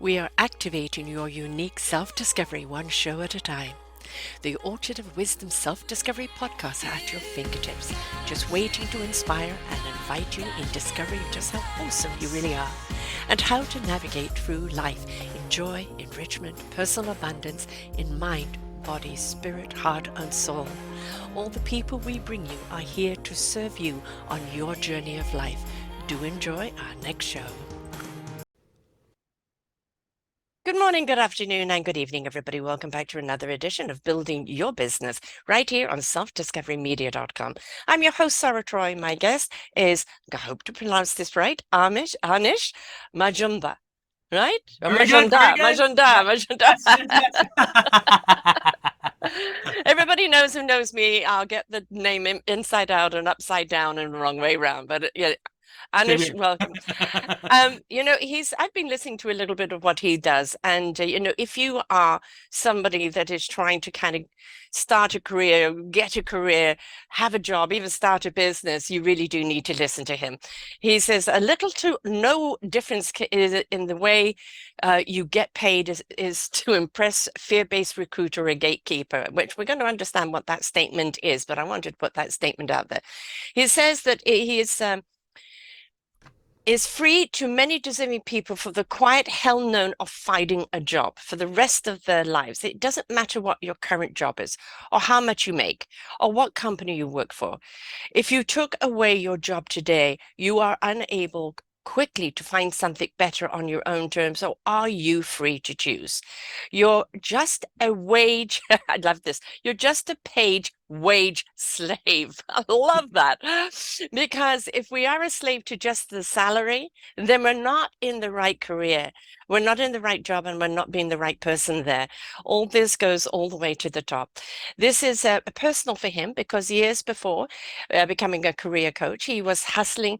We are activating your unique self-discovery one show at a time. The Orchard of Wisdom Self-Discovery podcast are at your fingertips, just waiting to inspire and invite you in discovering just how awesome you really are and how to navigate through life in joy, enrichment, personal abundance, in mind, body, spirit, heart, and soul. All the people we bring you are here to serve you on your journey of life. Do enjoy our next show. Good morning, good afternoon, and good evening, everybody. Welcome back to another edition of Building Your Business right here on selfdiscoverymedia.com. I'm your host, Sarah Troy. My guest is, I hope to pronounce this right, Anish Majumdar, right? Very good, very good. Majumdar. Yes, yes, yes. Everybody knows who knows me. I'll get the name inside out and upside down and the wrong way around. But yeah, Same Anish, here. welcome. I've been listening to a little bit of what he does. And, if you are somebody that is trying to kind of start a career, get a career, have a job, even start a business, you really do need to listen to him. He says a little to no difference is in the way you get paid is to impress fear-based recruiter or gatekeeper, which we're going to understand what that statement is, but I wanted to put that statement out there. He says that he is free to many deserving people for the quiet hell known of finding a job for the rest of their lives. It doesn't matter what your current job is, or how much you make, or what company you work for. If you took away your job today, you are unable quickly to find something better on your own terms, or are you free to choose? You're just a wage, I love this, you're just a paid wage slave. I love that. Because if we are a slave to just the salary, then we're not in the right career. We're not in the right job and we're not being the right person there. All this goes all the way to the top. This is personal for him because years before becoming a career coach, he was hustling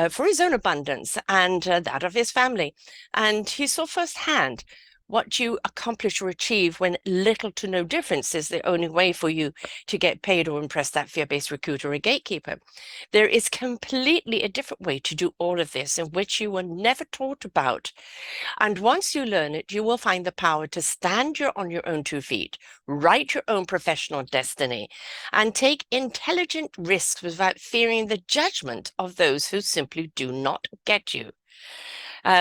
for his own abundance and that of his family. And he saw firsthand what you accomplish or achieve when little to no difference is the only way for you to get paid or impress that fear-based recruiter or gatekeeper. There is completely a different way to do all of this in which you were never taught about. And once you learn it, you will find the power to stand on your own 2 feet, write your own professional destiny, and take intelligent risks without fearing the judgment of those who simply do not get you.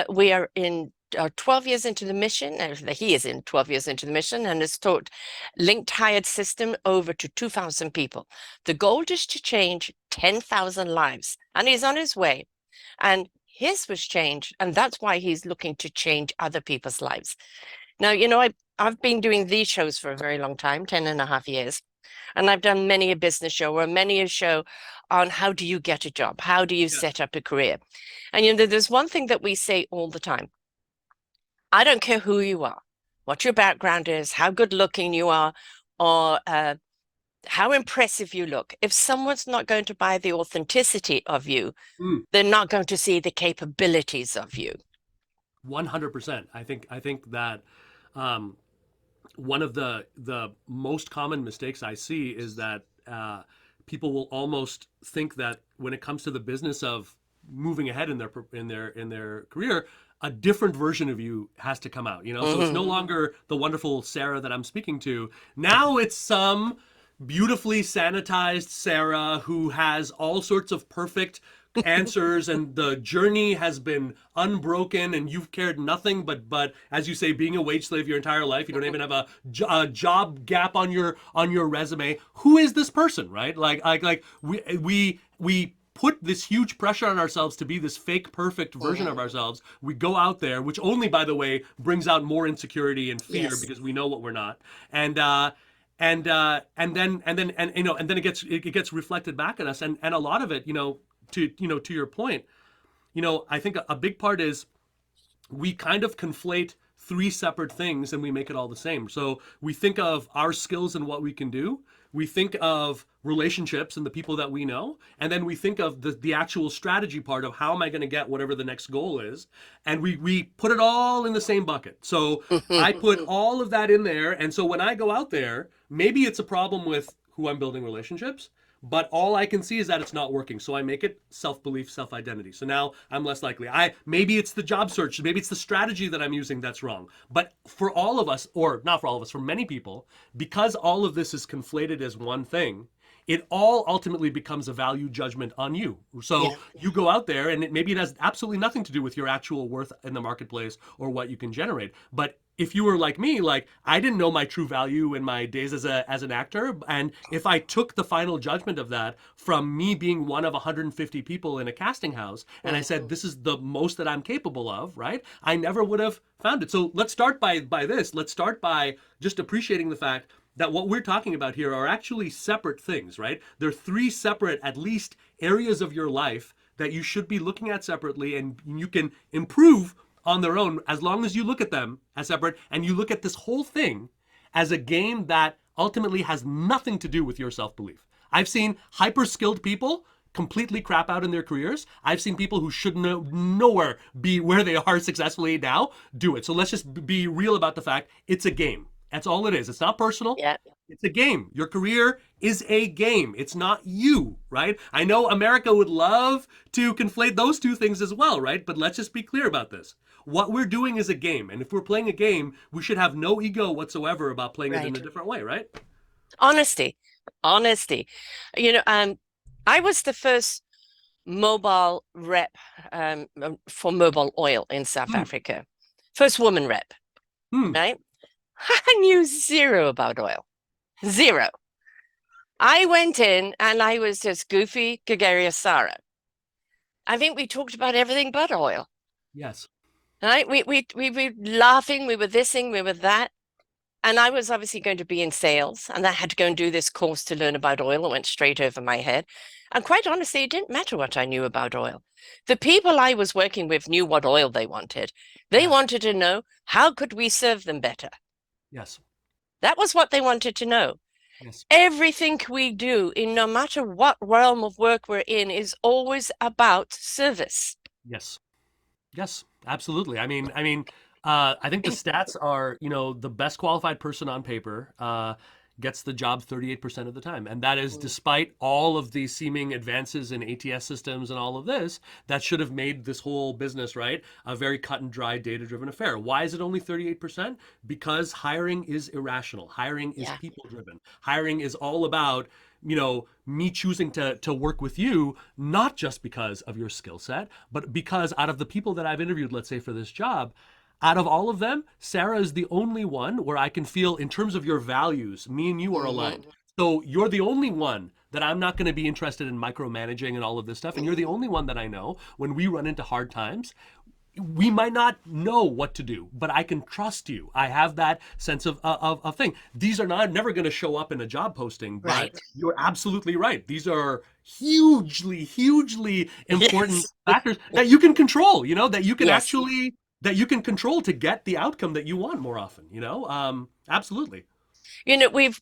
We are in 12 years into the mission, he is in 12 years into the mission and has taught linked hired system over to 2,000 people. The goal is to change 10,000 lives and he's on his way. And his was changed and that's why he's looking to change other people's lives. Now, I've been doing these shows for a very long time, 10 and a half years. And I've done many a business show or many a show on how do you get a job? How do you Yeah. set up a career? And there's one thing that we say all the time. I don't care who you are, what your background is, how good looking you are, or how impressive you look. If someone's not going to buy the authenticity of you, Mm, they're not going to see the capabilities of you. 100%. I think that um, one of the most common mistakes I see is that people will almost think that when it comes to the business of moving ahead in their career, a different version of you has to come out. So it's no Mhm. longer the wonderful Sarah that I'm speaking to. Now it's some beautifully sanitized Sarah who has all sorts of perfect answers, and the journey has been unbroken, and you've cared nothing but as you say, being a wage slave your entire life. You don't even have a job gap on your resume. Who is this person, right? We put this huge pressure on ourselves to be this fake perfect version of Mhm. ourselves. We go out there, which only, by the way, brings out more insecurity and fear Yes. because we know what we're not. And then it gets reflected back at us, and a lot of it, to your point, I think a big part is we kind of conflate three separate things and we make it all the same. So we think of our skills and what we can do. We think of relationships and the people that we know. And then we think of the actual strategy part of how am I going to get whatever the next goal is. And we put it all in the same bucket. So I put all of that in there. And so when I go out there, maybe it's a problem with who I'm building relationships. but all I can see is that it's not working. So I make it self-belief, self-identity. So now I'm less likely. I maybe it's the job search, maybe it's the strategy that I'm using that's wrong. But for all of us, or not for all of us, for many people, because all of this is conflated as one thing, it all ultimately becomes a value judgment on you. So Yeah. you go out there and maybe it has absolutely nothing to do with your actual worth in the marketplace or what you can generate. But if you were like me, like I didn't know my true value in my days as an actor, and if I took the final judgment of that from me being one of 150 people in a casting house, and I Mm. said this is the most that I'm capable of, right? I never would have found it. So let's start by this. Let's start by just appreciating the fact that what we're talking about here are actually separate things, right? They're three separate, at least, areas of your life that you should be looking at separately, and you can improve on their own as long as you look at them as separate and you look at this whole thing as a game that ultimately has nothing to do with your self-belief. I've seen hyper skilled people completely crap out in their careers. I've seen people who should nowhere be where they are successfully now do it. So let's just be real about the fact it's a game. That's all it is. It's not personal. Yeah. It's a game. Your career is a game. It's not you, right? I know America would love to conflate those two things as well, right? But let's just be clear about this. What we're doing is a game. And if we're playing a game, we should have no ego whatsoever about playing it in a Right. different way, right? Honesty. Honesty. You know, I was the first mobile rep for mobile oil in South Hmm. Africa. First woman rep, Hmm. right? I knew zero about oil. Zero. I went in and I was just goofy, gregarious Sarah. I think we talked about everything but oil. Yes. Right? We were laughing, we were thising, we were that. And I was obviously going to be in sales, and I had to go and do this course to learn about oil. It went straight over my head. And quite honestly, it didn't matter what I knew about oil. The people I was working with knew what oil they wanted. They Yes. wanted to know how could we serve them better. Yes. That was what they wanted to know. Yes. Everything we do, in no matter what realm of work we're in, is always about service. Yes. Yes, absolutely. I think the stats are, the best qualified person on paper gets the job 38% of the time. And that is Mm. despite all of the seeming advances in ATS systems and all of this that should have made this whole business, right, a very cut and dry, data driven affair. Why is it only 38%? Because hiring is irrational. Hiring is Yeah. people driven. Hiring is all about me choosing to work with you, not just because of your skill set, but because out of the people that I've interviewed, let's say for this job, out of all of them, Sarah is the only one where I can feel, in terms of your values, me and you are Mhm. aligned. So you're the only one that I'm not going to be interested in micromanaging and all of this stuff. And you're the only one that I know when we run into hard times, we might not know what to do, but I can trust you. I have that sense of thing. These are not never going to show up in a job posting, but Right. you're absolutely right. These are hugely, hugely important Yes. factors that you can control. That you can Yes. actually that you can control to get the outcome that you want more often. Absolutely. We've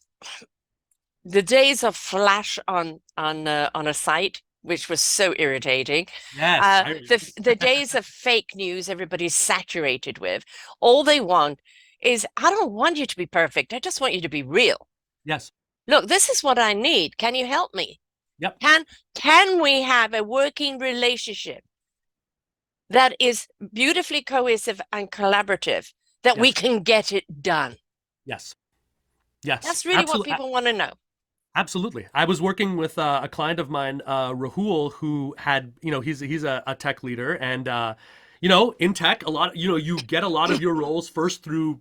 the days of flash on a site, which was so irritating. Yes. The days of fake news everybody's saturated with. All they want is, I don't want you to be perfect. I just want you to be real. Yes. Look, this is what I need. Can you help me? Yep. Can we have a working relationship that is beautifully cohesive and collaborative, that we Yes. can get it done? Yes. Yes. That's really what Absolutely. people want to know. Absolutely. I was working with a client of mine, Rahul, who had, he's a tech leader, and in tech, a lot, you get a lot of your roles first through,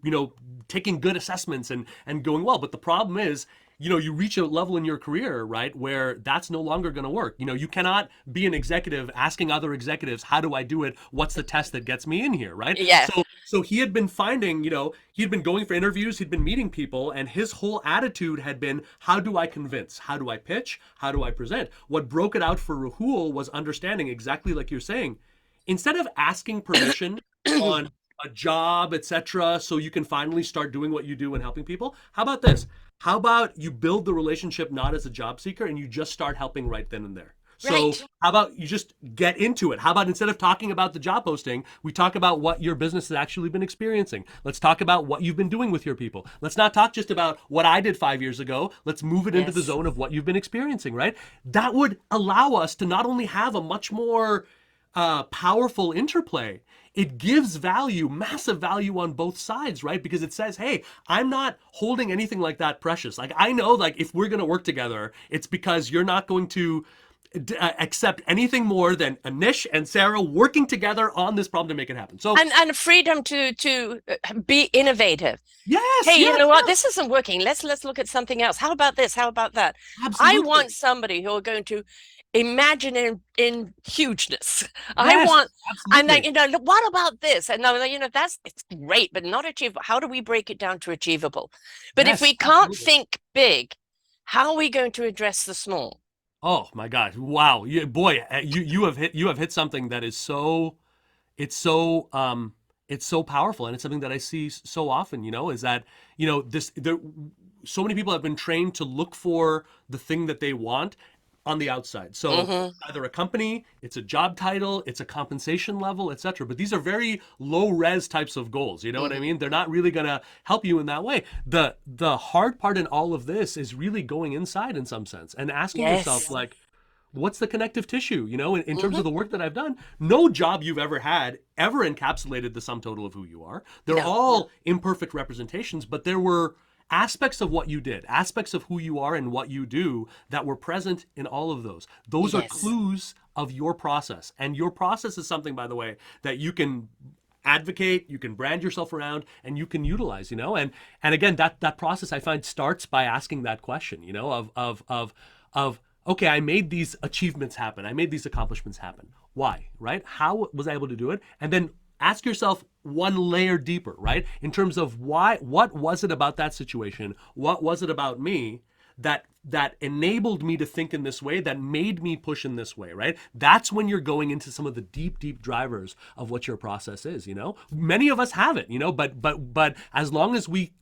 taking good assessments and going well. But the problem is, you reach a level in your career, right, where that's no longer going to work. You cannot be an executive asking other executives, how do I do it? What's the test that gets me in here, right? Yeah. So he had been finding, he'd been going for interviews, he'd been meeting people, and his whole attitude had been, how do I convince? How do I pitch? How do I present? What broke it out for Rahul was understanding, exactly like you're saying, instead of asking permission on a job, etc., so you can finally start doing what you do and helping people, how about this? How about you build the relationship not as a job seeker and you just start helping right then and there? So Right. how about you just get into it? How about instead of talking about the job posting, we talk about what your business has actually been experiencing? Let's talk about what you've been doing with your people. Let's not talk just about what I did 5 years ago. Let's move it into the Yes. zone of what you've been experiencing, right? That would allow us to not only have a much more powerful interplay, it gives value, massive value on both sides, right? Because it says, hey, I'm not holding anything like that precious. Like, I know, like, if we're going to work together, it's because you're not going to accept anything more than Anish and Sarah working together on this problem to make it happen. So, And freedom to be innovative. yes, Hey, you yes, know what? yes, This isn't working. Let's look at something else. How about this? How about that? I absolutely. want somebody who are going to imagine in hugeness. I Yes, want, and then, absolutely. you know, look, what about this? And now, you know, that's it's great, but not achievable. How do we break it down to achievable? But if Yes, we can't absolutely. think big, how are we going to address the small? Oh my God! Wow, boy, you have hit something that is so it's so it's so powerful, and it's something that I see so often. Is that this there so many people have been trained to look for the thing that they want on the outside. So Hmm. either a company, it's a job title, it's a compensation level, etc. But these are very low res types of goals. You know what I Hmm. mean? They're not really gonna help you in that way. The hard part in all of this is really going inside in some sense and asking yourself, Yes. like, what's the connective tissue, in terms Hmm. of the work that I've done? No job you've ever had ever encapsulated the sum total of who you are. They're No. all imperfect representations, but there were aspects of what you did, aspects of who you are and what you do that were present in all of those. Those are Yes. clues of your process. And your process is something, by the way, that you can advocate, you can brand yourself around, and you can utilize, and again, that process I find starts by asking that question, of okay, I made these achievements happen, I made these accomplishments happen. Why? Right? How was I able to do it? And then ask yourself one layer deeper, right? In terms of why, what was it about that situation? What was it about me that enabled me to think in this way, that made me push in this way, right? That's when you're going into some of the deep drivers of what your process is. Many of us have it, but as long as we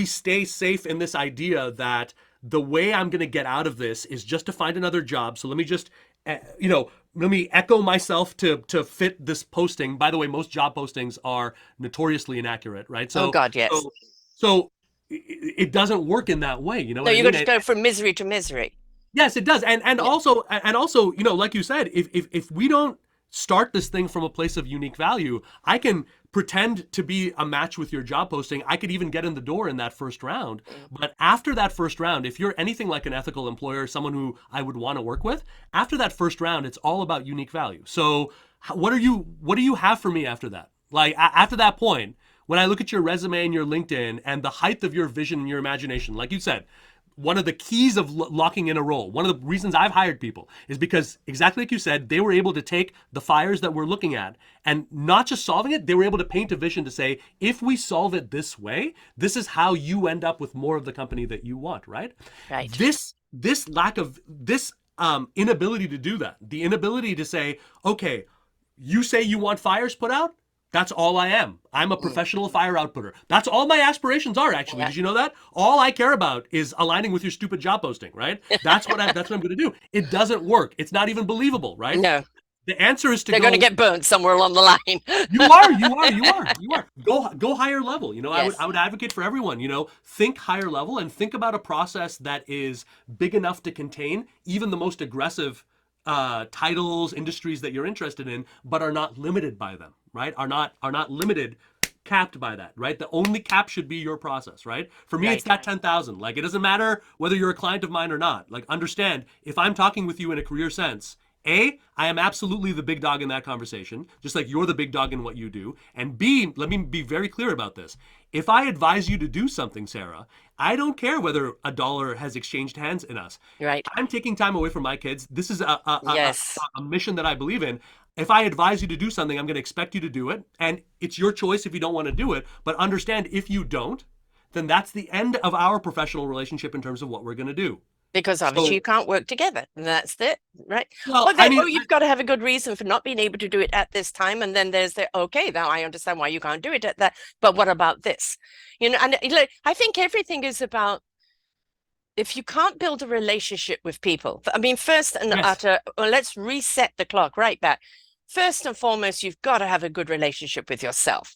stay safe in this idea that the way I'm going to get out of this is just to find another job. So let me just, let me echo myself to fit this posting. By the way, most job postings are notoriously inaccurate, right? Oh So, God, yes. so it doesn't work in that way. You know No, what I you got mean? to go from misery to misery. Yes, it does. And Yeah. also, like you said, if we don't start this thing from a place of unique value, I can pretend to be a match with your job posting. I could even get in the door in that first round. But after that first round, if you're anything like an ethical employer, someone who I would want to work with, after that first round, it's all about unique value. So what do you have for me after that? Like after that point, when I look at your resume and your LinkedIn and the height of your vision and your imagination, like you said, one of the keys of locking in a role, one of the reasons I've hired people is because, exactly like you said, they were able to take the fires that we're looking at and not just solving it, they were able to paint a vision to say, if we solve it this way, this is how you end up with more of the company that you want, right? Right. This lack of this inability to do that, the inability to say, okay, you say you want fires put out, that's all I am. I'm a Mm. professional fire outputter. That's all my aspirations are, actually. Yeah. Did you know that? All I care about is aligning with your stupid job posting, right? That's what I'm going to do. It doesn't work. It's not even believable, right? No, The answer is to they're going to go, get burned somewhere along the line. you are. Go higher level. I Yes. would advocate for everyone, think higher level and think about a process that is big enough to contain even the most aggressive titles, industries that you're interested in, but are not limited by them, right? Are not limited, capped by that, right? The only cap should be your process, right? For me, it's Right. that 10,000. Like, it doesn't matter whether you're a client of mine or not. Like, understand, if I'm talking with you in a career sense, I am absolutely the big dog in that conversation, just like you're the big dog in what you do. And B, let me be very clear about this. If I advise you to do something, Sarah, I don't care whether a dollar has exchanged hands in us. Right. I'm taking time away from my kids. This is Yes. a mission that I believe in. If I advise you to do something, I'm going to expect you to do it. And it's your choice if you don't want to do it. But understand, if you don't, then that's the end of our professional relationship in terms of what we're going to do. Because obviously So, you can't work together. And that's it. Right. well, Or I they, mean, oh, you've got to have a good reason for not being able to do it at this time. And then there's the, okay, now I understand why you can't do it at that. But what about this? And look, I think everything is about if you can't build a relationship with people, I mean, first and Yes, utter, well, let's reset the clock right back. First and foremost, you've got to have a good relationship with yourself.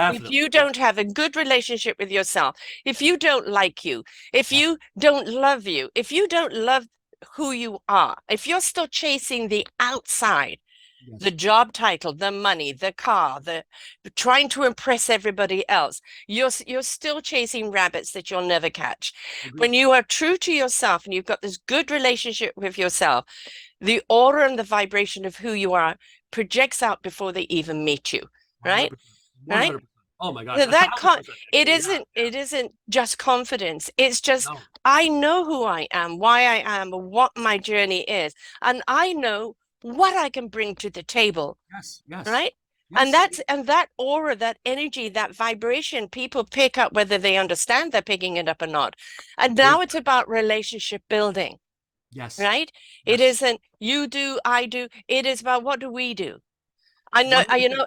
If definitely. you Yeah, don't have a good relationship with yourself, if you don't like you, if yeah, you don't love you, if you don't love who you are, if you're still chasing the outside, the yes, job title, the money, the car, the trying to impress everybody else. You're still chasing rabbits that you'll never catch. agreed. When you are true to yourself and you've got this good relationship with yourself, the aura and the vibration of who you are projects out before they even meet you, right? 100%. Right? 100%. Oh my gosh, So a thousand percent actually. Yeah, yeah. it isn't just confidence. It's just No. I know who I am, why I am, what my journey is, and I know what I can bring to the table, Yes, yes, right? yes. And that aura, that energy, that vibration, people pick up whether they understand they're picking it up or not. And now Agreed. it's about relationship building, Yes, right? It yes. isn't you do, I do. It is about what do we do? I know, you 100%. know,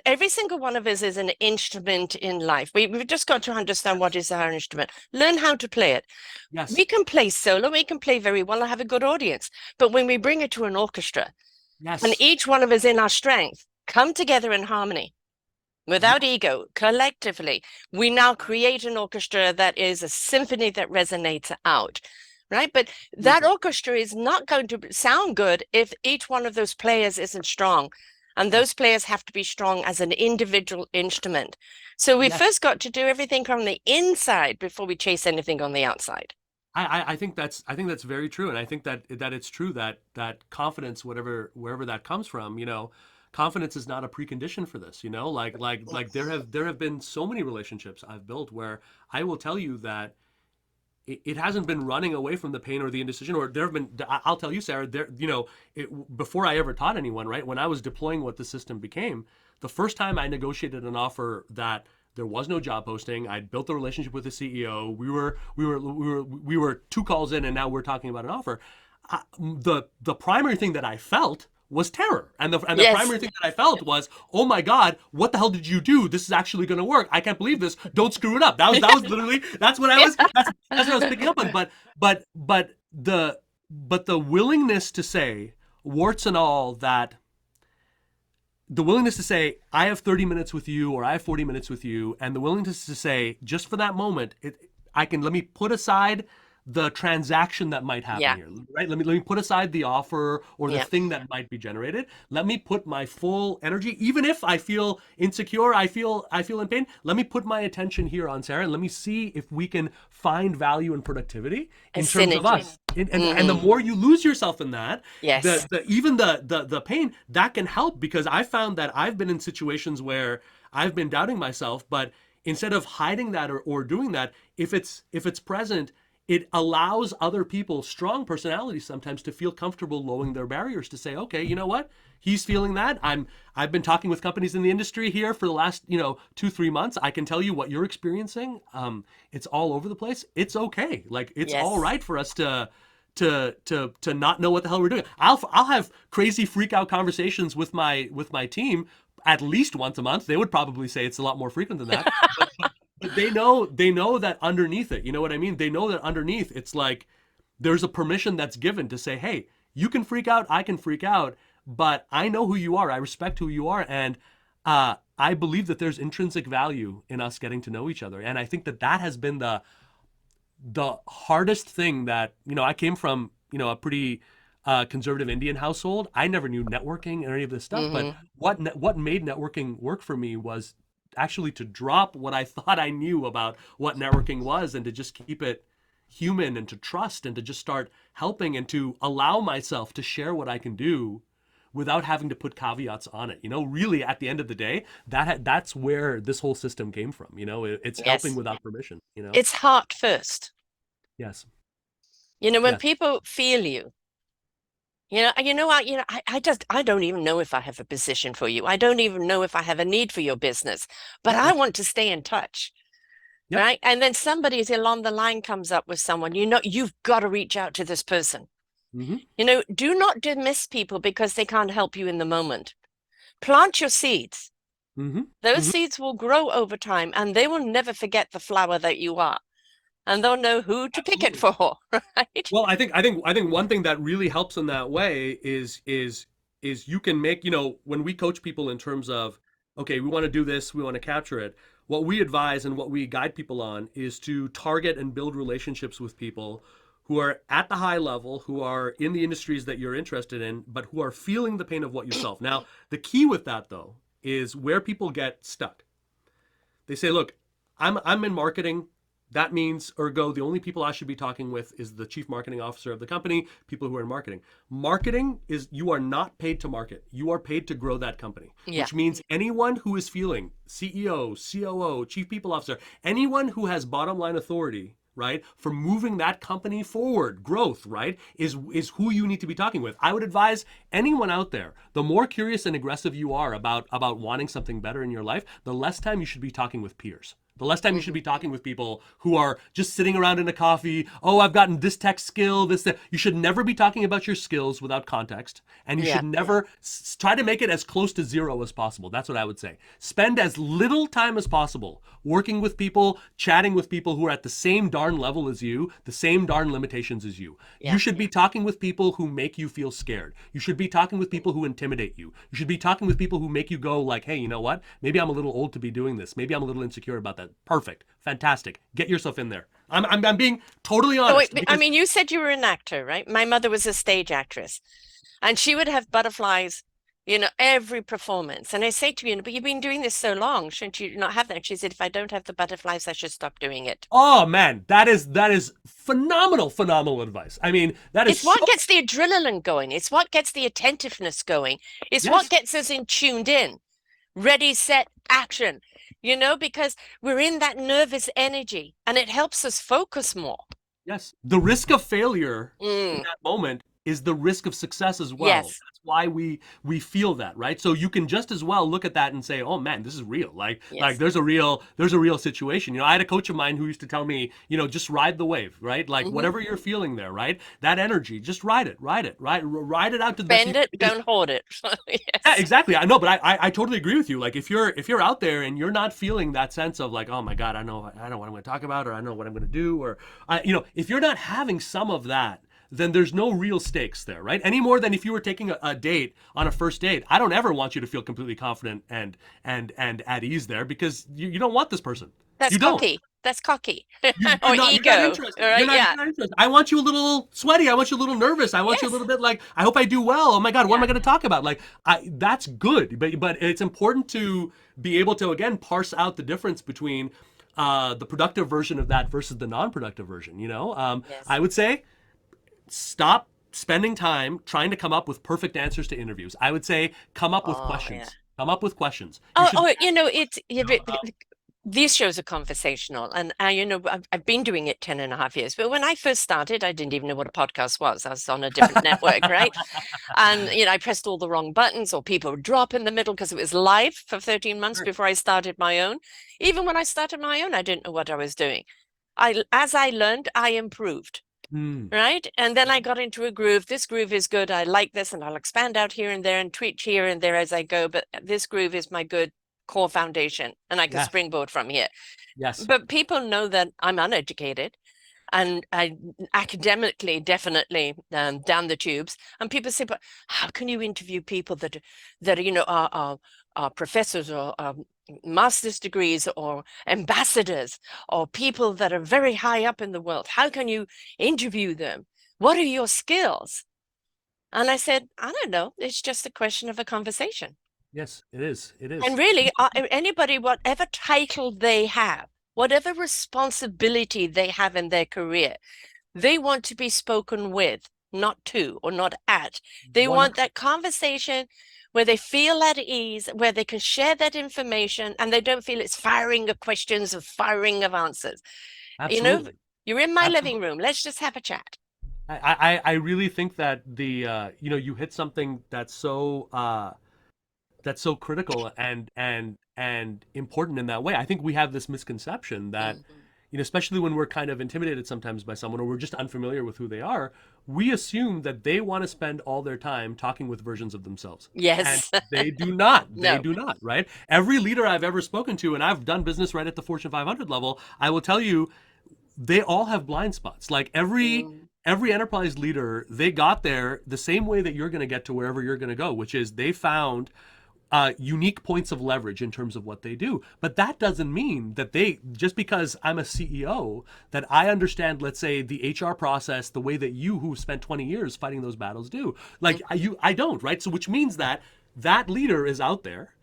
every single one of us is an instrument in life. We've just got to understand what Yes, is our instrument, learn how to play it. We yes, can play solo, we can play very well and have a good audience. But when we bring it to an orchestra, and yes. each one of us in our strength come together in harmony without Yes, ego, collectively, we now create an orchestra that is a symphony that resonates out. Right. But that beautiful. orchestra is not going to sound good if each one of those players isn't strong. And those Yes, players have to be strong as an individual instrument. So we yes. first got to do everything on the inside before we chase anything on the outside. I think that's very true, and I think that it's true that confidence, whatever wherever that comes from, confidence is not a precondition for this. Like there have been so many relationships I've built where I will tell you that it hasn't been running away from the pain or the indecision, or there have been. I'll tell you, Sarah, before I ever taught anyone, right, when I was deploying what the system became, the first time I negotiated an offer that there was no job posting, I'd built a relationship with the CEO. We were two calls in, and now we're talking about an offer. The primary thing that I felt was terror, and the Yes. primary thing that I felt was, oh my god, what the hell did you do? This is actually going to work. I can't believe this. Don't screw it up. That was literally that's what I was that's what I was picking up on. But the willingness to say, warts and all, that the willingness to say, I have 30 minutes with you, or I have 40 minutes with you, and the willingness to say, just for that moment, let me put aside the transaction that might happen Yeah. here, right? Let me put aside the offer or the Yeah. thing that might be generated. Let me put my full energy, even if I feel insecure, I feel in pain. Let me put my attention here on Sarah, and let me see if we can find value and productivity A in terms of synergy. us. And the Hmm. more you lose yourself in that, Yes. even the pain that can help, because I found that I've been in situations where I've been doubting myself, but instead of hiding that, or doing that, if it's present, it allows other people, strong personalities sometimes, to feel comfortable lowering their barriers, to say, okay, you know what, he's feeling that. I've been talking with companies in the industry here for the last 2-3 months. I can tell you what you're experiencing. It's all over the place. It's okay. Like, it's all Yes. right for us to not know what the hell we're doing. I'll have crazy freak out conversations with my team at least once a month. They would probably say it's a lot more frequent than that. But they know that underneath it, you know what I mean? They know that underneath it's like there's a permission that's given to say, hey, you can freak out, I can freak out, but I know who you are, I respect who you are, and I believe that there's intrinsic value in us getting to know each other. And I think that has been the hardest thing. That I came from a pretty conservative Indian household. I never knew networking and any of this stuff, but Hmm. what made networking work for me was actually to drop what I thought I knew about what networking was, and to just keep it human, and to trust, and to just start helping, and to allow myself to share what I can do without having to put caveats on it. Really, at the end of the day, that's where this whole system came from. It's helping Yes. without permission. It's heart first. Yes. When Yes. people feel you, I don't even know if I have a position for you. I don't even know if I have a need for your business, but Yep. I want to stay in touch, Yep. right? And then somebody along the line comes up with someone, you've got to reach out to this person. Mm-hmm. Do not dismiss people because they can't help you in the moment. Plant your seeds. Mm-hmm. Those Mm-hmm. seeds will grow over time and they will never forget the flower that you are. and they'll know who to pick it Absolutely. for, right? Well, I think one thing that really helps in that way is you can make, when we coach people in terms of, okay, we want to do this, we want to capture it. What we advise and what we guide people on is to target and build relationships with people who are at the high level, who are in the industries that you're interested in, but who are feeling the pain of what you solve. Now, the key with that though is where people get stuck. They say, look, I'm in marketing. That means, ergo, the only people I should be talking with is the chief marketing officer of the company, people who are in marketing. Marketing is, you are not paid to market. You are paid to grow that company, Yeah, which means anyone who is feeling CEO, COO, chief people officer, anyone who has bottom line authority, right, for moving that company forward, growth, right, is who you need to be talking with. I would advise anyone out there, the more curious and aggressive you are about wanting something better in your life, the less time you should be talking with peers. The less time you should hmm be talking with people who are just sitting around in a coffee. Oh, I've gotten this tech skill, this, that. You should never be talking about your skills without context. And you yeah, should never try to make it as close to zero as possible. That's what I would say. Spend as little time as possible working with people, chatting with people who are at the same darn level as you, the same darn limitations as you. You yeah. should be talking with people who make you feel scared. You should be talking with people who intimidate you. You should be talking with people who make you go like, hey, you know what? Maybe I'm a little old to be doing this. Maybe I'm a little insecure about that. Perfect. Fantastic. Get yourself in there. I'm being totally So wait, honest I because, mean, you said you were an actor, right? My mother was a stage actress, and she would have butterflies, every performance. And I say to you, but you've been doing this so long, shouldn't you not have that? And she said, if I don't have the butterflies, I should stop doing it. oh man, that is phenomenal, phenomenal advice. I mean, that is It's so, what gets the adrenaline going. It's what gets the attentiveness going. It's what yes. gets us in tuned in, ready, set, action, because we're in that nervous energy and it helps us focus more. Yes. The risk of failure in Mm, that moment is the risk of success as well. yes, That's why we feel that, right? So you can just as well look at that and say, "Oh man, this is real." Like yes. there's a real situation. I had a coach of mine who used to tell me, just ride the wave, right? Like hmm whatever you're feeling there, right? That energy, just ride it out to the best you Bend can it, because don't hold it. yeah, Yes. exactly. I know, but I totally agree with you. Like if you're out there and you're not feeling that sense of like, oh my God, I know what I'm going to talk about, or I know what I'm going to do, or if you're not having some of that, then there's no real stakes there, right? Any more than if you were taking a date on a first date. I don't ever want you to feel completely confident and at ease there because you don't want this person. That's You don't. cocky. That's cocky. You're Or not you're not ego. interested. All You're right. not Yeah. you're not interested. I want you a little sweaty. I want you a little nervous. I want you a Yes. little bit like I hope I do well. Oh my God, what am I Yeah. going to talk about? Like that's good, but it's important to be able to again parse out the difference between the productive version of that versus the non-productive version. Yes. I would say stop spending time trying to come up with perfect answers to interviews. I would say come up with Oh, yeah. questions. Come up with questions. You Oh, should oh, be asking, it's you know, these shows are conversational, and I've been doing it 10 and a half years. But when I first started, I didn't even know what a podcast was. I was on a different network, right? And I pressed all the wrong buttons, or people would drop in the middle because it was live for 13 months Sure. before I started my own. Even when I started my own, I didn't know what I was doing. As I learned, I improved. Hmm. Right. And then I got into a groove. This groove is good. I like this, and I'll expand out here and there and tweak here and there as I go. But this groove is my good core foundation, and I can Yes. springboard from here. Yes. But people know that I'm uneducated and I academically definitely down the tubes. And people say, but how can you interview people that are professors or master's degrees or ambassadors or people that are very high up in the world? How can you interview them? What are your skills? And I said, I don't know. It's just a question of a conversation. Yes, it is. It And is. really, anybody, whatever title they have, whatever responsibility they have in their career, they want to be spoken with, not to or not at. They want 100. that conversation where they feel at ease, where they can share that information and they don't feel it's firing of questions or firing of answers. You know, Absolutely. you're in my living Absolutely. room. Let's just have a chat. I really think that you hit something that's so critical and important in that way. I think we have this misconception that, Mhm. especially when we're kind of intimidated sometimes by someone or we're just unfamiliar with who they are, we assume that they want to spend all their time talking with versions of themselves. And Yes. they do not. They No. do not, right? Every leader I've ever spoken to, and I've done business right at the Fortune 500 level, I will tell you they all have blind spots. Like Mm. every enterprise leader, they got there the same way that you're going to get to wherever you're going to go, which is they found unique points of leverage in terms of what they do. But that doesn't mean that they, just because I'm a CEO, that I understand, let's say, the HR process the way that you, who spent 20 years fighting those battles, do. Like I don't, right? So which means that that leader is out there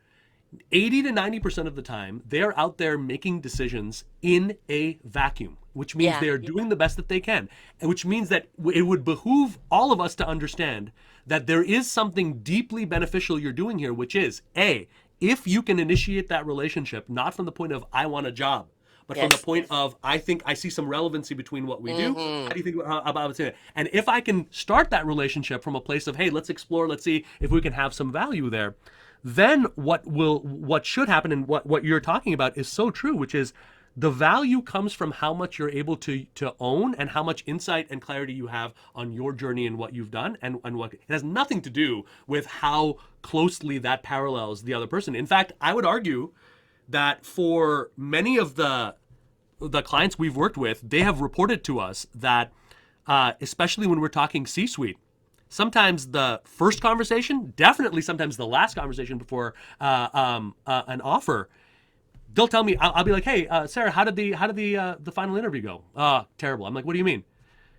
80 to 90% of the time, they're out there making decisions in a vacuum, which means Yeah. they are doing the best that they can. And which means that it would behoove all of us to understand that there is something deeply beneficial you're doing here, which is A, if you can initiate that relationship, not from the point of, I want a job, but from the Yes. point of, I think I see some relevancy between what we do. How Hmm. do you think about it? And if I can start that relationship from a place of, hey, let's explore, let's see if we can have some value there, then what should happen, and what you're talking about is so true, which is the value comes from how much you're able to own and how much insight and clarity you have on your journey and what you've done, and what it has nothing to do with how closely that parallels the other person. In fact, I would argue that for many of the clients we've worked with, they have reported to us that, especially when we're talking C-suite, sometimes the first conversation, definitely sometimes the last conversation before an offer, they'll tell me, I'll be like, hey, Sarah, how did the final interview go? Terrible. I'm like, what do you mean?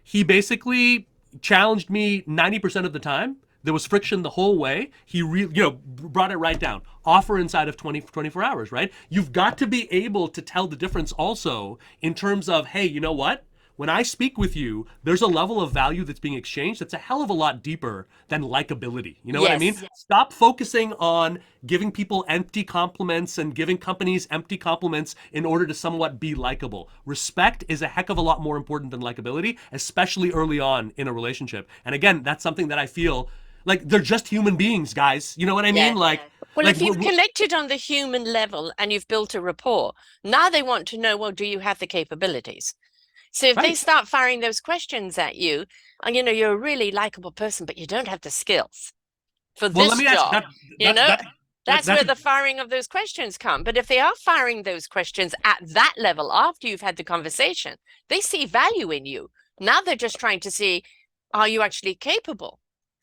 He basically challenged me 90% of the time. There was friction the whole way. He brought it right down. Offer inside of 24 hours, right? You've got to be able to tell the difference also in terms of, hey, you know what? When I speak with you, there's a level of value that's being exchanged that's a hell of a lot deeper than likability. You know what I mean? Yes. Stop focusing on giving people empty compliments and giving companies empty compliments in order to somewhat be likable. Respect is a heck of a lot more important than likability, especially early on in a relationship. And again, that's something that I feel like they're just human beings, guys. You know what I mean? Yeah. Like, Well, like if you've connected on the human level and you've built a rapport, now they want to know, well, do you have the capabilities? So if they right. start firing those questions at you, and you're a really likable person, but you don't have the skills for Well, let this me ask you job, that. you That's know, that. that's That's where a the firing of those questions come. But if they are firing those questions at that level after you've had the conversation, they see value in you. Now they're just trying to see, are you actually capable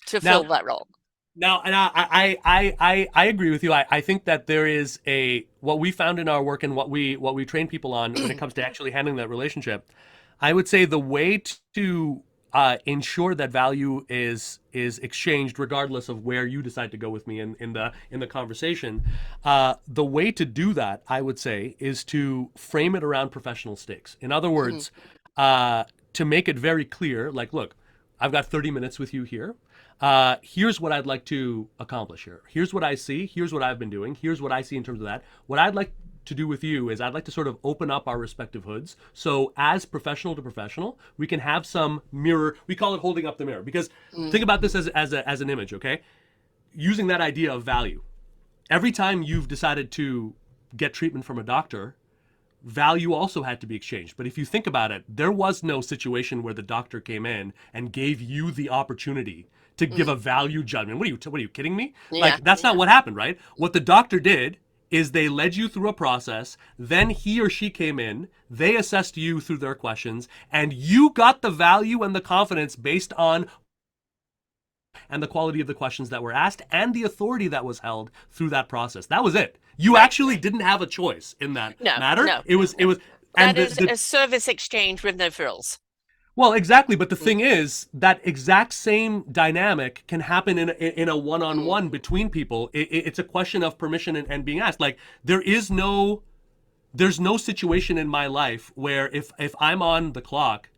to fill now. that role? Now, and I agree with you. I think that there is a what we found in our work and what we train people on when it comes to actually handling that relationship. I would say the way to ensure that value is exchanged, regardless of where you decide to go with me in the conversation. The way to do that, I would say, is to frame it around professional stakes. In other Mhm. words, to make it very clear, like, look, I've got 30 minutes with you here. Here's what I'd like to accomplish here. Here's what I see. Here's what I've been doing. Here's what I see in terms of that. What I'd like to do with you is I'd like to sort of open up our respective hoods. So as professional to professional, we can have some mirror. We call it holding up the mirror because Mm. think about this as an image, okay? Using that idea of value. Every time you've decided to get treatment from a doctor, value also had to be exchanged. But if you think about it, there was no situation where the doctor came in and gave you the opportunity to give a Mm. value judgment. What are you kidding me? Yeah. Like that's not what happened, right? What the doctor did is they led you through a process, then he or she came in, they assessed you through their questions, and you got the value and the confidence based on and the quality of the questions that were asked and the authority that was held through that process. That was it. You Right. actually didn't have a choice in that No, matter. no. It was and That the, is the a service exchange with no frills. well, exactly, but the Mm. thing is that exact same dynamic can happen in a Mm. one-on-one between people. It's a question of permission and being asked. Like there's no situation in my life where if I'm on the clock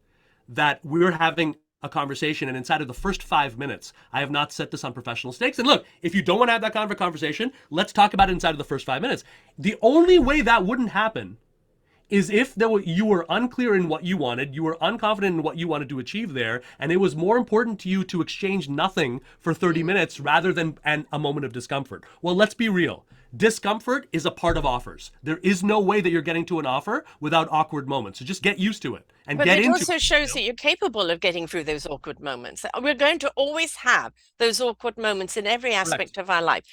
that we're having a conversation and inside of the first 5 minutes I have not set this on professional stakes. And look, if you don't want to have that kind of a conversation, let's talk about it inside of the first 5 minutes. The only way that wouldn't happen is if you were unclear in what you wanted, you were unconfident in what you wanted to achieve there, and it was more important to you to exchange nothing for 30 Mm. minutes rather than a moment of discomfort. Well, let's be real. Discomfort is a part of offers. There is no way that you're getting to an offer without awkward moments. So just get used to it and But get it into also it. shows that you're capable of getting through those awkward moments. We're going to always have those awkward moments in every Correct. aspect of our life.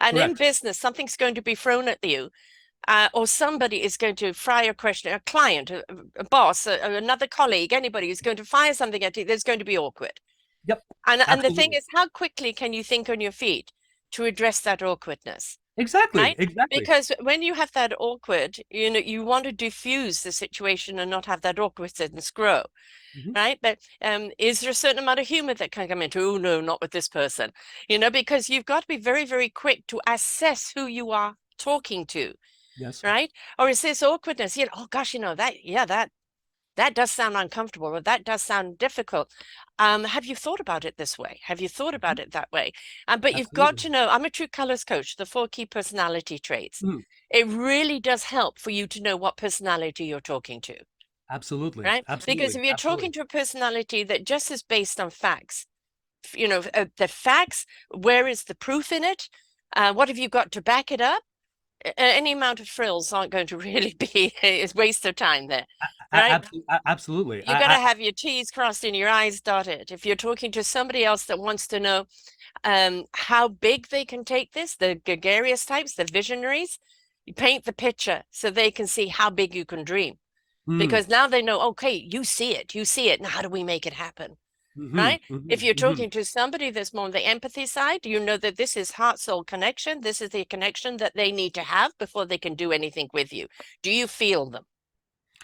And in Correct. business, something's going to be thrown at you or somebody is going to fire a question, a client, a boss, another colleague, anybody who's going to fire something at you, there's going to be awkward. Yep. And the thing Absolutely. is, how quickly can you think on your feet to address that awkwardness? Exactly. Right? Exactly. Because when you have that awkward, you want to diffuse the situation and not have that awkwardness grow, Hmm. right? But is there a certain amount of humor that can come into, oh no, not with this person, because you've got to be very, very quick to assess who you are talking to, Yes. right? Or is this awkwardness, oh gosh, that, yeah, that does sound uncomfortable, or that does sound difficult. Have you thought about it this way? Have you thought Mhm. about it that way? But you've got Absolutely. to know, I'm a true colors coach, the 4 key personality traits. Mhm. It really does help for you to know what personality you're talking to, Absolutely. right? Because Absolutely. if you're talking Absolutely. to a personality that just is based on facts, the facts, where is the proof in it? What have you got to back it up? Any amount of frills aren't going to really be is waste of time there, right? Absolutely. You got to have your T's crossed and your I's dotted. If you're talking to somebody else that wants to know how big they can take this, the gregarious types, the visionaries, you paint the picture so they can see how big you can dream. Mm. Because now they know, okay, you see it, you see it. Now, how do we make it happen? Hmm. Right? If Hmm. you're Hmm. talking to somebody that's more on the empathy side, you know that this is heart soul connection. This is the connection that they need to have before they can do anything with you. Do you feel them?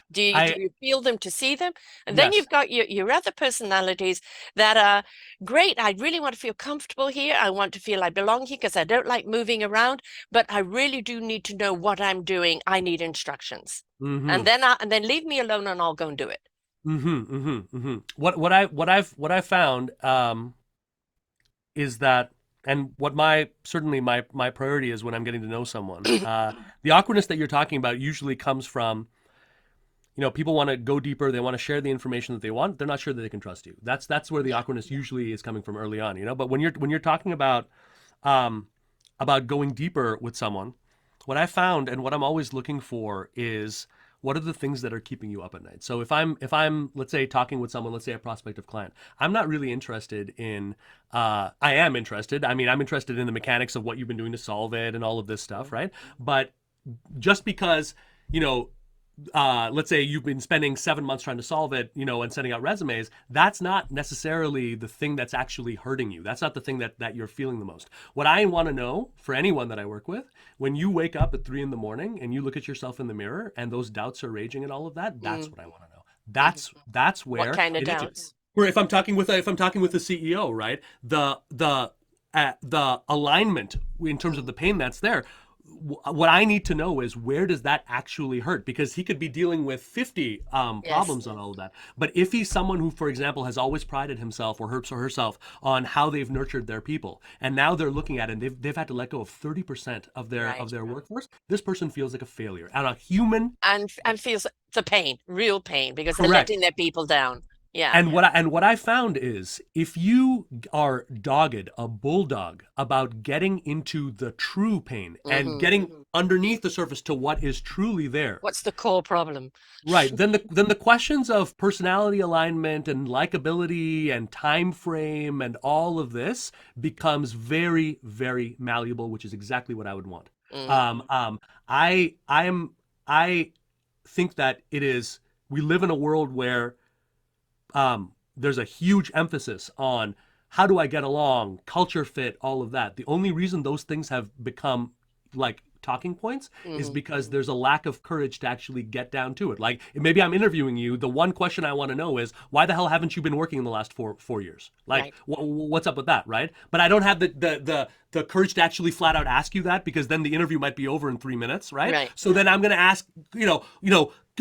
Do I you feel them to see them? And then Yes. you've got your other personalities that are great. I really want to feel comfortable here. I want to feel I belong here because I don't like moving around, but I really do need to know what I'm doing. I need instructions. Hmm. And then leave me alone and I'll go and do it. Hmm. Hmm. Hmm. What I've found is that, and what my certainly my priority is when I'm getting to know someone, the awkwardness that you're talking about usually comes from, people want to go deeper, they want to share the information that they want, they're not sure that they can trust you. That's where the Yeah. awkwardness usually is coming from early on. But when you're talking um about going deeper with someone, what I found and what I'm always looking for is, what are the things that are keeping you up at night. So if I'm let's say talking with someone, let's say a prospective client, I'm not really interested in, I am interested, I mean, I'm interested in the mechanics of what you've been doing to solve it and all of this stuff, right? But just because, you know let's say you've been spending 7 months trying to solve it, and sending out resumes, that's not necessarily the thing that's actually hurting you. That's not the thing that you're feeling the most. What I want to know for anyone that I work with, when you wake up at 3 in the morning and you look at yourself in the mirror and those doubts are raging and all of that, that's Mm. what I want to know. Mhm. That's What where kind of it is. doubts? Where if I'm talking with the CEO, right? The alignment in terms of Mm. the pain that's there, what I need to know is, where does that actually hurt? Because he could be dealing with 50 Yes. problems on all of that. But if he's someone who, for example, has always prided himself or herself on how they've nurtured their people, and now they're looking at it and they've had to let go of 30% of their Right. of their workforce, this person feels like a failure. And a human, And feels the pain, real pain, because they're correct. letting their people down. Yeah. And what I found is, if you are dogged, a bulldog, about getting into the true pain and Hmm. getting underneath the surface to what is truly there, What's the core problem? right? Then the questions of personality alignment and likability and time frame and all of this becomes very, very malleable, which is exactly what I would want. Hmm. Um, um, I think that it is. We live in a world where there's a huge emphasis on how do I get along, culture fit, all of that. The only reason those things have become like talking points is Hmm. because there's a lack of courage to actually get down to it. Like, maybe I'm interviewing you. The one question I want to know is, why the hell haven't you been working in the last four years? Like, Right. what's up with that, right? But I don't have the courage to actually flat out ask you that, because then the interview might be over in 3 minutes, right? Right. So then I'm going to ask,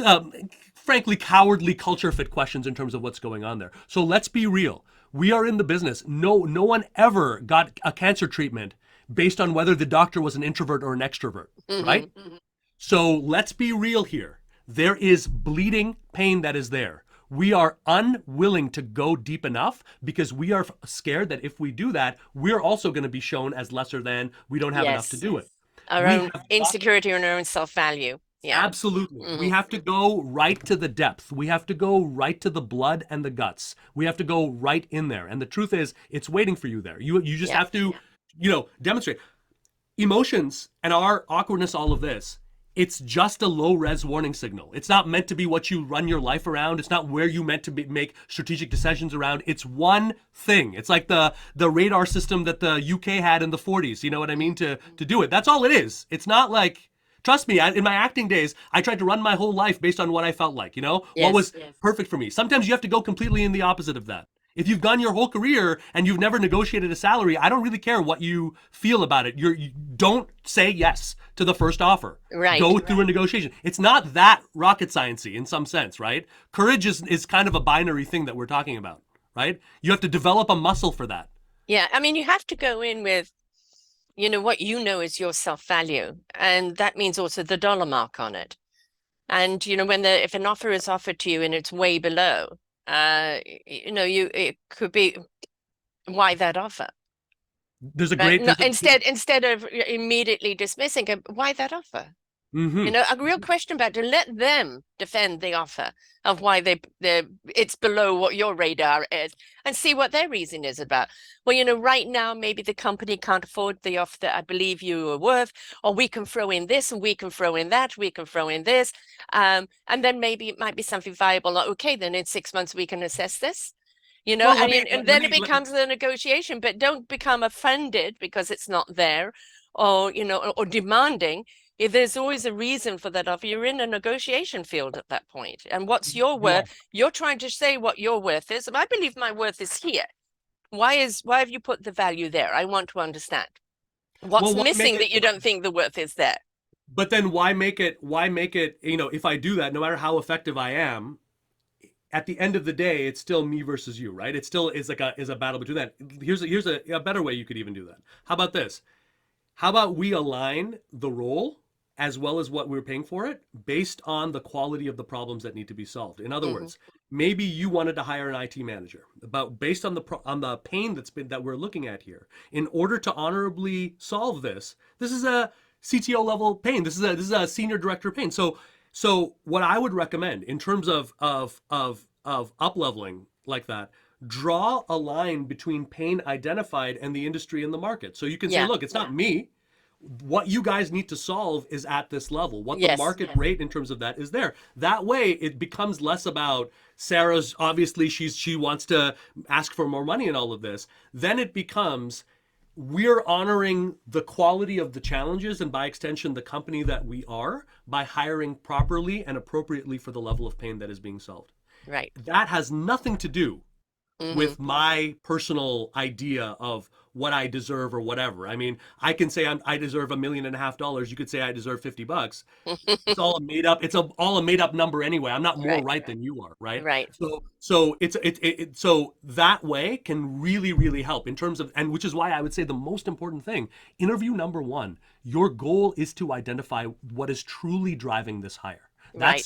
um, frankly, cowardly culture fit questions in terms of what's going on there. So let's be real. We are in the business. No one ever got a cancer treatment based on whether the doctor was an introvert or an extrovert, right? Hmm. So let's be real here. There is bleeding pain that is there. We are unwilling to go deep enough because we are scared that if we do that, we're also going to be shown as lesser than, we don't have enough to Yes. do it. Our We own have got insecurity and our own self-value. Yeah. Absolutely. Hmm. We have to go right to the depth. We have to go right to the blood and the guts. We have to go right in there. And the truth is, it's waiting for you there. You just Yeah. have to, demonstrate emotions and our awkwardness, all of this. it's just a low res warning signal. It's not meant to be what you run your life around. It's not where you meant to make strategic decisions around. It's one thing. It's like the radar system that the UK had in the 40s. You know what I mean? To do it. That's all it is. It's not like, trust me, in my acting days, I tried to run my whole life based on what I felt like, what was Yes. perfect for me. Sometimes you have to go completely in the opposite of that. If you've done your whole career and you've never negotiated a salary, I don't really care what you feel about it. You don't say yes to the first offer. Right. Go through a negotiation. It's not that rocket sciencey in some sense, right? Courage is kind of a binary thing that we're talking about, right? You have to develop a muscle for that. Yeah. I mean, you have to go in with, what is your self-value. And that means also the dollar mark on it. And, if an offer is offered to you and it's way below, it could be, why that offer? There's a Right? great No, there's a instead of immediately dismissing it, why that offer? mm-hmm. A real question about to let them defend the offer of why it's below what your radar is, and see what their reason is about. Well, right now maybe the company can't afford the offer that I believe you are worth, or we can throw in this and we can throw in that, we can throw in this, and then maybe it might be something viable. Like, okay, then in 6 months we can assess this. Well, And then it becomes a negotiation, but don't become offended because it's not there, or or demanding. If there's always a reason for that offer, you're in a negotiation field at that point. And what's your you are. worth? You're trying to say what your worth is. And I believe my worth is here. Why have you put the value there? I want to understand. Well, What's why make missing it? that you don't think the worth is there? But then why make it? Why make it? If I do that, no matter how effective I am, at the end of the day, it's still me versus you, right? It still is like a battle between that. Here's a better way you could even do that. How about this? How about we align the role as well as what we're paying for it based on the quality of the problems that need to be solved? In other Hmm. words, maybe you wanted to hire an IT manager, but based on the pain that we're looking at here, in order to honorably solve this, this is a CTO level pain. This is a senior director pain. So what I would recommend in terms of up leveling like that, draw a line between pain identified and the industry and the market. So you can say, Yeah. look, it's not me. What you guys need to solve is at this level. What the Yes. market rate in terms of that is there. That way, it becomes less about Sarah's. Obviously, she wants to ask for more money and all of this. Then it becomes we're honoring the quality of the challenges and by extension the company that we are by hiring properly and appropriately for the level of pain that is being solved. Right. That has nothing to do Hmm. with my personal idea of what I deserve or whatever. I mean, I can say I deserve $1.5 million. You could say I deserve $50. It's all a made up. All a made up number anyway. I'm not more Right. right than you are, right? Right. So that way can really really help in terms of, and which is why I would say the most important thing. Interview number one. Your goal is to identify what is truly driving this hire. Right.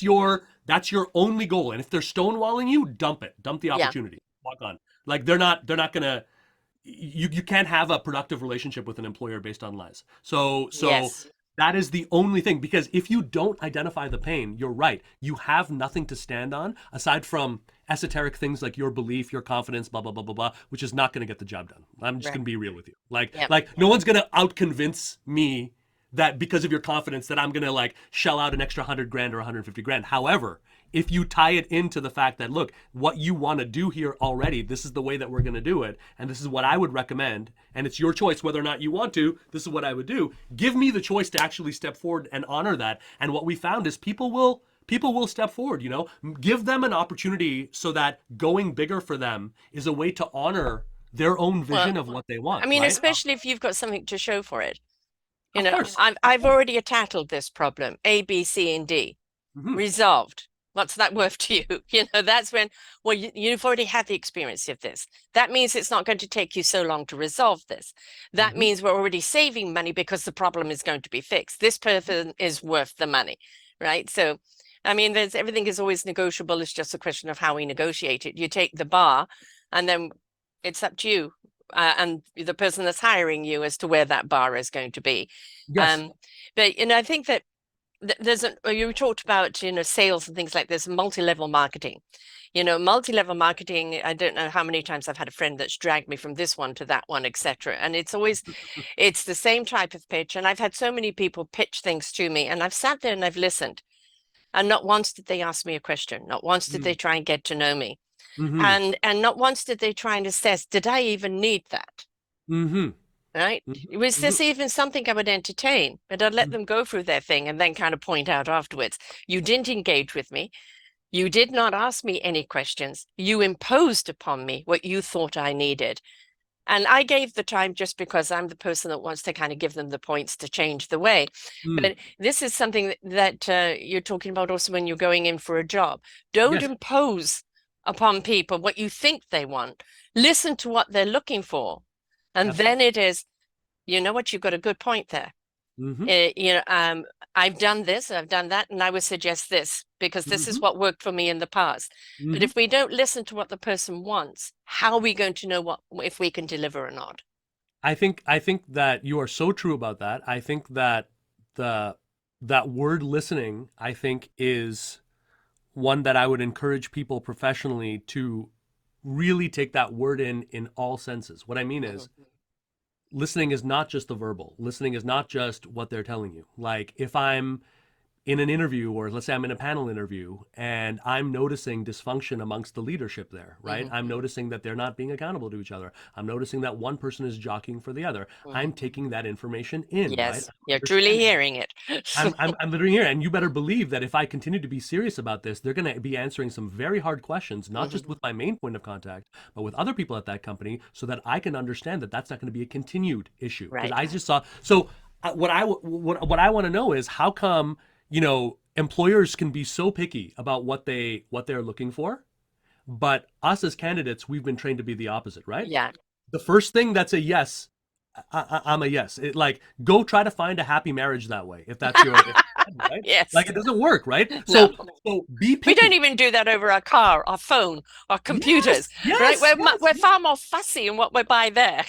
That's your only goal. And if they're stonewalling you, dump it. Dump the Yeah. opportunity. Walk on. Like they're not gonna. You can't have a productive relationship with an employer based on lies. So Yes. that is the only thing, because if you don't identify the pain, you're right. You have nothing to stand on aside from esoteric things like your belief, your confidence, blah blah blah blah blah, which is not going to get the job done. I'm just Right. going to be real with you. Like Yeah. like no one's going to out convince me that because of your confidence that I'm going to like shell out an extra 100 grand or 150 grand. However, if you tie it into the fact that, look, what you want to do here already, this is the way that we're going to do it, and this is what I would recommend, and it's your choice whether or not you want to, this is what I would do. Give me the choice to actually step forward and honor that. And what we found is people will step forward, give them an opportunity so that going bigger for them is a way to honor their own Well, vision of what they I want, mean, right? especially if you've got something to show for it. Of course. I've already tackled this problem, A, B, C, and D, Mm-hmm. resolved. What's that worth to you? That's when, well, you've already had the experience of this. That means it's not going to take you so long to resolve this. That Mm-hmm. means we're already saving money because the problem is going to be fixed. This person is worth the money, right? So, I mean, everything is always negotiable. It's just a question of how we negotiate it. You take the bar, and then it's up to you and the person that's hiring you as to where that bar is going to be. Yes. Um, but I think that you talked about, sales and things like this, multi-level marketing. Multi-level marketing, I don't know how many times I've had a friend that's dragged me from this one to that one, etc. And it's the same type of pitch. And I've had so many people pitch things to me, and I've sat there and I've listened. And not once did they ask me a question. Not once did they try and get to know me. Mm-hmm. And not once did they try and assess, did I even need that? Mm-hmm. Right? Was Mm-hmm. this even something I would entertain? But I'd let them go through their thing and then kind of point out afterwards, you didn't engage with me. You did not ask me any questions. You imposed upon me what you thought I needed. And I gave the time just because I'm the person that wants to kind of give them the points to change the way. Mm. But this is something that you're talking about also when you're going in for a job. Don't Yes. impose upon people what you think they want. Listen to what they're looking for. And then Absolutely. it is, you know what, you've got a good point there. Mm-hmm. Uh, you know, um, I've done this, I've done that, and I would suggest this because this Mm-hmm. is what worked for me in the past. But Mm-hmm. if we don't listen to what the person wants, how are we going to know what if we can deliver or not? I think that you are so true about that. I think that the that word listening, I think, is one that I would encourage people professionally to really take that word in all senses. What I mean is Mhm. listening is not just the verbal. Listening is not just what they're telling you. Like if I'm in an interview, or let's say I'm in a panel interview and I'm noticing dysfunction amongst the leadership there, right? Mhm. I'm noticing that they're not being accountable to each other. I'm noticing that one person is jockeying for the other. Mhm. I'm taking that information in, right? Yes, I'm you're truly understanding. hearing it. I'm literally here, and you better believe that if I continue to be serious about this, they're going to be answering some very hard questions, not just Mhm. with my main point of contact, but with other people at that company, so that I can understand that that's not going to be a continued issue. Because Right. I just saw. So what I want to know is how come employers can be so picky about what they're looking for, but us as candidates, we've been trained to be the opposite, right? Yeah. The first thing that's a yes, I'm a yes. Like go try to find a happy marriage that way. If that's your, if, right? Yes. Like it doesn't work, right? No. So be We don't picky. even do that over our car, our phone, our Yes, computers, right? yes, We're yes. far more fussy in what we buy there.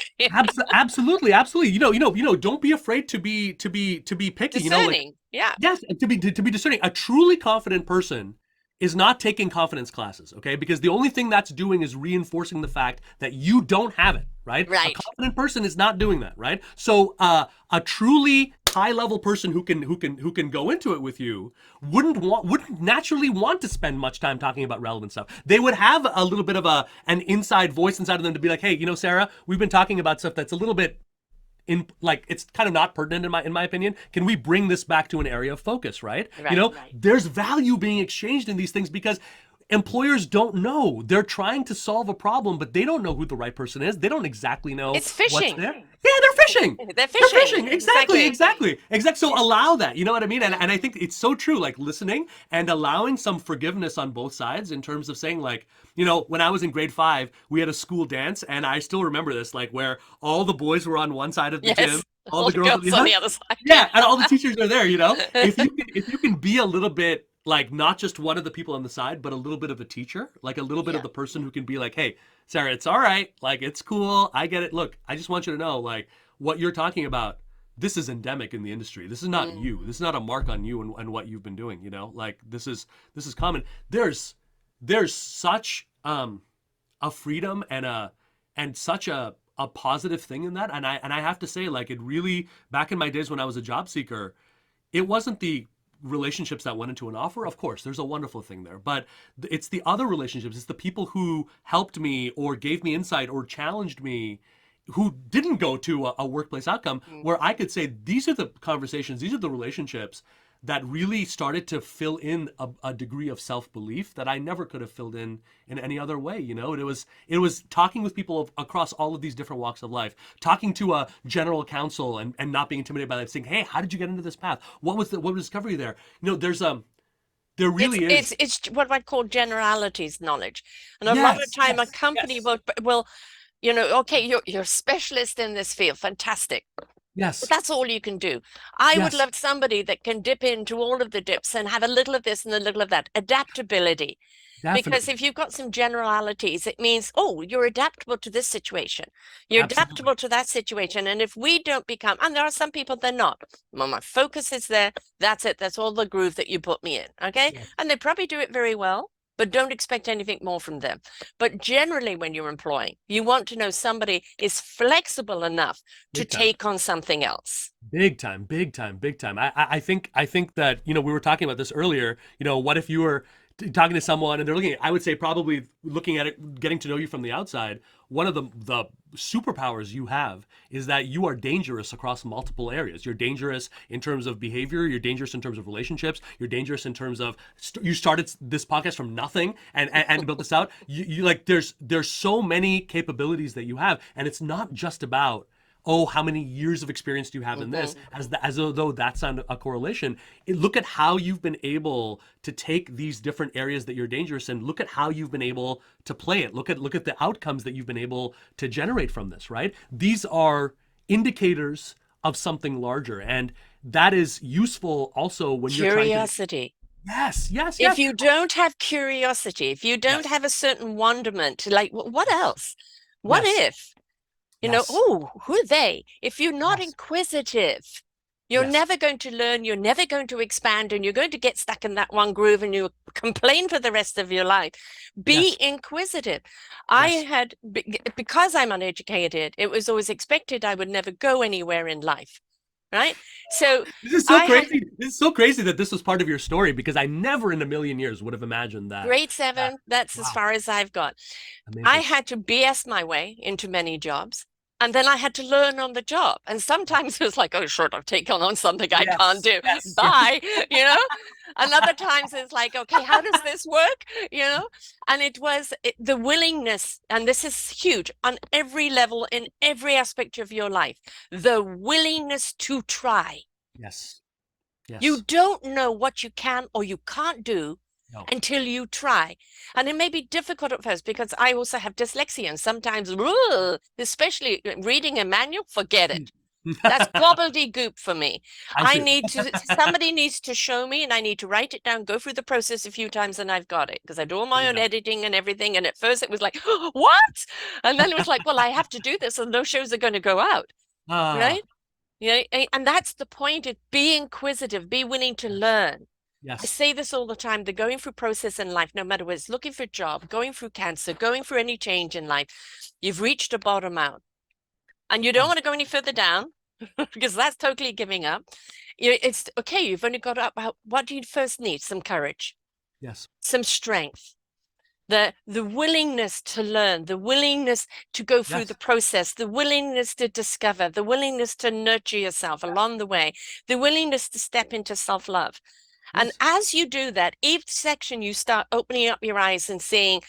Absolutely, absolutely. Don't be afraid to be picky. Like Discerning. Yeah. yes, and to be discerning. A truly confident person is not taking confidence classes, okay? Because the only thing that's doing is reinforcing the fact that you don't have it, right? A Right. confident person is not doing that, right? So, a truly high level person who can go into it with you wouldn't naturally want to spend much time talking about relevant stuff. They would have a little bit of an inside voice inside of them to be like, hey, Sarah, we've been talking about stuff that's a little bit in, like, it's kind of not pertinent in my opinion. Can we bring this back to an area of focus, right? Right. There's value being exchanged in these things because employers don't know. They're trying to solve a problem, but they don't know who the right person is. They don't exactly know It's what's fishing. there. Yeah, they're fishing. They're They're fishing. fishing. Exactly, Exactly. exactly, exactly. So allow that. You know what I mean? And I think it's so true. Like listening and allowing some forgiveness on both sides in terms of saying, like, when I was in grade 5, we had a school dance, and I still remember this, like where all the boys were on one side of the gym, Yes. all All the the girls on girls the on other. the other side. Yeah, and all the teachers are there. If you can be a little bit like not just one of the people on the side, but a little bit of a teacher, like a little bit of Yeah. the person who can be like, hey, Sarah, it's all right. Like, it's cool. I get it. Look, I just want you to know, like, what you're talking about, this is endemic in the industry. This is not Mm. you. This is not a mark on you and what you've been doing, Like, this is common. There's such a freedom and such a positive thing in that. And I have to say, like, it really, back in my days when I was a job seeker, it wasn't the relationships that went into an offer. Of course, there's a wonderful thing there, but it's the other relationships. It's the people who helped me or gave me insight or challenged me, who didn't go to a workplace outcome, Mm. where I could say these are the conversations, these are the relationships that really started to fill in a degree of self-belief that I never could have filled in any other way. It was talking with people across all of these different walks of life, talking to a general counsel and not being intimidated by that, saying, hey, how did you get into this path? What was discovery there? There It's really is. it's it's what I call generalities knowledge, and a lot of Yes, time a yes, company yes. will, okay, you're a specialist in this field, fantastic. Yes. That's all you can do. I would Yes. love somebody that can dip into all of the dips and have a little of this and a little of that. Adaptability. Because Definitely. if you've got some generalities, it means, oh, you're adaptable to this situation. You're Absolutely. adaptable to that situation. And if we don't become, and there are some people they're not. Well, my focus is there. That's it. That's all the groove that you put me in. Okay. Yes. And they probably do it very well, but don't expect anything more from them. But generally, when you're employing, you want to know somebody is flexible enough to Big time. take on something else. Big time, big time, big time. I think that, we were talking about this earlier. What if you were talking to someone and they're looking I would say probably looking at it, getting to know you from the outside, one of the superpowers you have is that you are dangerous across multiple areas. You're dangerous in terms of behavior, you're dangerous in terms of relationships, you're dangerous in terms of you started this podcast from nothing and built this out. You like there's so many capabilities that you have, and it's not just about, oh, how many years of experience do you have in Mm-hmm. this? As though that's not a correlation. Look at how you've been able to take these different areas that you're dangerous in. Look at how you've been able to play it. Look at the outcomes that you've been able to generate from this. Right? These are indicators of something larger, and that is useful also when you're trying to. Curiosity. Yes, yes, If yes, you don't have curiosity, if you don't yes, have a certain wonderment, like what yes, else? What yes, if? yes, Oh, who are they? If you're not yes, inquisitive, you're yes, never going to learn, you're never going to expand, and you're going to get stuck in that one groove and you complain for the rest of your life. Be yes, inquisitive. I yes. had, because I'm uneducated, it was always expected I would never go anywhere in life, right? So This is so I had crazy. This is so crazy that this was part of your story, because I never in a million years would have imagined that. grade That seven, that's as wow, far as I've got. I amazing. had to BS my way into many jobs. And then I had to learn on the job. And sometimes it was like, oh, short, I've taken on something I can't Yes, do. yes, yes. Bye, you know? And other times it's like, okay, how does this work? And it was the willingness, and this is huge on every level, in every aspect of your life, the willingness to try. Yes, You yes. don't know what you can or you can't do No. until you try. And it may be difficult at first because I also have dyslexia, and sometimes, ugh, especially reading a manual, forget it. That's gobbledygook for me. I I see. need to, somebody needs to show me, and I need to write it down, go through the process a few times, and I've got it because I do all my own Yeah. editing and everything. And at first it was like, oh, what? And then it was like, well, I have to do this, and those shows are going to go out, Ah, right? And that's the point of be inquisitive, be willing to yes, learn. I yes, say this all the time. The going through process in life, no matter what, it's looking for a job, going through cancer, going through any change in life, you've reached a bottom out and you don't yes, want to go any further down because that's totally giving up. It's okay. You've only got up. What do you first need? Some courage, yes, some strength, the willingness to learn, the willingness to go through the yes, process, the willingness to discover, the willingness to nurture yourself along the way, the willingness to step into self-love. And yes, as you do that, each section you start opening up your eyes and saying,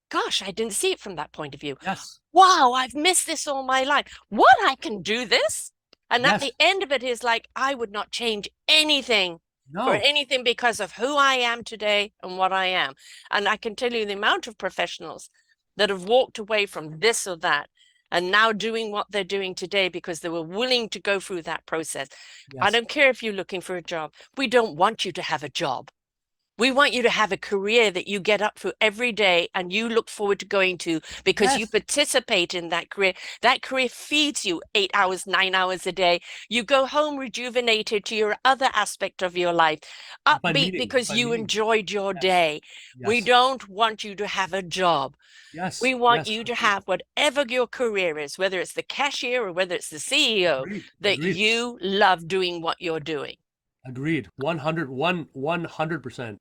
gosh, I didn't see it from that point of view. yes, Wow, I've missed this all my life. What, I can do this? And at yes. the end of it is like, I would not change anything for No. anything because of who I am today and what I am. And I can tell you the amount of professionals that have walked away from this or that and now doing what they're doing today because they were willing to go through that process. I Yes, don't care if you're looking for a job. We don't want you to have a job. We want you to have a career that you get up for every day and you look forward to going to because you yes. participate in that career. That career feeds you 8 hours, 9 hours a day. You go home rejuvenated to your other aspect of your life, upbeat because By you meeting. enjoyed your Yes, day. We yes, don't want you to have a job. yes, We want yes. you to Agreed, have whatever your career is, whether it's the cashier or whether it's the CEO, agreed, that agreed. you love doing what you're doing. Agreed. 100%,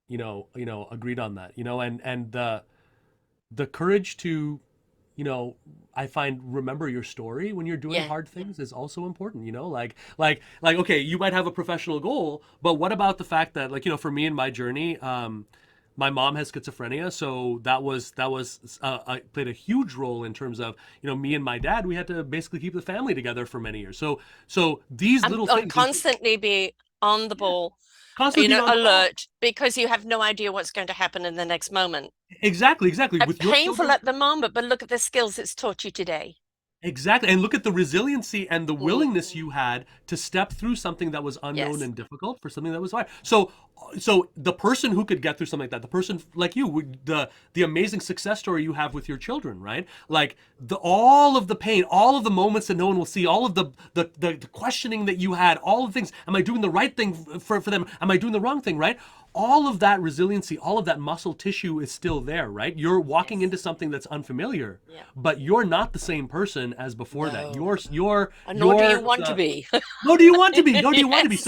agreed on that. And the courage to, I find remember your story when you're doing Yeah. hard things is also important, like okay, you might have a professional goal, but what about the fact that, like, for me in my journey, my mom has schizophrenia, so that played a huge role in terms of, me and my dad, we had to basically keep the family together for many years. So these And little things, constantly be on the yeah, ball, constantly being on the ball. alert because you have no idea what's going to happen in the next moment. Exactly, exactly. With your Painful children, at the moment, but look at the skills it's taught you today. Exactly. And look at the resiliency and the Mm, willingness you had to step through something that was unknown yes, and difficult for something that was hard. So the person who could get through something like that, the person like you, the amazing success story you have with your children, right? Like the all of the pain, all of the moments that no one will see, all of the questioning that you had, all of the things, am I doing the right thing for them? Am I doing the wrong thing, right? All of that resiliency, all of that muscle tissue is still there, right? You're walking yes, into something that's unfamiliar, yeah. but you're not the same person as before that. No, and nor do you You're want to the be. no, do you want to be? No, do you want to be?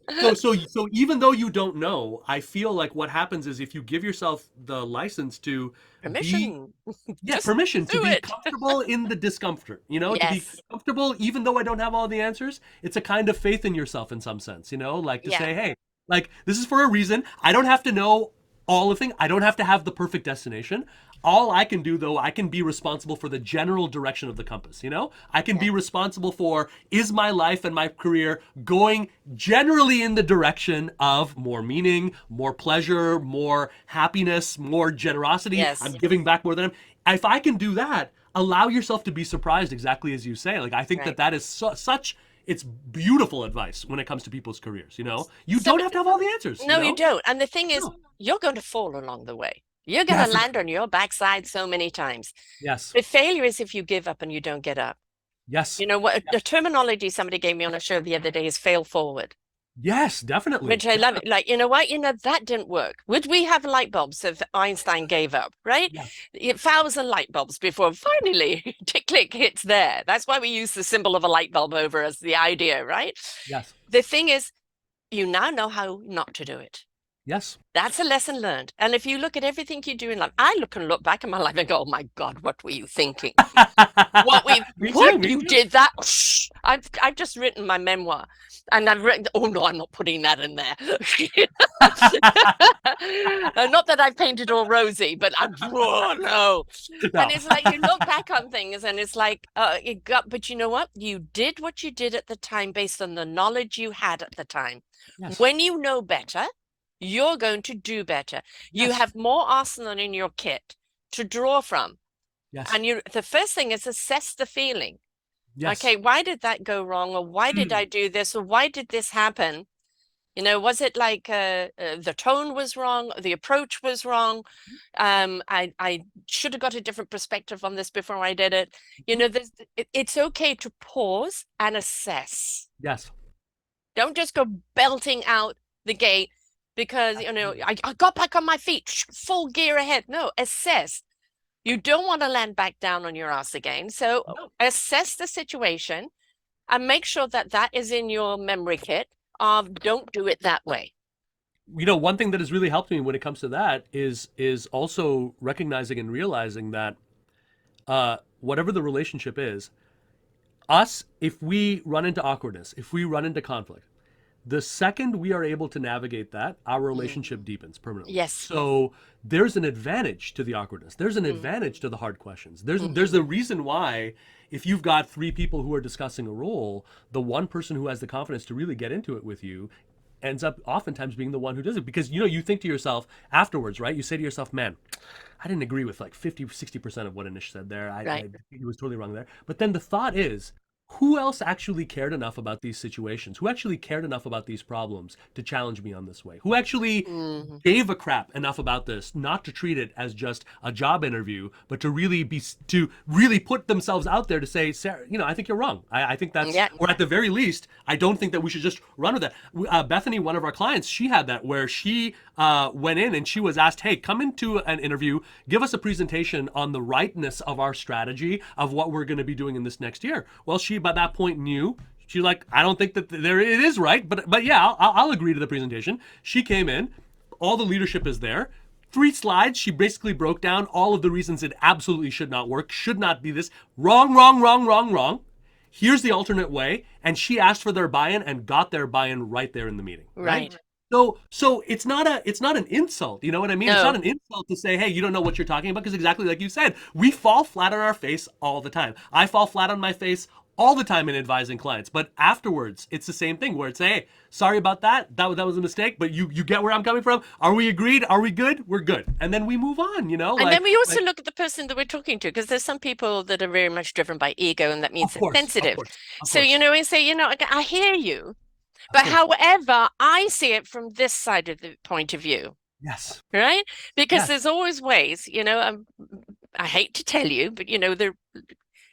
Yes. So even though you don't know, I feel like what happens is if you give yourself the license to be, Permission. yeah, Just permission to do be it. comfortable in the discomfort, to be Yes. comfortable even though I don't have all the answers, it's a kind of faith in yourself in some sense, like to Yeah. say, hey, like this is for a reason. I don't have to know all of things. I don't have to have the perfect destination. All I can do though, I can be responsible for the general direction of the compass, I can Yeah. be responsible for, is my life and my career going generally in the direction of more meaning, more pleasure, more happiness, more generosity. I'm Yes. giving back more than if I can do that, allow yourself to be surprised exactly as you say. Like I think that Right. that is such it's beautiful advice when it comes to people's careers, you So, don't have to have all the answers, no, you don't. And the thing is, No. you're going to fall along the way. You're going to land Definitely. on your backside so many times. Yes. The failure is if you give up and you don't get up. Yes. You know what? The terminology somebody gave me on a show the other day is fail forward, Yes, definitely. which I love. Like, you know what? That didn't work. Would we have light bulbs if Einstein gave up, right? Yes. 1,000 light bulbs before finally tick click hits there. That's why we use the symbol of a light bulb over as the idea, right? Yes. The thing is, you now know how not to do it. Yes. That's a lesson learned. And if you look at everything you do in life, I look back at my life and go, oh my God, what were you thinking? Me What too. Me you too. did that? Shh. I've just written my memoir, and I've written. Oh no, I'm not putting that in there. Not that I've painted all rosy, but I'm. Oh no. And No. it's like you look back on things, and it's like, you got. But you know what? You did what you did at the time based on the knowledge you had at the time. Yes. When you know better, you're going to do better. You Yes. have more arsenal in your kit to draw from. Yes. And the first thing is assess the feeling. Yes. Okay, why did that go wrong? Or why did I Mm. do this? Or why did this happen? Was it like the tone was wrong, the approach was wrong? I should have got a different perspective on this before I did it. It's okay to pause and assess. Yes. Don't just go belting out the gate because Absolutely. I got back on my feet, full gear ahead. No, assess. You don't want to land back down on your ass again. So No. assess the situation and make sure that that is in your memory kit of don't do it that way. One thing that has really helped me when it comes to that is also recognizing and realizing that whatever the relationship is, us, if we run into awkwardness, if we run into conflict, the second we are able to navigate that, our Mm. relationship deepens permanently. Yes. So there's an advantage to the awkwardness. There's an Mm. advantage to the hard questions. There's Mhm. a reason why, if you've got three people who are discussing a role, the one person who has the confidence to really get into it with you ends up oftentimes being the one who does it, because you think to yourself afterwards, right? You say to yourself, man, I didn't agree with like 50, 60% of what Anish said there. I Right. think he was totally wrong there. But then the thought is, who else actually cared enough about these situations? Who actually cared enough about these problems to challenge me on this way? Who actually Mhm. gave a crap enough about this not to treat it as just a job interview, but to really put themselves out there to say, Sarah, I think you're wrong. I think that's, Yeah. or at the very least, I don't think that we should just run with that. Bethany, one of our clients, she had that where she went in and she was asked, hey, come into an interview, give us a presentation on the rightness of our strategy of what we're going to be doing in this next year. Well, she by that point knew. She's like, I don't think that there it is right, but yeah, I'll agree to the presentation. She came in, all the leadership is there. 3 slides, she basically broke down all of the reasons it absolutely should not work, should not be this, wrong, wrong, wrong, wrong, wrong. Here's the alternate way, and she asked for their buy-in and got their buy-in right there in the meeting, right? Right. So it's not an insult, you know what I mean? It's not No. an insult to say, hey, you don't know what you're talking about, because exactly like you said, we fall flat on our face all the time. I fall flat on my face all the time in advising clients. But afterwards, it's the same thing where it's, hey, sorry about that. That was a mistake, but you get where I'm coming from. Are we agreed? Are we good? We're good. And then we move on, And then we also like look at the person that we're talking to, because there's some people that are very much driven by ego, and that means of they're course, of sensitive. course, of So, course, we say, I hear you, of but course. however, I see it from this side of the point of view, Yes. right? Because Yes. there's always ways, I hate to tell you, but there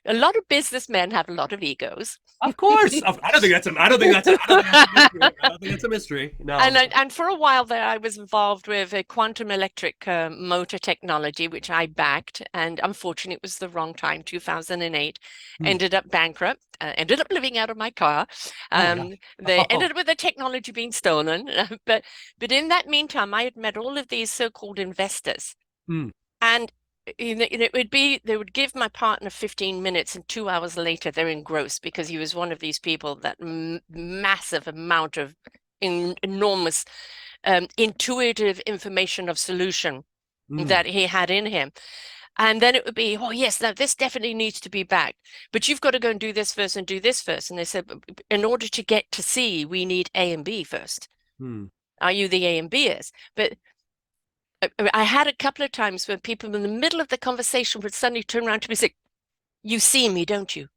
a lot of businessmen have a lot of egos. Of course. I don't think that's a I don't think that's a I don't think that's a mystery. I don't think it's a mystery. And No. and for a while there, I was involved with a quantum electric motor technology, which I backed. And unfortunately, it was the wrong time, 2008. Hmm. Ended up bankrupt. Ended up living out of my car. Oh my gosh. They ended Oh. up with the technology being stolen. But in that meantime, I had met all of these so-called investors, Hmm. and it would be they would give my partner 15 minutes, and 2 hours later they're engrossed because he was one of these people that massive amount of enormous intuitive information of solution Hmm. that he had in him. And then it would be, oh, yes, now this definitely needs to be backed, but you've got to go and do this first and do this first. And they said, in order to get to C, we need A and B first. Hmm. Are you the A and Bers? But I had a couple of times where people in the middle of the conversation would suddenly turn around to me and say, you see me, don't you?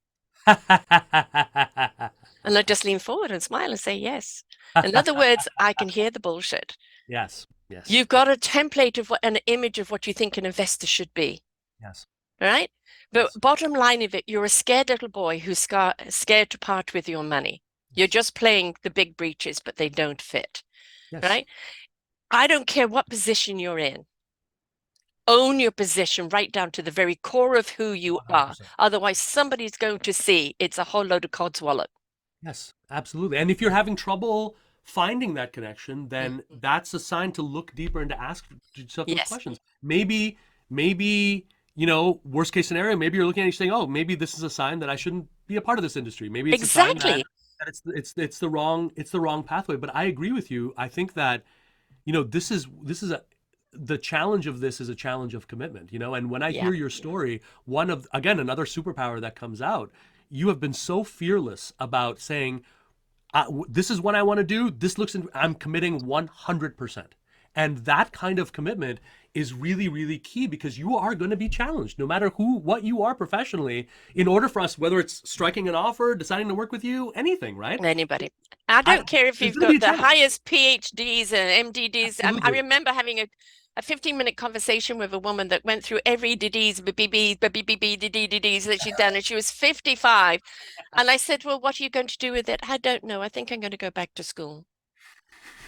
And I'd just lean forward and smile and say, yes. In other words, I can hear the bullshit. Yes. Yes. You've got a template of an image of what you think an investor should be, Yes. right? But Yes. bottom line of it, you're a scared little boy who's scared to part with your money. You're Yes. just playing the big breeches, but they don't fit, Yes. right? I don't care what position you're in. Own your position right down to the very core of who you are. 100%. Otherwise, somebody's going to see it's a whole load of codswallop. Yes, absolutely. And if you're having trouble finding that connection, then Mm. that's a sign to look deeper and to ask yourself those Yes, questions. Maybe, worst case scenario, maybe you're looking at it and saying, oh, maybe this is a sign that I shouldn't be a part of this industry. Maybe it's a sign that exactly. it's the wrong pathway. But I agree with you. I think that, this is the challenge of this is a challenge of commitment, and when I Yeah. hear your story, one of again another superpower that comes out, you have been so fearless about saying, this is what I want to do. I'm committing 100%. And that kind of commitment is really, really key because you are going to be challenged no matter what you are professionally in order for us, whether it's striking an offer, deciding to work with you, anything, right? Anybody. I I, don't care if there's you've going to be got a the challenge. highest PhDs and MDDs. I Absolutely. remember having a 15-minute conversation with a woman that went through every disease, disease that she'd done, and she was 55. And I said, well, what are you going to do with it? I don't know. I think I'm going to go back to school.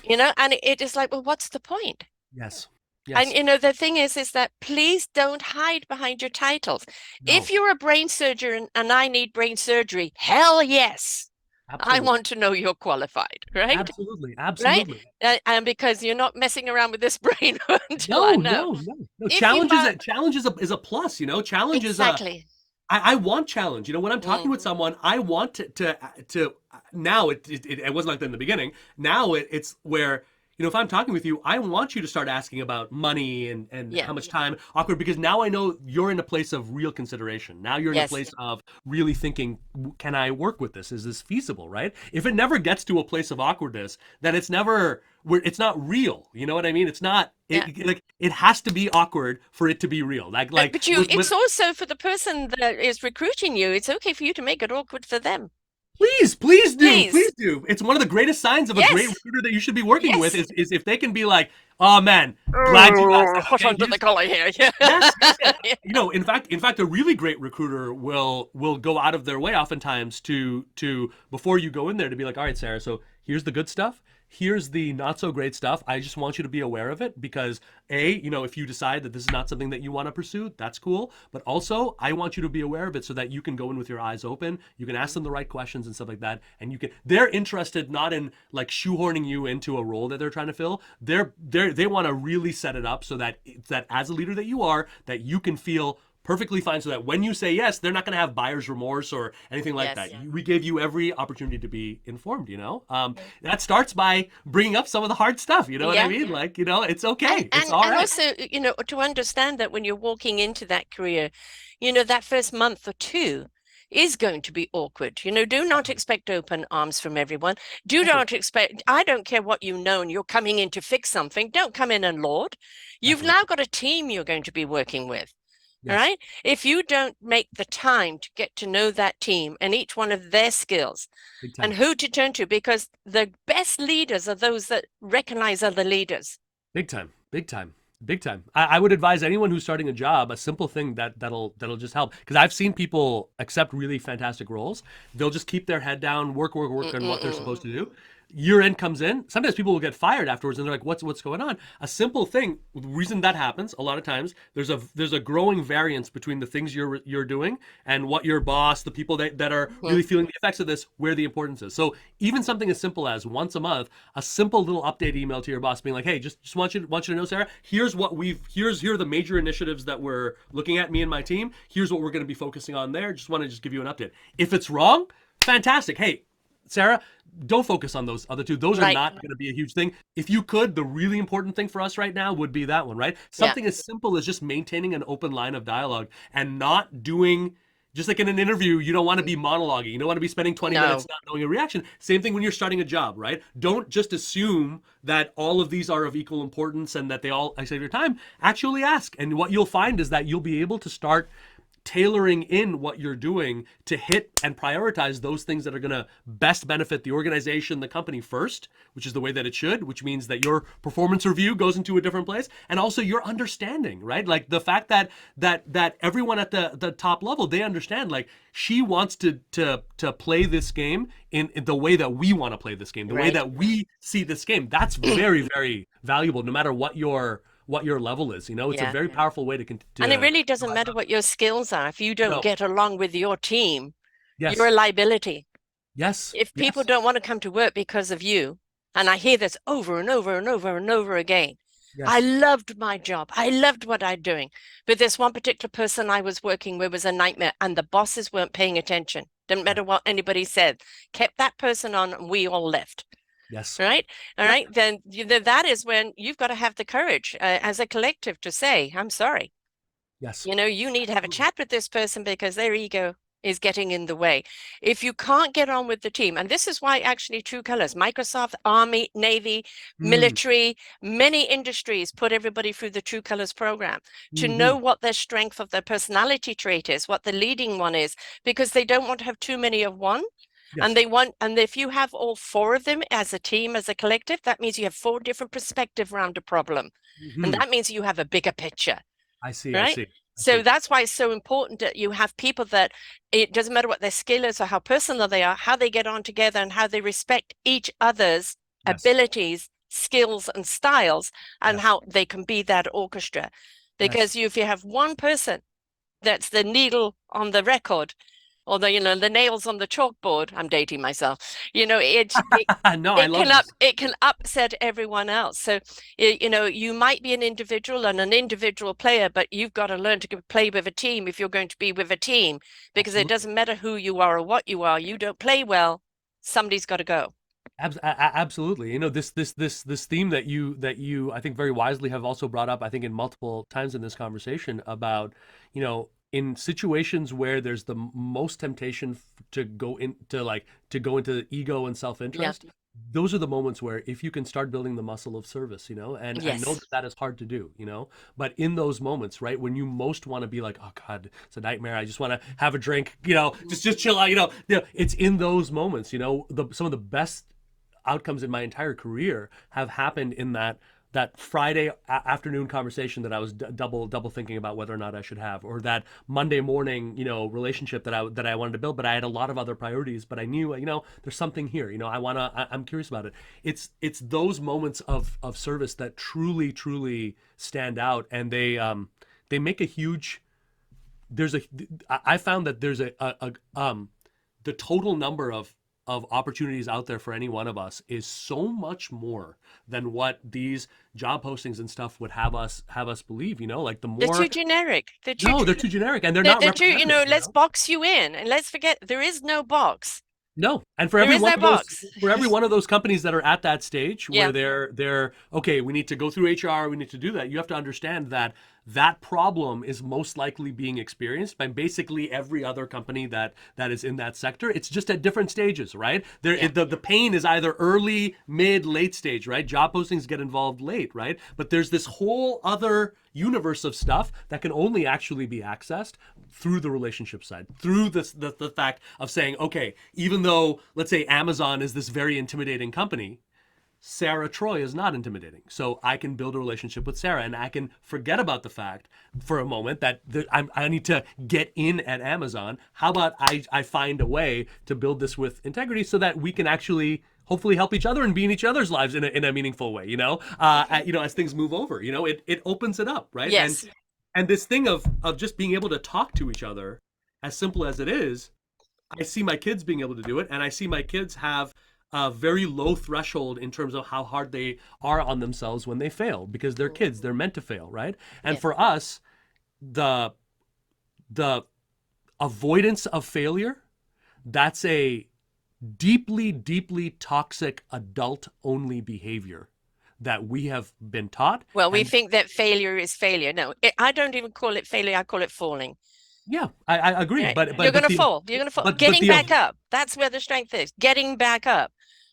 And it is like, well, what's the point? Yes. And Yes. the thing is that please don't hide behind your titles. If No. you're a brain surgeon and I need brain surgery, hell yes. I Absolutely. want to know you're qualified, right? Absolutely. Right? Absolutely. And because you're not messing around with this brain until I No, know. no, no, no. If you might, Challenge is a plus, Challenge is a exactly. I want challenge. When I'm talking Mm, with someone, I want to now it wasn't like that in the beginning. Now it's where, if I'm talking with you, I want you to start asking about money and yeah. how much time awkward because now I know you're in a place of real consideration. Now you're in a Yes. place of really thinking, can I work with this? Is this feasible, right? If it never gets to a place of awkwardness, then it's not real. You know what I mean? It's not Yeah. like it has to be awkward for it to be real. Like But with it's also for the person that is recruiting you, it's okay for you to make it awkward for them. Please, please do, please Please. do. It's one of the greatest signs of a great Yes. recruiter that you should be working with Yes. is if they can be like, "Oh man, glad you asked Oh, that." hot Okay, under the collar here. Yeah. yes. Yeah. In fact, a really great recruiter will go out of their way oftentimes to before you go in there to be like, "All right, Sarah, so here's the good stuff. Here's the not so great stuff. I just want you to be aware of it because if you decide that this is not something that you want to pursue, that's cool. But also, I want you to be aware of it so that you can go in with your eyes open. You can ask them the right questions and stuff like that. And they're interested not in like shoehorning you into a role that they're trying to fill. They want to really set it up so that as a leader that you are, that you can feel perfectly fine so that when you say yes, they're not going to have buyer's remorse or anything like Yes. that. We gave you every opportunity to be informed, that starts by bringing up some of the hard stuff. You know what I Yeah. mean? Like, it's And okay. It's and all and right. also, to understand that when you're walking into that career, that first month or two is going to be awkward. Do not Definitely. expect open arms from everyone. Do Definitely. not expect, I don't care what you know and you're coming in to fix something. Don't come in and lord. You've Definitely. now got a team you're going to be working with. All Yes. right. If you don't make the time to get to know that team and each one of their skills Big and time. who to turn to, because the best leaders are those that recognize other leaders. Big time. Big time. Big time. I would advise anyone who's starting a job a simple thing that'll just help. Because I've seen people accept really fantastic roles. They'll just keep their head down, work, work, work on what they're Mm-mm-mm. supposed to do. Year end comes in. Sometimes people will get fired afterwards, and they're like, "What's going on?" A simple thing. The reason that happens a lot of times there's a growing variance between the things you're doing and what your boss, the people that are Mhm. really feeling the effects of this, where the importance is. So even something as simple as once a month, a simple little update email to your boss being like, "Hey, just want you to know, Sarah, here are the major initiatives that we're looking at, me and my team. Here's what we're going to be focusing on there. Just want to give you an update. If it's wrong, fantastic. Hey, Sarah, don't focus on those other two. Those are Right. not going to be a huge thing. If you could, the really important thing for us right now would be that one, right? Yeah. Something as simple as just maintaining an open line of dialogue and not doing just like in an interview, you don't want to be monologuing. You don't want to be spending 20 minutes No. not knowing a reaction. Same thing when you're starting a job, right? Don't just assume that all of these are of equal importance and that they all save your time. Actually ask. And what you'll find is that you'll be able to start tailoring in what you're doing to hit and prioritize those things that are going to best benefit the organization, the company first, which is the way that it should, which means that your performance review goes into a different place, and also your understanding, right? Like the fact that everyone at the top level, they understand like she wants to play this game in the way that we want to play this game, the way Right. that we see this game. That's very, very valuable no matter what your level is. It's a Yeah. very powerful way to And it really doesn't rise matter up. what your skills are. If you don't No. get along with your team, you're a Yes. liability. Yes. If people Yes. don't want to come to work because of you, and I hear this over and over and over and over again. I Yes. loved my job. I loved what I'm doing. But this one particular person I was working with was a nightmare, and the bosses weren't paying attention. Didn't Yeah. matter what anybody said. Kept that person on, and we all left. Yes. All right. All Yep. right. Then that is when you've got to have the courage as a collective to say, I'm sorry. Yes. You need to have a Absolutely. chat with this person because their ego is getting in the way. If you can't get on with the team, and this is why actually True Colors, Microsoft, Army, Navy, Mm. military, many industries put everybody through the True Colors program to know Hmm. what their strength of their personality trait is, what the leading one is, because they don't want to have too many of one. And Yes. they want, and if you have all four of them as a team, as a collective, that means you have four different perspectives around a problem. And Hmm. that means you have a bigger picture, I see. I right? see. I So see. that's why it's so important that you have people that it doesn't matter what their skill is or how personal they are, how they get on together and how they respect each other's Yes. abilities, skills, and styles, and Yes. how they can be that orchestra. Yes. Because if you have one person that's the needle on the record, or the nails on the chalkboard. I'm dating myself. It No, I it can love up this. it can upset everyone else. So you might be an individual and an individual player, but you've got to learn to play with a team if you're going to be with a team, because it Absolutely. doesn't matter who you are or what you are. You don't play well, somebody's got to go. Absolutely. This theme that you I think very wisely have also brought up, I think in multiple times in this conversation about, in situations where there's the most temptation to go into ego and Yeah. self-interest, those are the moments where if you can start building the muscle of service, and I know Yes. that that is hard to do, but in those moments, right, when you most want to be like, oh God, it's a nightmare. I just want to have a drink, just chill out, it's in those moments, some of the best outcomes in my entire career have happened in that Friday afternoon conversation that I was double thinking about whether or not I should have, or that Monday morning, relationship that I wanted to build, but I had a lot of other priorities, but I knew, there's something here, I'm curious about it. It's those moments of service that truly stand out, and they make a huge. There's a I found that there's the total number of opportunities out there for any one of us is so much more than what these job postings and stuff would have us believe, like the They're too more. generic. No, they're too generic and they're They're, not they're too, representative, let's box you in and let's forget there is no box. No. And for There every is one no of those box. for every one of those companies that are at that stage where Yeah. they're okay, we need to go through HR, we need to do that. You have to understand that that problem is most likely being experienced by basically every other company that is in that sector. It's just at different stages, right? Yeah. The pain is either early, mid, late stage, right? Job postings get involved late, right? But there's this whole other universe of stuff that can only actually be accessed through the relationship side, through the fact of saying, okay, even though let's say Amazon is this very intimidating company, Sarah Troy is not intimidating. So I can build a relationship with Sarah, and I can forget about the fact for a moment that I need to get in at Amazon. How about I find a way to build this with integrity so that we can actually hopefully help each other and be in each other's lives in a meaningful way, Okay. as things move over, it opens it up, right? Yes. And this thing of just being able to talk to each other, as simple as it is, I see my kids being able to do it, and I see my kids have a very low threshold in terms of how hard they are on themselves when they fail because they're kids, they're meant to fail, right? And Yeah. for us, the the avoidance of failure, that's a deeply, deeply toxic adult only behavior that we have been taught. Well, we And think that failure is failure. No, I don't even call it failure. I call it falling. yeah, I agree. Right? You're going to fall. You're going to fall. But Getting the back up. That's where the strength is. Getting back up.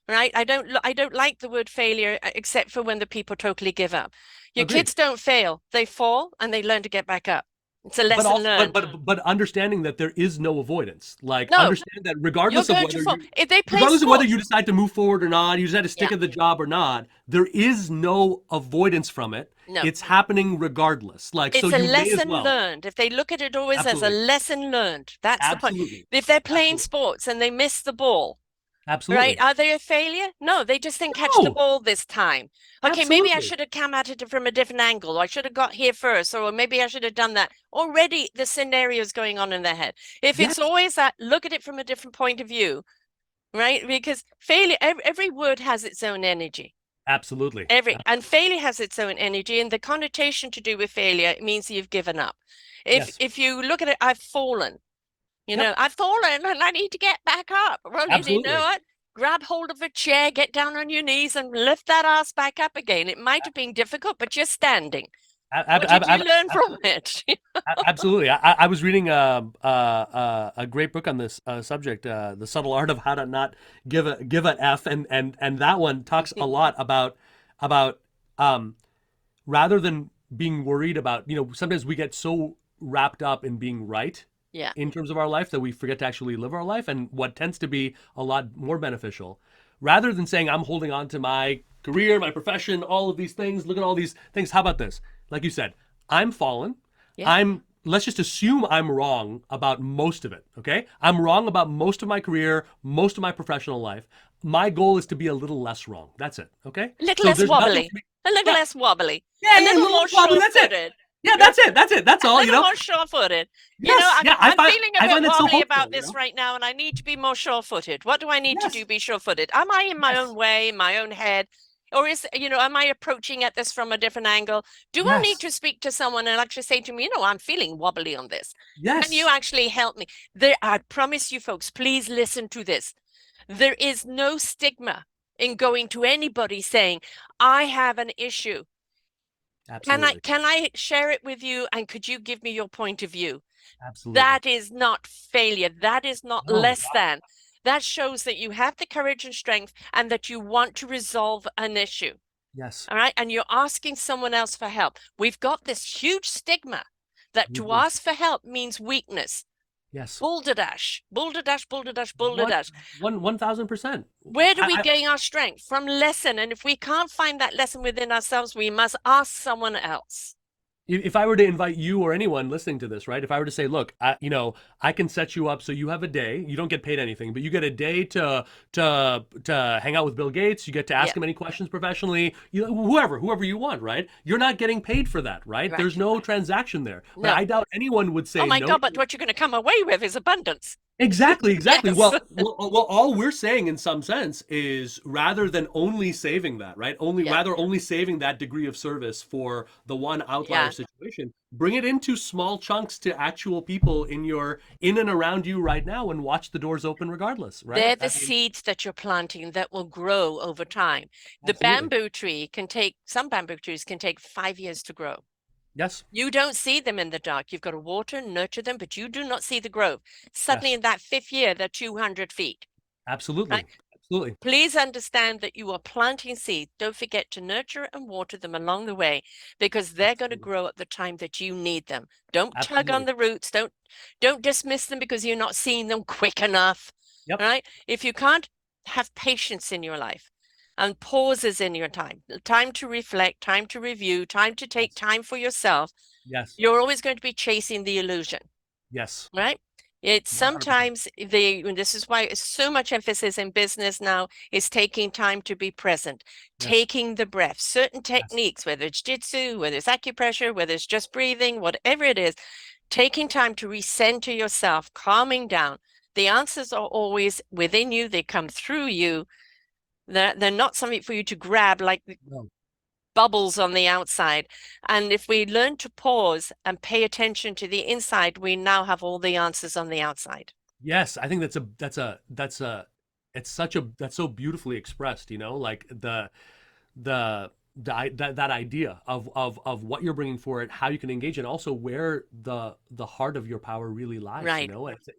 Right? I don't like the word failure except for when the people totally give up. Your agreed. kids don't fail. They fall and they learn to get back up. It's a But lesson also, learned. but understanding that there is no avoidance. Like No, understand that you're going to fall. If they play regardless of whether you sports, decide to move forward or not, you decide to yeah, stick at the job or not, there is no avoidance from it. no. It's happening regardless. Like so It's a you may as lesson well. learned. If they look at it always as a Absolutely. lesson learned, that's the point. Absolutely. If they're playing Absolutely. sports and they miss the ball, right? Absolutely. Are they a failure? No, they just didn't catch the No. ball this time. Okay, maybe I Absolutely. should have come at it from a different angle, or I should have got here first, or maybe I should have done that. Already the scenario is going on in their head. If it's Yes. always that, look at it from a different point of view, right? Because failure, every word has its own energy. Absolutely. And failure has its own energy, and the connotation to do with failure means you've given up. Yes. If you look at it, I've fallen. Yep. I've fallen and I need to get back up. Well, you know Absolutely. what? Grab hold of a chair, get down on your knees, and lift that ass back up again. It might have been difficult, but you're standing. Ab- What did ab- you ab- learn from it? Absolutely. I was reading a great book on this subject, The Subtle Art of How to Not Give an F, and that one talks a lot about um, rather than being worried about, sometimes we get so wrapped up in being right Yeah. in terms of our life that we forget to actually live our life, and what tends to be a lot more beneficial. Rather than saying I'm holding on to my career, my profession, all of these things, look at all these things. How about this? Like you said, I'm fallen. Yeah. Let's just assume I'm wrong about most of it, okay? I'm wrong about most of my career, most of my professional life. My goal is to be a little less wrong. That's it, okay? A little So less there's nothing wobbly. for me. A little Yeah, less wobbly. yeah, A yeah, a little little more less wobbly. That's it. sure-footed. Yeah, that's it. That's it. That's A all, little more sure-footed. Yes, yeah, I'm feeling a I bit find it so wobbly hopeful, about this right now, and I need to be more sure-footed. What do I need to do Yes, to be sure-footed? Am I in my own yes, way, in my own head? Or am I approaching at this from a different angle? Do I need yes, to speak to someone and actually say to me, I'm feeling wobbly on this. Can you yes. actually help me? I promise you folks, please listen to this. There is no stigma in going to anybody saying, I have an issue. Absolutely. Can I share it with you? And could you give me your point of view? Absolutely. That is not failure. That is not No, less God. than. That shows that you have the courage and strength and that you want to resolve an issue. Yes, All right. And you're asking someone else for help. We've got this huge stigma that we to do. ask for help means weakness. Yes. Boulderdash, boulderdash, boulderdash, What? boulderdash. 1,000%. Where do we I gain our strength? From lesson. And if we can't find that lesson within ourselves, we must ask someone else. if I were to invite you or anyone listening to this, right? If I were to say, look, I can set you up so you have a day. You don't get paid anything, but you get a day to hang out with Bill Gates. You get to Yeah. ask him any questions professionally. Whoever you want, right? You're not getting paid for that, right? Right. There's no transaction there. But No. I doubt anyone would Oh say my no. God, but what you're going to come away with is abundance. Exactly, exactly. Yes. Well, all we're saying in some sense is rather than only saving that, right? Yeah. Only saving that degree of service for the one outlier Yeah. situation, bring it into small chunks to actual people in and around you right now, and watch the doors open regardless, right? They're the seeds that you're planting that will grow over time. The Absolutely. bamboo tree can take, some bamboo trees can take 5 years to grow. Yes. You don't see them in the dark. You've got to water and nurture them, but you do not see the growth. Suddenly, Yes. in that 5th year, they're 200 feet, right? Absolutely. Absolutely. Please understand that you are planting seeds. Don't forget to nurture and water them along the way because they're going to Absolutely. grow at the time that you need them. Don't tug on Absolutely. the roots. Don't dismiss them because you're not seeing them quick enough. Yep. Right? If you can't have patience in your life and pauses in your time to reflect, time to review, time to take Yes. time for yourself, Yes. you're always going to be chasing the illusion, Yes. right? It's 100%. sometimes and this is why so much emphasis in business now is taking time to be present, Yes. taking the breath, certain Yes. techniques, whether it's jitsu, whether it's acupressure, whether it's just breathing, whatever it is, taking time to recenter yourself, calming down. The answers are always within you, they come through you. They're not something for you to grab like No. bubbles on the outside. And if we learn to pause and pay attention to the inside, we now have all the answers on the outside. Yes, I think that's so beautifully expressed, like that idea of what you're bringing for it, how you can engage, and also where the heart of your power really lies. Right.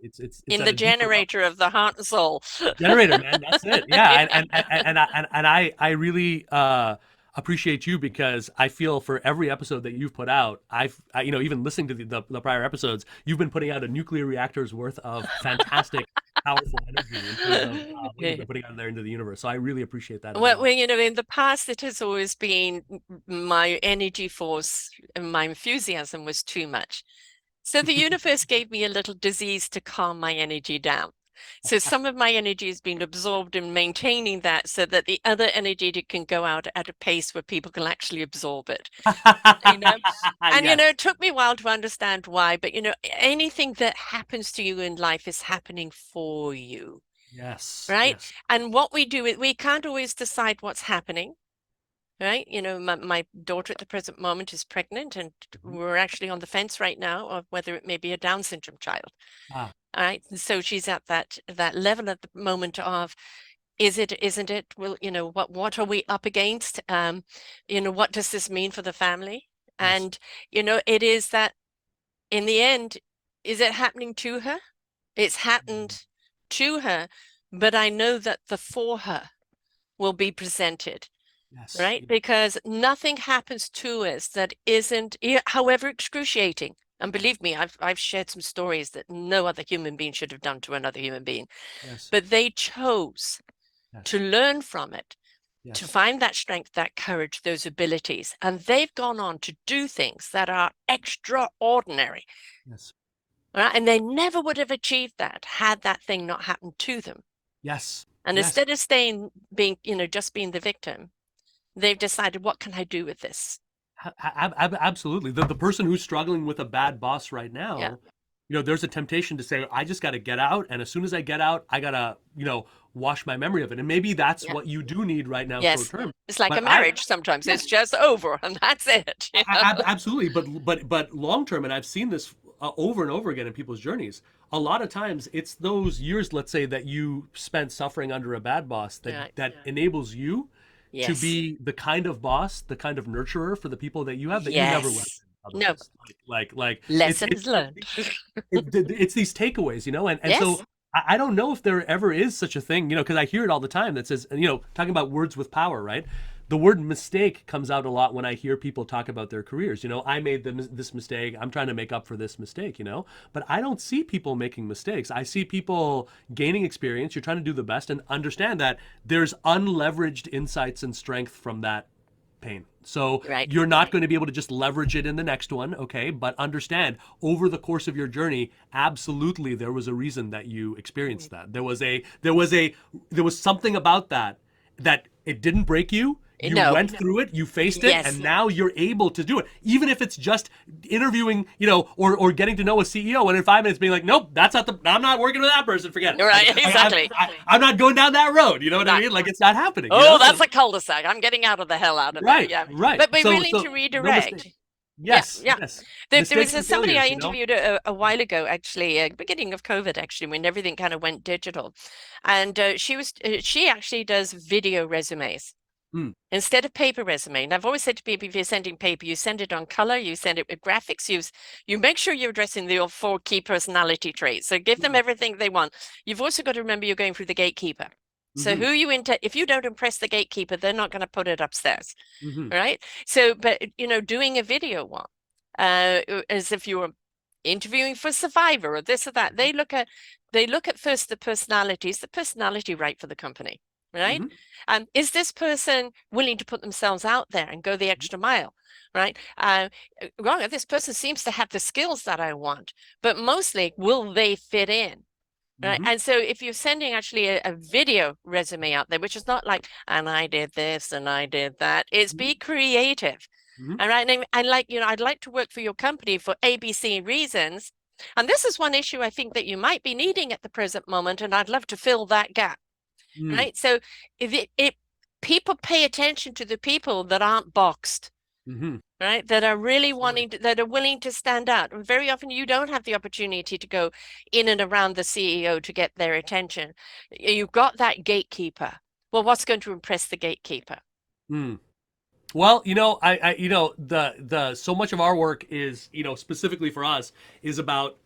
It's In at the a deeper level. generator of the heart and soul. Generator, man, that's it. Yeah, Yeah. and I really appreciate you, because I feel for every episode that you've put out, even listening to the prior episodes, you've been putting out a nuclear reactor's worth of fantastic, powerful energy in terms of what you've Yeah. been putting out there into the universe. So I really appreciate that as Well, well. in the past, it has always been my energy force and my enthusiasm was too much. So the universe gave me a little disease to calm my energy down. So some of my energy has been absorbed in maintaining that so that the other energy can go out at a pace where people can actually absorb it. You know, and Yes, it took me a while to understand why, but anything that happens to you in life is happening for you, yes, right? yes. And what we do is we can't always decide what's happening. Right. My daughter at the present moment is pregnant, and Mhm. we're actually on the fence right now of whether it may be a Down syndrome child. Ah, All right. And so she's at that level at the moment of, is it, isn't it? Well, what are we up against? What does this mean for the family? yes. And it is that in the end, is it happening to her? It's Mhm. happened to her, but I know that the for her will be presented, Yes. right? Because nothing happens to us that isn't, however excruciating. And believe me, I've shared some stories that no other human being should have done to another human being, Yes. but they chose to Yes. learn from it, to Yes. find that strength, that courage, those abilities, and they've gone on to do things that are extraordinary, Yes. right? And they never would have achieved that had that thing not happened to them. Yes. And Yes. instead of being, just being the victim, they've decided, what can I do with this? Absolutely. The person who's struggling with a bad boss right Yeah. now, there's a temptation to say, I just got to get out. And as soon as I get out, I got to, wash my memory of it. And maybe that's Yeah. what you do need right now, short Yes. term. It's like a But marriage sometimes. yeah, It's just over and that's it. absolutely. But long term, and I've seen this over and over again in people's journeys. A lot of times, it's those years, let's say, that you spent suffering under a bad boss that Right. enables you to Yes. be the kind of boss, the kind of nurturer for the people that you have that you never would have Yes. been No. otherwise. Like Lessons learned. it's these takeaways, and so Yes. I don't know if there ever is such a thing, because I hear it all the time that says, talking about words with power, right? The word mistake comes out a lot when I hear people talk about their careers. I made this mistake. I'm trying to make up for this mistake, but I don't see people making mistakes. I see people gaining experience. You're trying to do the best and understand that there's unleveraged insights and strength from that pain. So Right. you're not going to be able to just leverage it in the next one, okay? But understand, over the course of your journey, absolutely there was a reason that you experienced that. There was something about that it didn't break you. You No. went through it, you faced it, and Yes. now you're able to do it. Even if it's just interviewing, or getting to know a CEO, and in 5 minutes being like, nope, I'm not working with that person. Forget it. Right. Exactly. I'm not going down that road. You know what I Right. mean? Like, it's not happening. Oh, So that's a cul-de-sac. I'm getting out of the hell out of there. right, Yeah. right. But we So really need to no mistake. redirect. Yeah, Yes, yeah. yes. There was Mistakes and somebody I failures, you know? interviewed a while ago, actually, beginning of COVID, actually, when everything kind of went digital, and she actually does video resumes Mm, instead of paper resume. And I've always said to people, if you're sending paper, you send it on color, you send it with graphics, you make sure you're addressing the four key personality traits. So give them mm, everything they want. You've also got to remember you're going through the gatekeeper. So mhm, if you don't impress the gatekeeper, they're not going to put it upstairs. mhm, Right. So, but doing a video one, as if you were interviewing for Survivor or this or that, they look at first the personality. Is the personality right for the company? Right? mhm, Is this person willing to put themselves out there and go the extra mile? Right? Wrong. This person seems to have the skills that I want, but mostly, will they fit in? Right. mhm, And so if you're sending actually a video resume out there, which is not like, and I did this and I did that, it's mhm, be creative. mhm, All right. And like, I'd like to work for your company for ABC reasons. And this is one issue I think that you might be needing at the present moment, and I'd love to fill that gap. mm, Right. So if it people pay attention to the people that aren't boxed, mhm. right? That are really Absolutely. that are willing to stand out. And very often you don't have the opportunity to go in and around the CEO to get their attention. You've got that gatekeeper. Well, what's going to impress the gatekeeper? Mm. Well, the so much of our work is, specifically for us, is about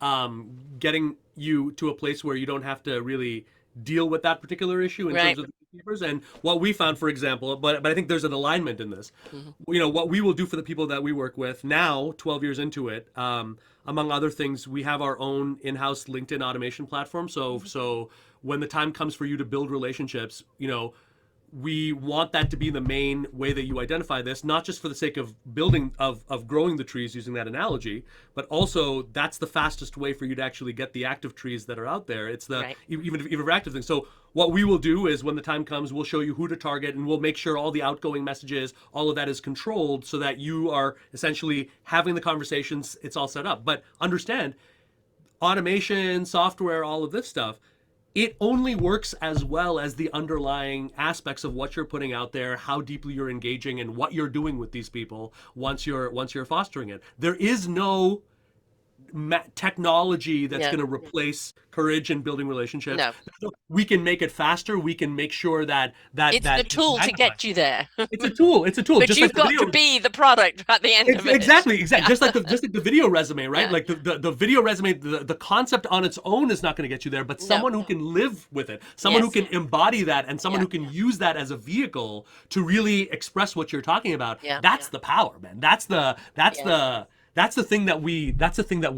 getting you to a place where you don't have to really deal with that particular issue in terms Right. of the gatekeepers. And what we found, for example, but I think there's an alignment in this. Mhm. What we will do for the people that we work with now, 12 years into it, among other things, we have our own in-house LinkedIn automation platform. So when the time comes for you to build relationships, we want that to be the main way that you identify this, not just for the sake of building of growing the trees using that analogy, but also that's the fastest way for you to actually get the active trees that are out there. It's the Right. even active thing. So what we will do is when the time comes, we'll show you who to target, and we'll make sure all the outgoing messages, all of that is controlled so that you are essentially having the conversations. It's all set up. But understand, automation, software, all of this stuff, it only works as well as the underlying aspects of what you're putting out there, how deeply you're engaging, and what you're doing with these people once you're fostering it. There is no technology that's Yeah. going to replace courage and building relationships. No. We can make it faster. We can make sure that that It's the that it's tool to magnified. get you there. It's a tool. It's a tool. But Just like you've the got to video. be the product at the end of it. Exactly. Yeah. Just like the video resume, right? Yeah. Like the video resume, the concept on its own is not going to get you there, but No. someone who can live with it, someone who Yes. can embody that, and someone Yeah. who can use that as a vehicle to really express what you're talking about. Yeah. That's the power, man. That's the that's Yes. the that's the thing that we want. That's the thing that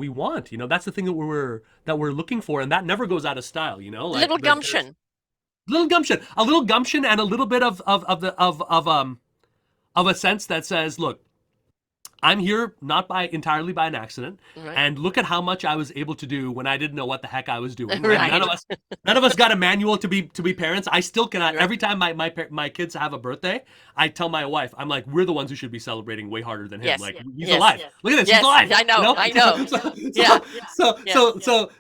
we're looking for, and that never goes out of style. A Like little there's gumption. a little gumption, and a little bit of a sense that says, look, I'm here not by entirely by an accident, Right. and look at how much I was able to do when I didn't know what the heck I was doing. Right? None Right. of us, none of us got a manual to be parents. I still cannot. Right. Every time my kids have a birthday, I tell my wife, I'm like, we're the ones who should be celebrating way harder than him. Yes. Like he's Yes. alive. Look at this, he's Yes. alive. I know. I know. Yeah. Yeah.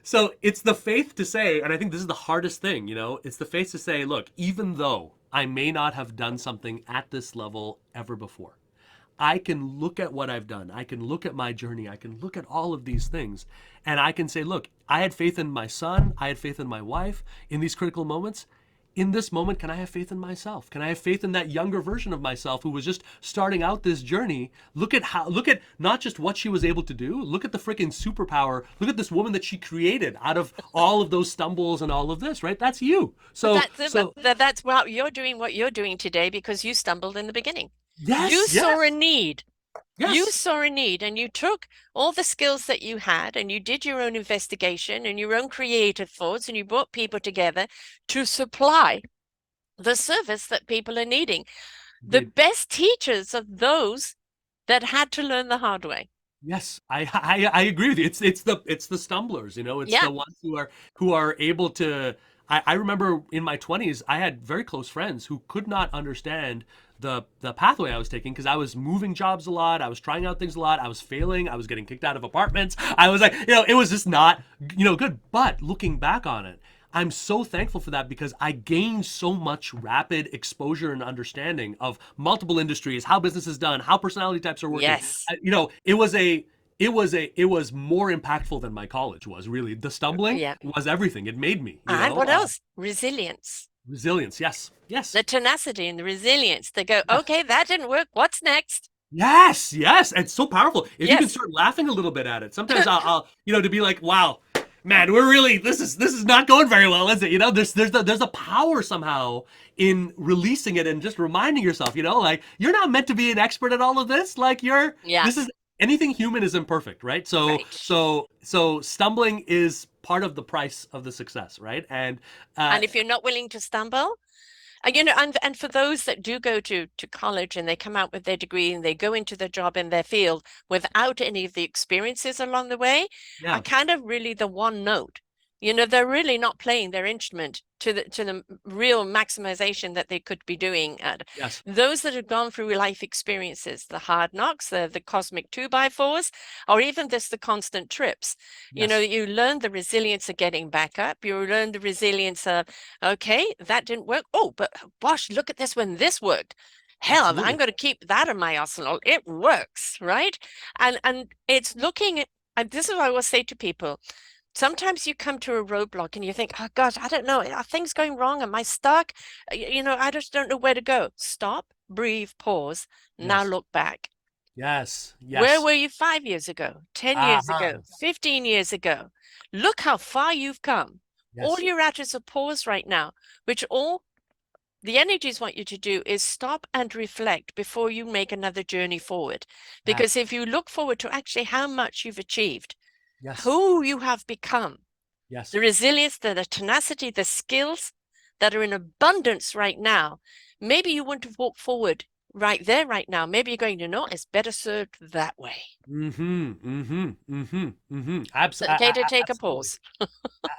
So it's the faith to say, and I think this is the hardest thing. It's the faith to say, look, even though I may not have done something at this level ever before, I can look at what I've done. I can look at my journey. I can look at all of these things. And I can say, look, I had faith in my son. I had faith in my wife in these critical moments. In this moment, can I have faith in myself? Can I have faith in that younger version of myself who was just starting out this journey? Look at not just what she was able to do. Look at the freaking superpower. Look at this woman that she created out of all of those stumbles and all of this, right? That's you. But So, so that's you're doing what you're doing today because you stumbled in the beginning. You yes, saw yes, a need. You yes. saw a need and you took all the skills that you had and you did your own investigation and your own creative thoughts and you brought people together to supply the service that people are needing. The Indeed. best teachers are those that had to learn the hard way. Yes, I agree with you. It's the stumblers, it's Yeah. the ones who are able to. I remember in my 20s, I had very close friends who could not understand the pathway I was taking because I was moving jobs a lot, I was trying out things a lot, I was failing, I was getting kicked out of apartments. I was like, it was just not, good. But looking back on it, I'm so thankful for that because I gained so much rapid exposure and understanding of multiple industries, how business is done, how personality types are working. Yes. It was more impactful than my college was, really. The stumbling Yeah. was everything. It made me, And what else? Resilience. resilience. Yes. The Yes. tenacity and the resilience. They go, Yes. okay, that didn't work. What's next? Yes, yes, it's so powerful. If you can Yes. start laughing a little bit at it, sometimes I'll to be like, wow, man, we're really this is not going very well, is it? There's a power somehow in releasing it and just reminding yourself, like you're not meant to be an expert at all of this. Like Yeah. this is anything human is imperfect, right? So Right. so so stumbling is part of the price of the success, right? And uh, And if you're not willing to stumble, and for those that do go to college and they come out with their degree and they go into the job in their field without any of the experiences along the way, are yeah, kind of really the one note. They're really not playing their instrument to the real maximization that they could be doing. And yes, those that have gone through life experiences, the hard knocks, the cosmic 2x4s, or even just the constant trips, yes, you learn the resilience of getting back up. You learn the resilience of, okay, that didn't work. Oh, but gosh, look at this when this worked. Hell, I'm absolutely, going to keep that in my arsenal. It works, right? And it's looking at, and this is what I will say to people. Sometimes you come to a roadblock and you think, oh gosh, I don't know. Are things going wrong? Am I stuck? I just don't know where to go. Stop, breathe, pause. Now yes, look back. yes, Where yes, were you 5 years ago, 10 years uh-huh, ago, 15 years ago? Look how far you've come. All yes, you're at is a pause right now, which all the energies want you to do is stop and reflect before you make another journey forward. that, Because if you look forward to actually how much you've achieved, yes, who you have become, yes. the resilience, the tenacity, the skills that are in abundance right now, maybe you wouldn't have walked forward right there, right now. Maybe you're going to know it's better served that way. Mm-hmm. Mm-hmm. Mm-hmm. Mm-hmm. Okay, to take a Absolutely. pause.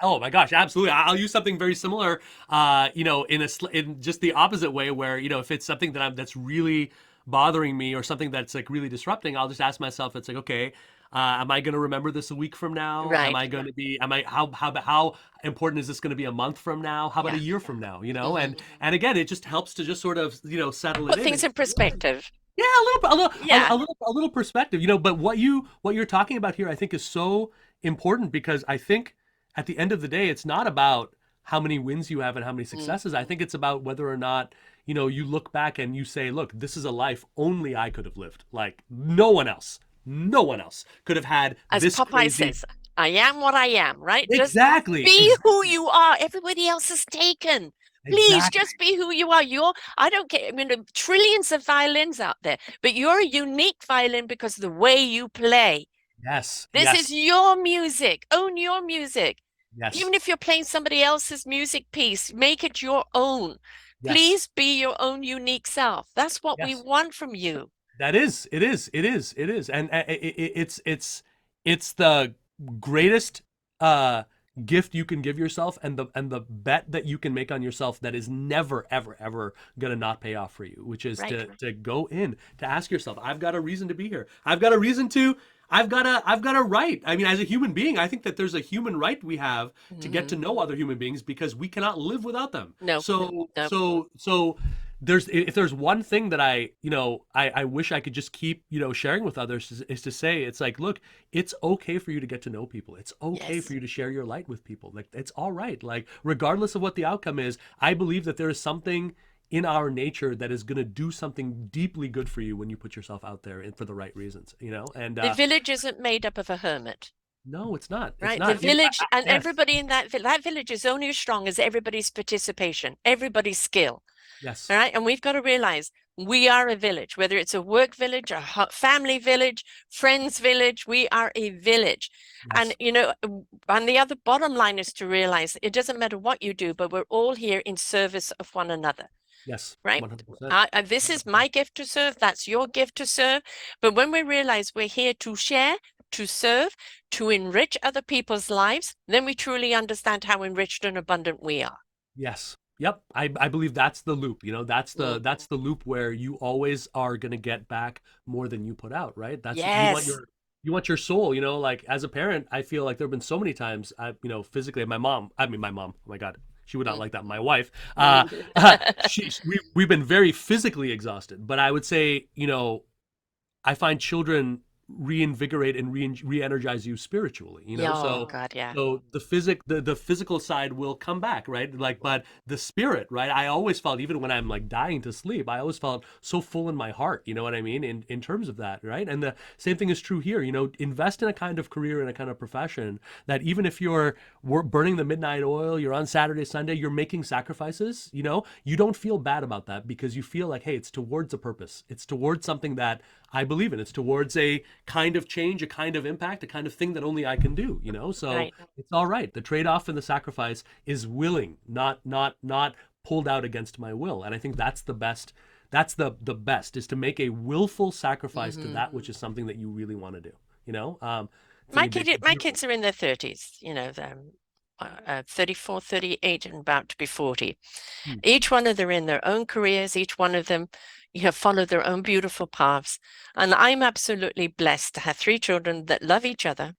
Oh my gosh, absolutely. I'll use something very similar, in just the opposite way where, if it's something that's really bothering me or something that's like really disrupting, I'll just ask myself, it's like, okay, am I going to remember this a week from now? Am Right. I going to be, am I, how important is this going to be a month from now? How about a Yeah. year from now? Hmm. And again, it just helps to just sort of, settle it Put in things and in perspective. yeah, Yeah. a little perspective, but what you're talking about here, I think, is so important because I think at the end of the day, it's not about how many wins you have and how many successes. I Mhm. think it's about whether or not, you look back and you say, look, this is a life only I could have lived. Like no one else could have had As this Popeye crazy. says, I am what I am, right? Just Exactly, be who you are. Everybody else is taken. Please exactly. just be who you are. I don't care. I mean, there are trillions of violins out there, but you're a unique violin because of the way you play. Yes, This is yes, your music. Own your music. yes, Even if you're playing somebody else's music piece, make it your own. yes, Please be your own unique self. That's what we yes. want from you. That is, it is, and it's the greatest uh gift you can give yourself, and the bet that you can make on yourself that is never ever ever gonna not pay off for you, which is Right. to go in to ask yourself, I've got a reason to be here. I've got a right. I mean, as a human being, I think that there's a human right we have to get Hmm. to know other human beings because we cannot live without them. No, no. So there's if there's one thing that I wish I could just keep sharing with others is to say it's like, look, it's okay for you to get to know people, it's okay for Yes. you to share your light with people, like it's all right, like regardless of what the outcome is. I believe that there is something in our nature that is going to do something deeply good for you when you put yourself out there and for the right reasons, and The village isn't made up of a hermit, no, it's right? The not village and yes, everybody in that village is only as strong as everybody's participation, everybody's skill. yes, All right. And we've got to realize we are a village, whether it's a work village, a family village, friends village, we are a village. And, yes, and the other bottom line is to realize it doesn't matter what you do, but we're all here in service of one another. yes, Right. 100%. This is my gift to serve. That's your gift to serve. But when we realize we're here to share, to serve, to enrich other people's lives, then we truly understand how enriched and abundant we are. Yes. Yep. I believe that's the loop. Mm. That's the loop where you always are gonna get back more than you put out, right? That's you want Yes. you want your soul, like as a parent, I feel like there have been so many times physically, my mom, oh my God, she would not Mm. like that. My wife, Mm. we've been very physically exhausted, but I would say, I find children reinvigorate and re-energize you spiritually, Yeah, oh so God, yeah. the physical side will come back, right? Like, but the spirit, right? I always felt, even when I'm like dying to sleep, I always felt so full in my heart, you know what I mean, in terms of that, right? And the same thing is true here. Invest in a kind of career and a kind of profession that, even if you're burning the midnight oil, you're on Saturday, Sunday, you're making sacrifices, you don't feel bad about that, because you feel like, hey, it's towards a purpose, it's towards something that I believe in. It's towards a kind of change, a kind of impact, a kind of thing that only I can do, So Right. it's all right. The trade-off and the sacrifice is willing, not pulled out against my will. And I think that's the best. That's the best, is to make a willful sacrifice to Hmm. that which is something that you really want to do. It's a My beautiful. kids are in their 30s, they're 34, 38, and about to be 40. Hmm. Each one of them are in their own careers, each one of them, follow their own beautiful paths. And I'm absolutely blessed to have three children that love each other,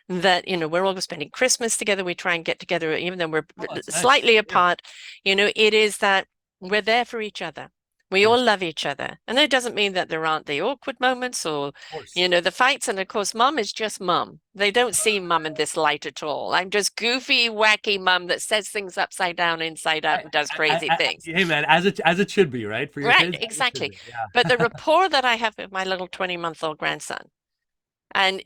that, we're always spending Christmas together. We try and get together, even though we're Oh, that's nice. slightly Yeah. apart. It is that we're there for each other. We all Yes. love each other. And that doesn't mean that there aren't the awkward moments or, Of course. the fights. And of course, mum is just mum. They don't see mum in this light at all. I'm just goofy, wacky mum that says things upside down, inside out, I, and does crazy things. hey man, as it should be, right? For your Right, kids, as it should exactly. be. But the Yeah. rapport that I have with my little 20-month-old grandson, and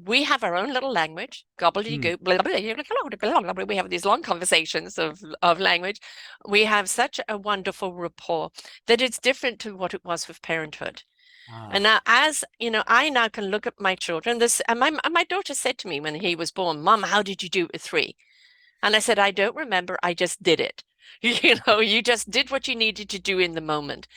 we have our own little language, Hmm. gobbledygook, blah, blah, blah, blah, blah. We have these long conversations of language. We have such a wonderful rapport that it's different to what it was with parenthood. And Ah. now, as I now can look at my children. And my daughter said to me when he was born, "Mom, how did you do it with three?" And I said, "I don't remember. I just did it. You just did what you needed to do in the moment."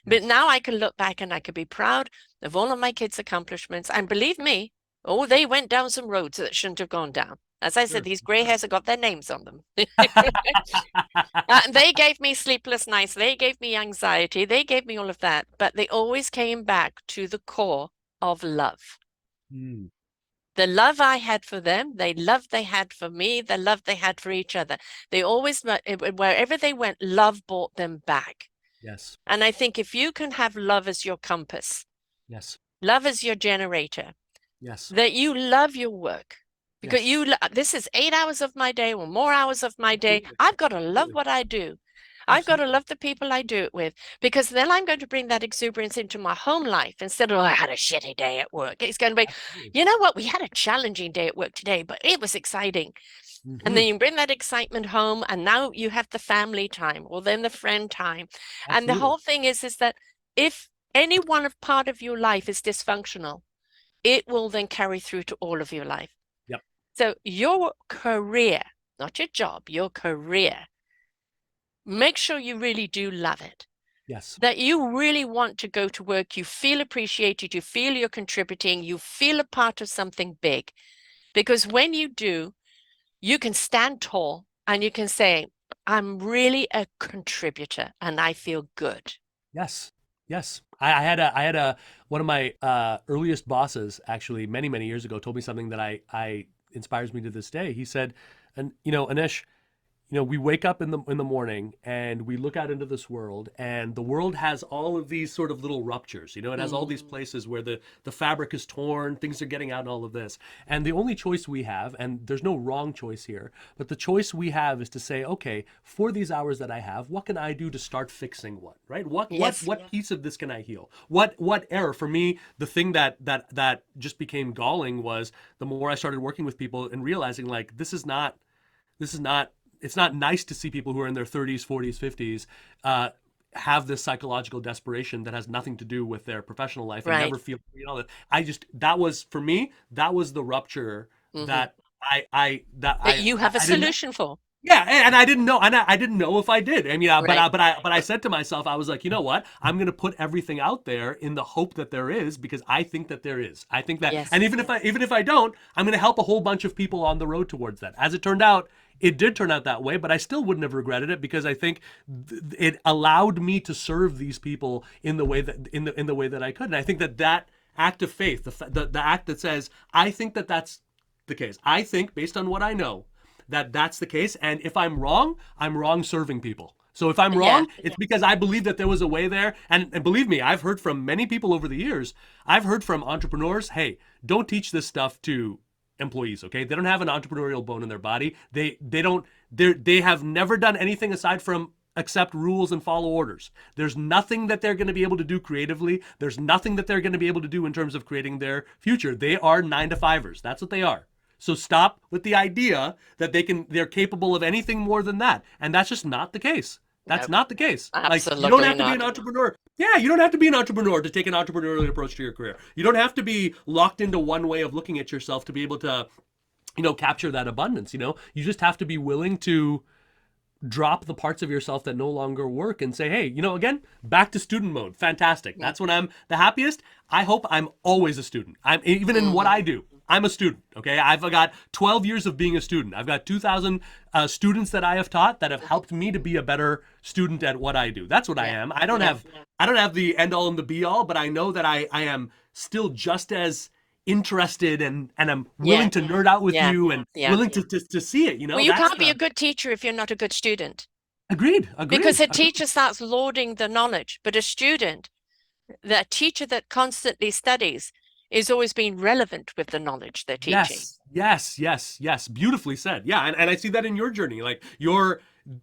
But Yes. now I can look back and I can be proud of all of my kids' accomplishments. And believe me, oh, they went down some roads that shouldn't have gone down. As I said, Sure. these gray Sure. hairs have got their names on them. They gave me sleepless nights. They gave me anxiety. They gave me all of that. But they always came back to the core of love. Hmm. The love I had for them, the love they had for me, the love they had for each other. They always, wherever they went, love brought them back. Yes. And I think if you can have love as your compass, Yes. love as your generator, Yes. that you love your work, because Yes. this is 8 hours of my day or more hours of my day. Absolutely. I've got to love Absolutely. what I do. I've got to Absolutely. love the people I do it with, because then I'm going to bring that exuberance into my home life instead of, "Oh, I had a shitty day at work." It's going to be, Absolutely. "You know what? We had a challenging day at work today, but it was exciting." And Hmm. then you bring that excitement home, and now you have the family time or then the friend time. And the Absolutely. whole thing is that if any one of part of your life is dysfunctional, it will then carry through to all of your life. Yep. So your career, not your job, your career, make sure you really do love it, Yes. that you really want to go to work, you feel appreciated, you feel you're contributing, you feel a part of something big. Because when you do, you can stand tall and you can say, "I'm really a contributor and I feel good." Yes. Yes. I had a one of my earliest bosses, actually, many years ago, told me something that I inspires me to this day. He said, and Anish, we wake up in the morning and we look out into this world, and the world has all of these sort of little ruptures. It has all Mm. these places where the fabric is torn, things are getting out, and all of this. And the only choice we have, and there's no wrong choice here, but the choice we have is to say, okay, for these hours that I have, what can I do to start fixing what? Right? Yes. What piece of this can I heal? What error? For me, the thing that just became galling was the more I started working with people and realizing, like, this is not it's not nice to see people who are in their 30s, 40s, 50s have this psychological desperation that has nothing to do with their professional life and Right. never feel, that was, for me, that was the rupture Hmm. that That you have a I didn't. solution for. Yeah, and I didn't know, and I didn't know if I did. I mean, Right. but I said to myself, I was like, you know what? I'm going to put everything out there in the hope that there is, because I think that there is. I think that, Yes. and even if I don't, I'm going to help a whole bunch of people on the road towards that. As it turned out, it did turn out that way, but I still wouldn't have regretted it, because I think it allowed me to serve these people in the way that I could, and I think that act of faith, the act that says, I think that that's the case. I think, based on what I know, that that's the case. And if I'm wrong serving people. So if I'm Yeah. wrong, it's because I believe that there was a way there. And believe me, I've heard from many people over the years. I've heard from entrepreneurs, hey, don't teach this stuff to employees, okay? They don't have an entrepreneurial bone in their body. They have never done anything aside from accept rules and follow orders. There's nothing that they're going to be able to do creatively. There's nothing that they're going to be able to do in terms of creating their future. They are 9 to 5ers. That's what they are. So stop with the idea that they're capable of anything more than that. And that's just not the case. That's No, not the case. Like, you don't absolutely have to be an not. entrepreneur. Yeah, you don't have to be an entrepreneur to take an entrepreneurial approach to your career. You don't have to be locked into one way of looking at yourself to be able to, capture that abundance. You just have to be willing to drop the parts of yourself that no longer work and say, hey, again, back to student mode. Fantastic. Mm. That's when I'm the happiest. I hope I'm always a student. I'm even in what I do. I'm a student. Okay. I've got 12 years of being a student. I've got 2,000 students that I have taught that have helped me to be a better student at what I do. That's what I Yeah. am. I don't have the end all and the be all, but I know that I am still just as interested and I'm Yeah. willing to nerd out with Yeah. you and Yeah. willing to see it. Well, you That's can't be the a good teacher if you're not a good student. agreed, Because agreed, a agreed. teacher starts lauding the knowledge, but a student, the teacher that constantly studies, is always being relevant with the knowledge they're teaching. Yes, yes, yes, yes. Beautifully said. Yeah, and I see that in your journey. Like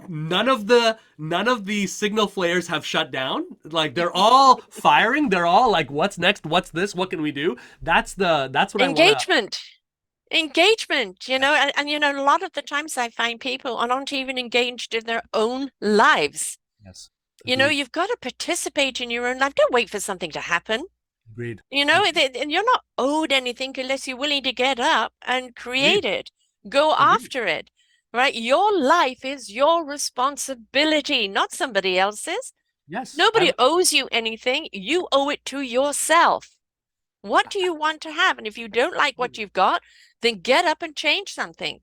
none of the signal flares have shut down. Like they're all firing. They're all like, what's next? What's this? What can we do? That's what I wanna. Engagement, engagement, a lot of the times I find people are not even engaged in their own lives. Yes. Agreed. You've got to participate in your own life. Don't wait for something to happen. Agreed. And you're not owed anything unless you're willing to get up and Agreed. create it, go Agreed. after it, right? Your life is your responsibility, not somebody else's. Yes. Nobody owes you anything. You owe it to yourself. What do you want to have? And if you don't like what you've got, then get up and change something.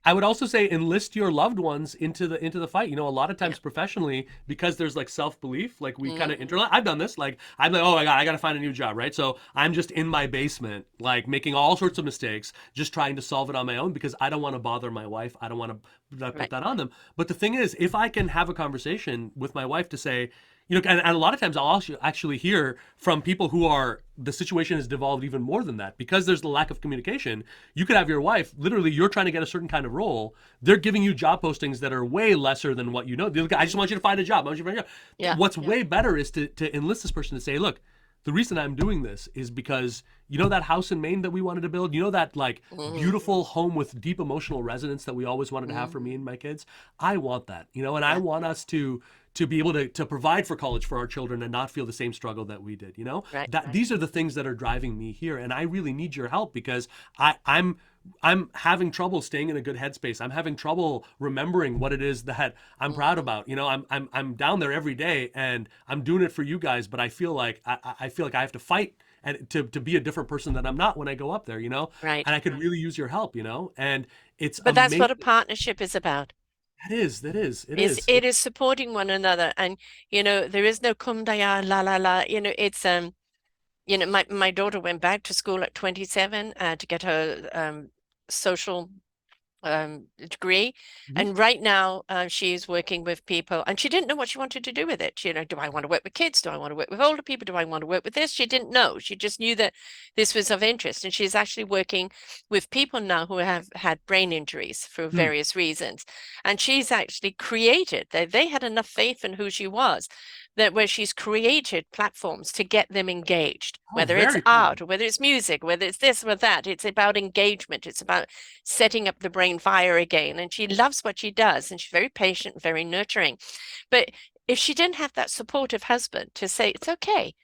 I would also say enlist your loved ones into the fight. A lot of Yeah. times professionally, because there's like self-belief, like we kind of Mm, internalize. I've done this. Like I'm like, oh my God, I gotta find a new job, right? So I'm just in my basement, like making all sorts of mistakes, just trying to solve it on my own because I don't want to bother my wife. I don't want to put right. that on them. But the thing is, if I can have a conversation with my wife to say, and a lot of times I'll also actually hear from people who are the situation has devolved even more than that because there's the lack of communication. You could have your wife, literally, you're trying to get a certain kind of role. They're giving you job postings that are way lesser than what you know. They're like, I just want you to find a job. I want you to find a job. Yeah. What's way better is to enlist this person to say, look, the reason I'm doing this is because that house in Maine that we wanted to build, that like Mm, beautiful home with deep emotional resonance that we always wanted to have for me mm, and my kids. I want that, and I yeah. want us to be able to provide for college for our children and not feel the same struggle that we did. Right. That these are the things that are driving me here, and I really need your help because I'm having trouble staying in a good headspace. I'm having trouble remembering what it is that I'm proud Mm, about. I'm down there every day and I'm doing it for you guys, but I feel like I feel like I have to fight and to be a different person that I'm not when I go up there. right. And I could really use your help. And it's But that's what a amazing. partnership is about. It Is is. it is supporting one another, and there is no kumbaya la la la. It's my daughter went back to school at 27 to get her social degree. Mhm. And right now, she's working with people, and she didn't know what she wanted to do with it. Do I want to work with kids? Do I want to work with older people? Do I want to work with this? She didn't know. She just knew that this was of interest. And she's actually working with people now who have had brain injuries for Hmm. various reasons. And she's actually created, they had enough faith in who she was that where she's created platforms to get them engaged, Oh, whether it's very cool. art or whether it's music, whether it's this or that. It's about engagement. It's about setting up the brain fire again. And she loves what she does. And she's very patient, very nurturing. But if she didn't have that supportive husband to say, it's okay,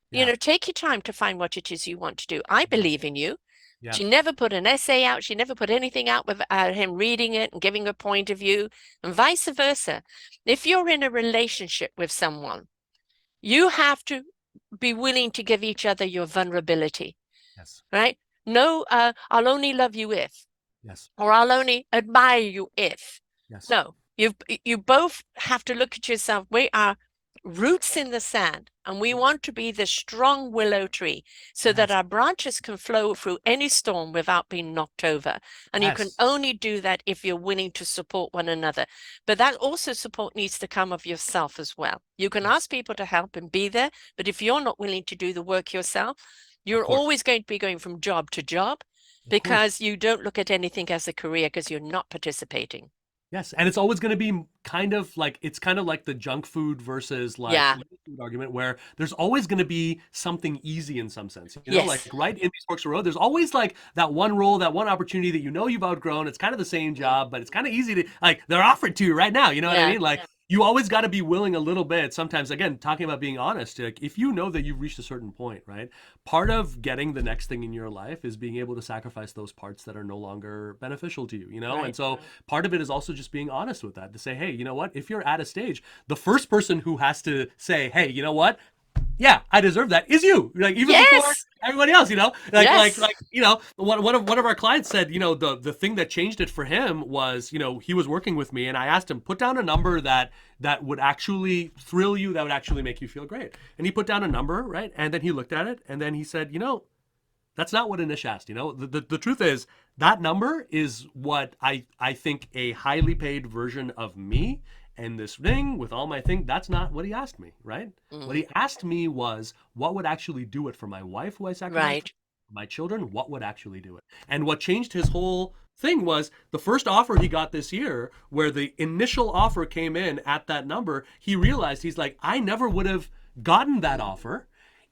Yeah. take your time to find what it is you want to do. I believe in you. Yeah. She never put an essay out. She never put anything out without him reading it and giving a point of view, and vice versa. If you're in a relationship with someone, you have to be willing to give each other your vulnerability, Yes. right? No, I'll only love you if, Yes. or I'll only admire you if. Yes. No, you both have to look at yourself. We are roots in the sand, and we want to be the strong willow tree so that Yes. our branches can flow through any storm without being knocked over. And you can Yes. only do that if you're willing to support one another. But that also support needs to come of yourself as well. You can Yes. ask people to help and be there, but if you're not willing to do the work yourself, Of you're course. always going to be going from job to job Of course. because you don't look at anything as a career because you're not participating. Yes, and it's always going to be kind of like it's kind of like the junk food versus like Yeah. real food argument where there's always going to be something easy in some sense. You know, like Yes. right in these forks of the road, there's always like that one role, that one opportunity that you know you've outgrown. It's kind of the same Mm. job, but it's kind of easy to like they're offered to you right now. You know what I Yeah. mean? Like you always got to be willing a little bit. Sometimes, again, talking about being honest, like if you know that you've reached a certain point, right? Part of getting the next thing in your life is being able to sacrifice those parts that are no longer beneficial to you, you know? And Right. so part of it is also just being honest with that to say, hey, you know what? If you're at a stage, the first person who has to say, hey, you know what? Yeah, I deserve that is you. Like even before Yes. everybody else, you know, Yes. you know, one of our clients said, you know, the thing that changed it for him was, you know, he was working with me and I asked him put down a number that would actually thrill you, that would actually make you feel great, and he put down a number, right, and then he looked at it and then he said, you know, that's not what Anish asked. You know, the truth is that number is what I think a highly paid version of me and this ring with all my thing. That's not what he asked me, right? What Mm. he asked me was what would actually do it for my wife, who I sacrificed for Right. my children. What would actually do it? And what changed his whole thing was the first offer he got this year, where the initial offer came in at that number. He realized he's like, I never would have gotten that offer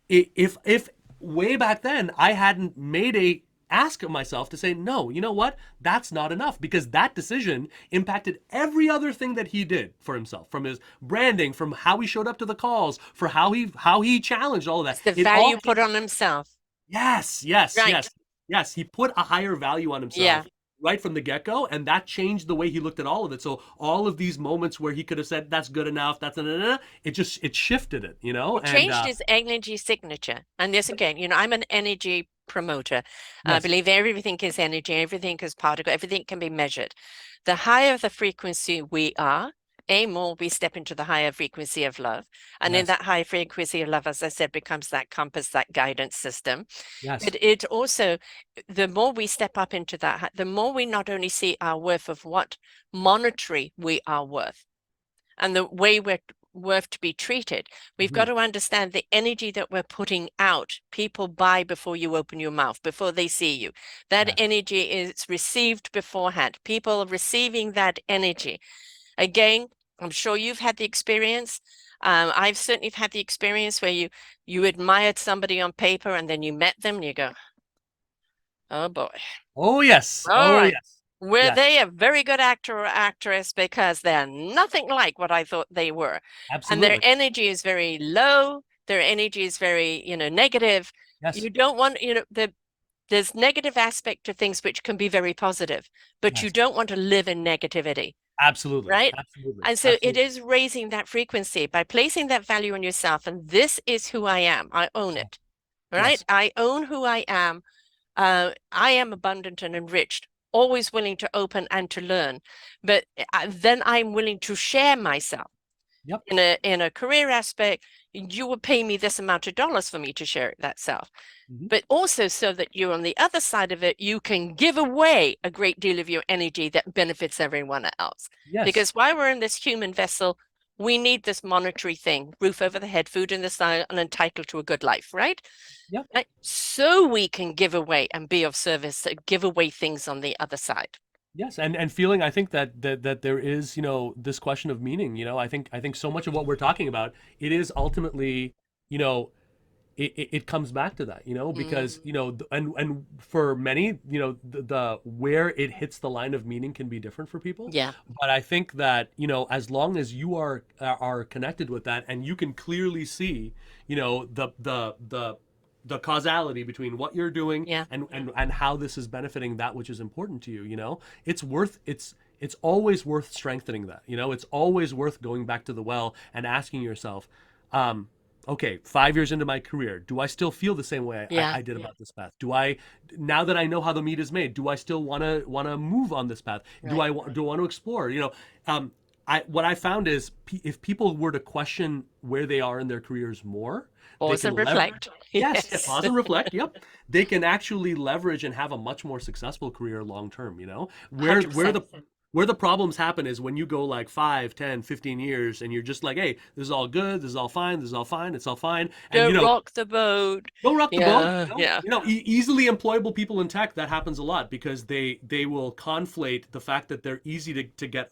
if way back then I hadn't made a ask of myself to say, no, you know what? That's not enough because that decision impacted every other thing that he did for himself, from his branding, from how he showed up to the calls, for how he challenged all of that. It's the It all value put on himself. yes, yes, Right. yes, yes. He put a higher value on Yeah. himself right from the get-go, and that changed the way he looked at all of it. So all of these moments where he could have said, that's good enough, that's it shifted it, you know? It And changed his energy signature. And this again, I'm an energy promoter. I yes, believe everything is energy, everything is particle, everything can be measured. The higher the frequency we are, more we step into the higher frequency of love. And in yes, that high frequency of love, as I said, becomes that compass, that guidance system. yes, But it also, the more we step up into that, the more we not only see our worth of what monetary we are worth, and the way we're worth to be treated. We've got mhm, to understand the energy that we're putting out. People buy before you open your mouth, before they see you. That yes. energy is received beforehand. People are receiving that energy. Again, I'm sure you've had the experience. I've certainly had the experience where you admired somebody on paper and then you met them and you go, oh boy. Oh yes. All Oh right. yes. Were Yes. they a very good actor or actress because they're nothing like what I thought they were? And their Absolutely. energy is very low. Their energy is very, negative. Yes. You don't want, there's negative aspect to things which can be very positive, but you Yes. don't want to live in negativity, Absolutely. right? Absolutely. And so it Absolutely. is raising that frequency by placing that value on yourself. And this is who I am. I own Yes. it, right? Yes. I own who I am. I am abundant and enriched, always willing to open and to learn. But then I'm willing to share myself Yep. in a career aspect. You will pay me this amount of dollars for me to share that self. Mhm. But also so that you're on the other side of it, you can give away a great deal of your energy that benefits everyone else. Yes. Because while we're in this human vessel, we need this monetary thing, roof over the head, food in the style, and entitled to a good life, right? Yep. Right? So we can give away and be of service, give away things on the other side. Yes. And feeling, I think that there is, you know, this question of meaning, you know, I think so much of what we're talking about, it is ultimately, you know, it comes back to that, you know, Mm, because, you know, and for many, you know, the where it hits the line of meaning can be different for people. yeah, But I think that, you know, as long as you are connected with that and you can clearly see, you know, the causality between what you're doing yeah, and how this is benefiting that which is important to you, you know, it's always worth strengthening that, you know, it's always worth going back to the well and asking yourself, um, okay, 5 years into my career, do I still feel the same way I, yeah, I did about this path? Do I, now that I know how the meat is made, do I still want to move on this path? Do right. I want to explore? You know, what I found is if people were to question where they are in their careers more, they Pause can and leverage. reflect. Yes, yeah, Yes, pause and reflect. Yep, they can actually leverage and have a much more successful career long term. Where 100%. the problems happen is when you go like 5, 10, 15 years and you're just like, hey, this is all good, this is all fine, this is all fine, it's all fine, and Don't rock the boat. don't rock the boat. Yeah, yeah. Easily employable people in tech, that happens a lot because they will conflate the fact that they're easy to get.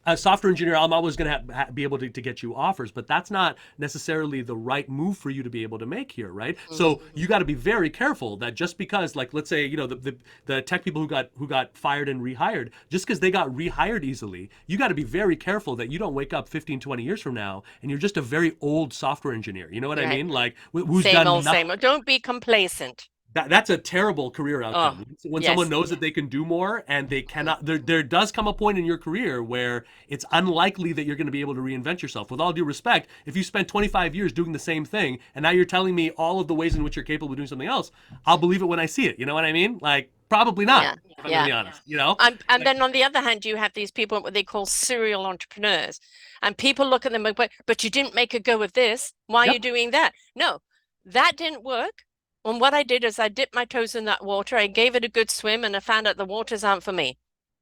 A software engineer, I'm always going to be able to get you offers, but that's not necessarily the right move for you to be able to make here, right? So Mhm. you got to be very careful that just because, like, let's say, the tech people who got fired and rehired, just because they got rehired easily, you got to be very careful that you don't wake up 15, 20 years from now and you're just a very old software engineer. You know what I Right. mean? Like, who's Same done old, nothing. same old. Don't be complacent. That's a terrible career Oh, outcome. When someone yes. knows that they can do more and they Mhm. cannot, there does come a point in your career where it's unlikely that you're going to be able to reinvent yourself. With all due respect, if you spent 25 years doing the same thing and now you're telling me all of the ways in which you're capable of doing something else, I'll believe it when I see it. You know what I mean? Like, probably not, Yeah, if I'm going to yeah. be honest, you know? And then on the other hand, you have these people, what they call serial entrepreneurs. And people look at them, but you didn't make a go of this. Why are you Yep. doing that? No, that didn't work. And what I did is I dipped my toes in that water. I gave it a good swim and I found out the waters aren't for me.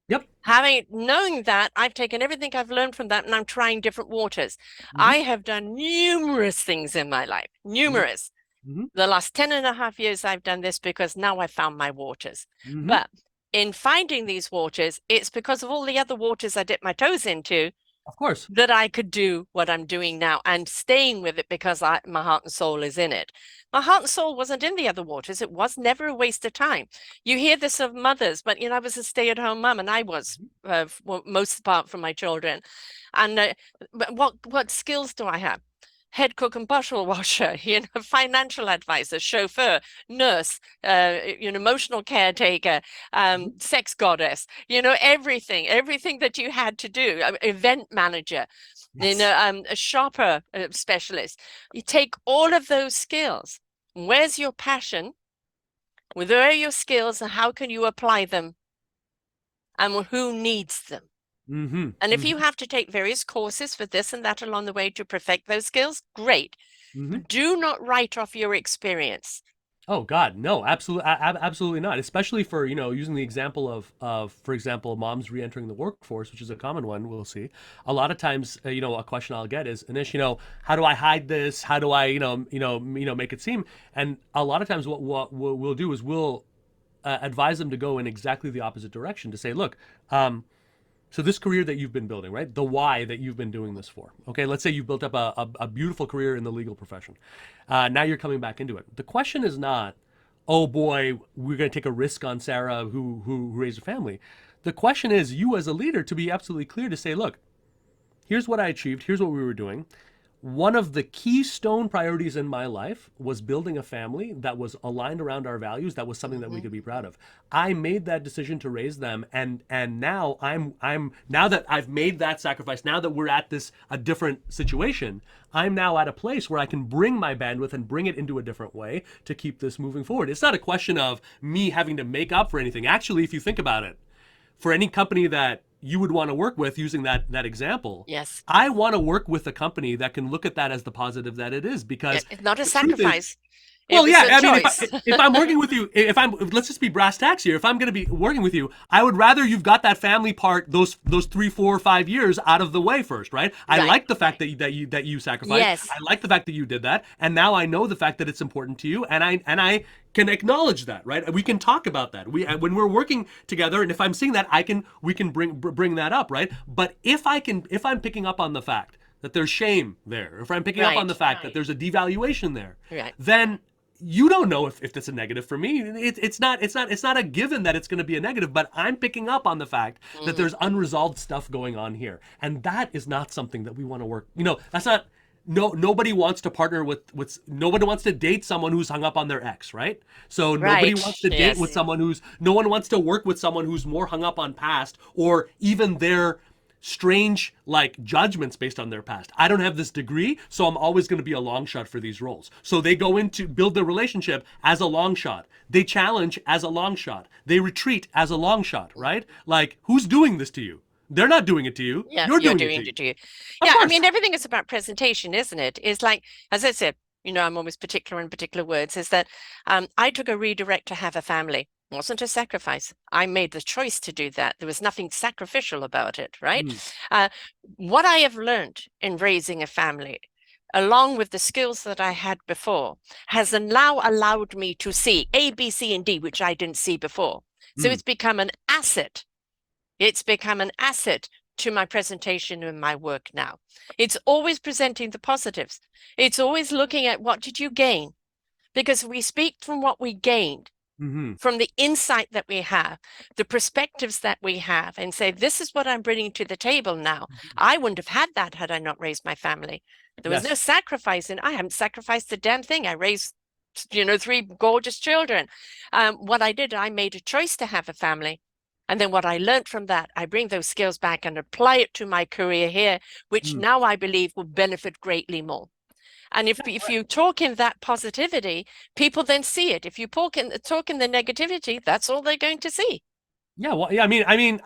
Yep. Knowing that, I've taken everything I've learned from that and I'm trying different waters. Mm-hmm. I have done numerous things in my life, Mm-hmm. numerous. Mm-hmm. The last 10 and a half years I've done this because now I found my waters. Mm-hmm. But in finding these waters, it's because of all the other waters I dipped my toes into Of course. that I could do what I'm doing now and staying with it because my heart and soul is in it. My heart and soul wasn't in the other waters. It was never a waste of time. You hear this of mothers, but I was a stay-at-home mum and I was most of the part from my children. And but what skills do I have? Head cook and bottle washer, financial advisor, chauffeur, nurse, emotional caretaker, Mm-hmm. sex goddess, everything that you had to do, event manager, Yes. a shopper specialist. You take all of those skills. Where's your passion? Where are your skills and how can you apply them? And who needs them? Mm-hmm. And if Mm-hmm. you have to take various courses for this and that along the way to perfect those skills, great. Mm-hmm. But do not write off your experience. Oh God, no, absolutely, absolutely not. Especially for using the example of for example, moms re-entering the workforce, which is a common one. We'll see. A lot of times, a question I'll get is, Anish, how do I hide this? How do I, make it seem? And a lot of times, what we'll do is we'll advise them to go in exactly the opposite direction. To say, look, so this career that you've been building, right? The why that you've been doing this for. Okay, let's say you've built up a beautiful career in the legal profession. Now you're coming back into it. The question is not, oh boy, we're going to take a risk on Sarah who raised a family. The question is you as a leader to be absolutely clear to say, look, here's what I achieved. Here's what we were doing. One of the keystone priorities in my life was building a family that was aligned around our values, that was something that we Mhm. could be proud of. I made that decision to raise them, and now I'm now that I've made that sacrifice, now that we're at this a different situation, I'm now at a place where I can bring my bandwidth and bring it into a different way to keep this moving forward. It's not a question of me having to make up for anything. Actually, if you think about it, for any company that you would want to work with, using that example, Yes. I want to work with a company that can look at that as the positive that it is, because It's not a the truth is, sacrifice. It well, was yeah, a I mean, choice. if I'm working with you, if I'm let's just be brass tacks here. If I'm going to be working with you, I would rather you've got that family part, those 3, 4, 5 years out of the way first, right? I Right. like the fact that you sacrificed. Yes. I like the fact that you did that, and now I know the fact that it's important to you, and I can acknowledge that, right? We can talk about that. When we're working together, and if I'm seeing that, we can bring that up, right? But if I'm picking up on the fact that there's shame there, if I'm picking up on the Right. fact that there's a devaluation there, Right. then you don't know if that's a negative for me. It's not a given that it's going to be a negative, but I'm picking up on the fact that Mhm. there's unresolved stuff going on here, and that is not something that we want to work. That's not. No, nobody wants to partner with nobody wants to date someone who's hung up on their ex, right? So nobody Right. wants to date with Yes. someone who's no one wants to work with someone who's more hung up on past, or even their strange like judgments based on their past. I don't have this degree, so I'm always going to be a long shot for these roles. So they go into build their relationship as a long shot. They challenge as a long shot. They retreat as a long shot, right? Like, who's doing this to you? They're not doing it to you. Yeah, You're you're doing it to doing you. it to you. Of Yeah, I course. mean, everything is about presentation, isn't it? It's like, as I said, I'm always particular in particular words, is that I took a redirect to have a family. It wasn't a sacrifice. I made the choice to do that. There was nothing sacrificial about it, right? Mm, Uh, what I have learned in raising a family, along with the skills that I had before, has now allowed me to see A, B, C, and D, which I didn't see before. So mm, it's become an asset. It's become an asset to my presentation and my work now. It's always presenting the positives. It's always looking at what did you gain? Because we speak from what we gained, mm-hmm, from the insight that we have, the perspectives that we have, and say, this is what I'm bringing to the table now. mm-hmm. I wouldn't have had that had I not raised my family. There was no Yes. sacrifice, and I haven't sacrificed a damn thing. I raised, three gorgeous children. What I did, I made a choice to have a family. And then what I learned from that, I bring those skills back and apply it to my career here, which Mm. now I believe will benefit greatly more. And if you talk in that positivity, people then see it. If you talk in the negativity, that's all they're going to see. Yeah, well, yeah,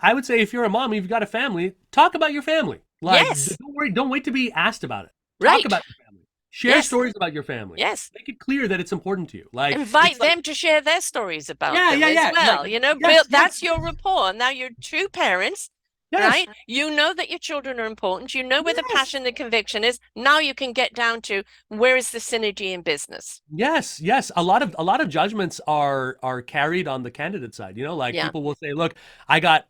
I would say if you're a mom, you've got a family, talk about your family. Like, Yes, don't worry, don't wait to be asked about it. Talk right. about your family. Share Yes, stories about your family. yes. Make it clear that it's important to you. Like, it's Invite like, them to share their stories about yeah, them yeah, as yeah. Like, well. yes, Build yes, that's your rapport. Now you're two parents, yes, right? You know that your children are important. You know where the yes. passion, the conviction is. Now you can get down to where is the synergy in business. Yes, yes. A lot of judgments are carried on the candidate side. Like Yeah. people will say, "Look, I got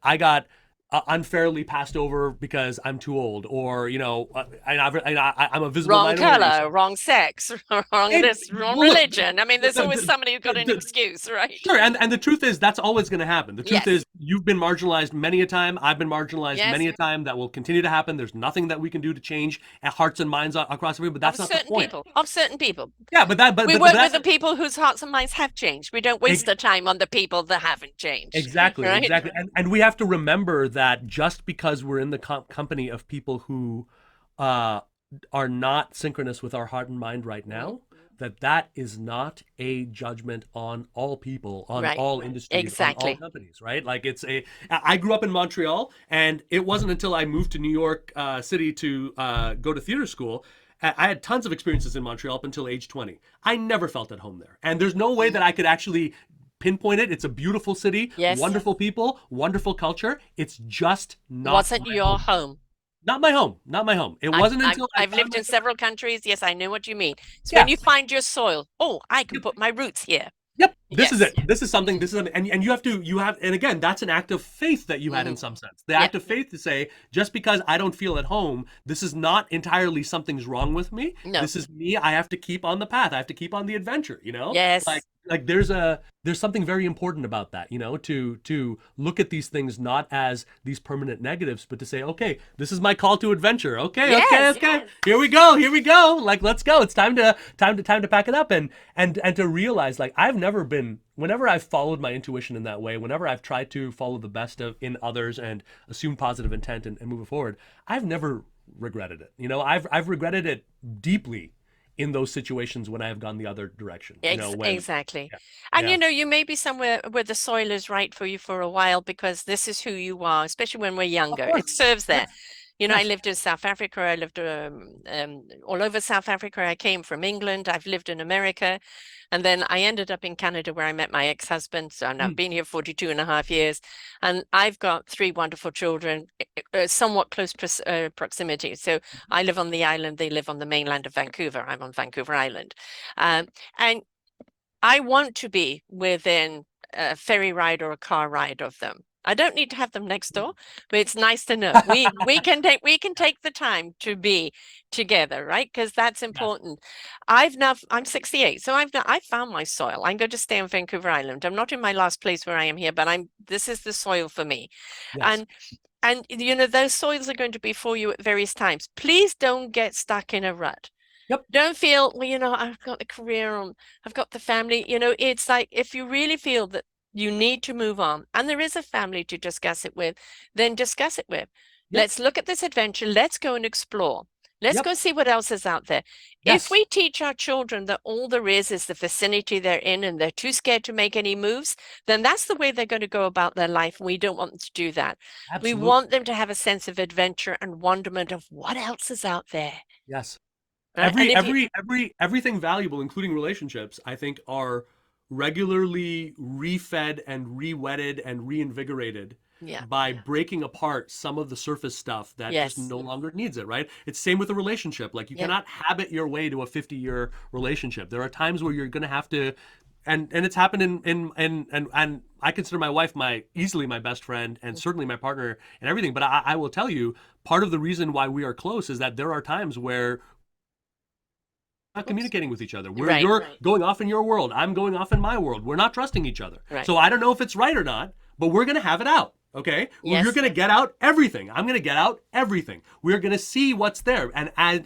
unfairly passed over because I'm too old," or I'm a visible Wrong minority. color, wrong sex, wrong And this, wrong well, look, religion. I mean, the, there's always the, somebody who's got an the, excuse, right? sure, and the truth is that's always going to happen. The truth is Yes, you've been marginalized many a time. I've been marginalized yes. many a time. That will continue to happen. There's nothing that we can do to change hearts and minds across everybody. But that's Of not the certain point. people, of certain people. Yeah, but that, We but work with that's the people whose hearts and minds have changed. We don't waste the time on the people that haven't changed, exactly, right? exactly. And we have to remember that just because we're in the company of people who uh, are not synchronous with our heart and mind right Mhm. now, that is not a judgment on all people, on Right. all industries, on all Exactly. companies, right? Like I grew up in Montreal, and it wasn't until I moved to New York City to go to theater school. I had tons of experiences in Montreal up until age 20. I never felt at home there. And there's no way Mm. that I could actually pinpoint it. It's a beautiful city, Yes. wonderful people, wonderful culture. It's just It not wasn't my your home. home. Not my home. Not my home. It I've wasn't I've until I I've found lived in myself. several countries. Yes, I know what you mean. It's when Yeah. you find your soil. Oh, I can Yep. put my roots here. Yep. This is Yes. it. This is something. This is and and again, that's an act of faith that you had in Hmm. some sense. The Yeah. act of faith to say, just because I don't feel at home, this is not entirely something's wrong with me. No. This is me. I have to keep on the path. I have to keep on the adventure. Like Yes. like there's something very important about that. To look at these things not as these permanent negatives, but to say, okay, this is my call to adventure. Okay, okay, Yes. okay. Here we go. Here we go. Like let's go. It's time to pack it up and to realize like I've never been whenever I've followed my intuition in that way, whenever I've tried to follow the best of in others and assume positive intent and move it forward, I've never regretted it. I've regretted it deeply in those situations when I have gone the other direction. When Exactly. yeah, And yeah, you may be somewhere where the soil is right for you for a while because this is who you are, especially when we're of younger. It course, serves there. yes, I yes. lived in South Africa. I lived all over South Africa. I came from England. I've lived in America. And then I ended up in Canada where I met my ex-husband. So I've Mm, been here 42 and a half years. And I've got three wonderful children, somewhat close proximity. So I live on the island. They live on the mainland of Vancouver. I'm on Vancouver Island. And I want to be within a ferry ride or a car ride of them. I don't need to have them next door, but it's nice to know we can take the time to be together, right? Because that's yes, important. I'm 68, so I found my soil. I'm going to stay on Vancouver Island. I'm not in my last place where I am here, but this is the soil for me. yes. And those soils are going to be for you at various times. Please don't get stuck in a rut. Yep. Don't feel, well, I've got the career on, I've got the family. It's like if you really feel that you need to move on and there is a family to discuss it with, then discuss it with. Yep. Let's look at this adventure. Let's go and explore. Let's Yep. go see what else is out there. If Yes. we teach our children that all there is the vicinity they're in and they're too scared to make any moves, then that's the way they're going to go about their life. We don't want them to do that. We Absolutely. want them to have a sense of adventure and wonderment of what else is out there. Yes. Right? And if you, Everything valuable, including relationships, I think are regularly refed and re-wetted and reinvigorated yeah, by breaking apart some of the surface stuff that just yes, no longer needs it, right? It's same with a relationship. Like you yeah, cannot habit your way to a 50-year relationship. There are times where you're going to have to, and it's happened and I consider my wife my easily my best friend and certainly my partner and everything. But I will tell you, part of the reason why we are close is that there are times where not oops, communicating with each other. Where right, you're going off in your world, I'm going off in my world. We're not trusting each other. right, So I don't know if it's right or not, but we're going to have it out. Okay? Well, you're yes. going to get out everything. I'm going to get out everything. We're going to see what's there. And as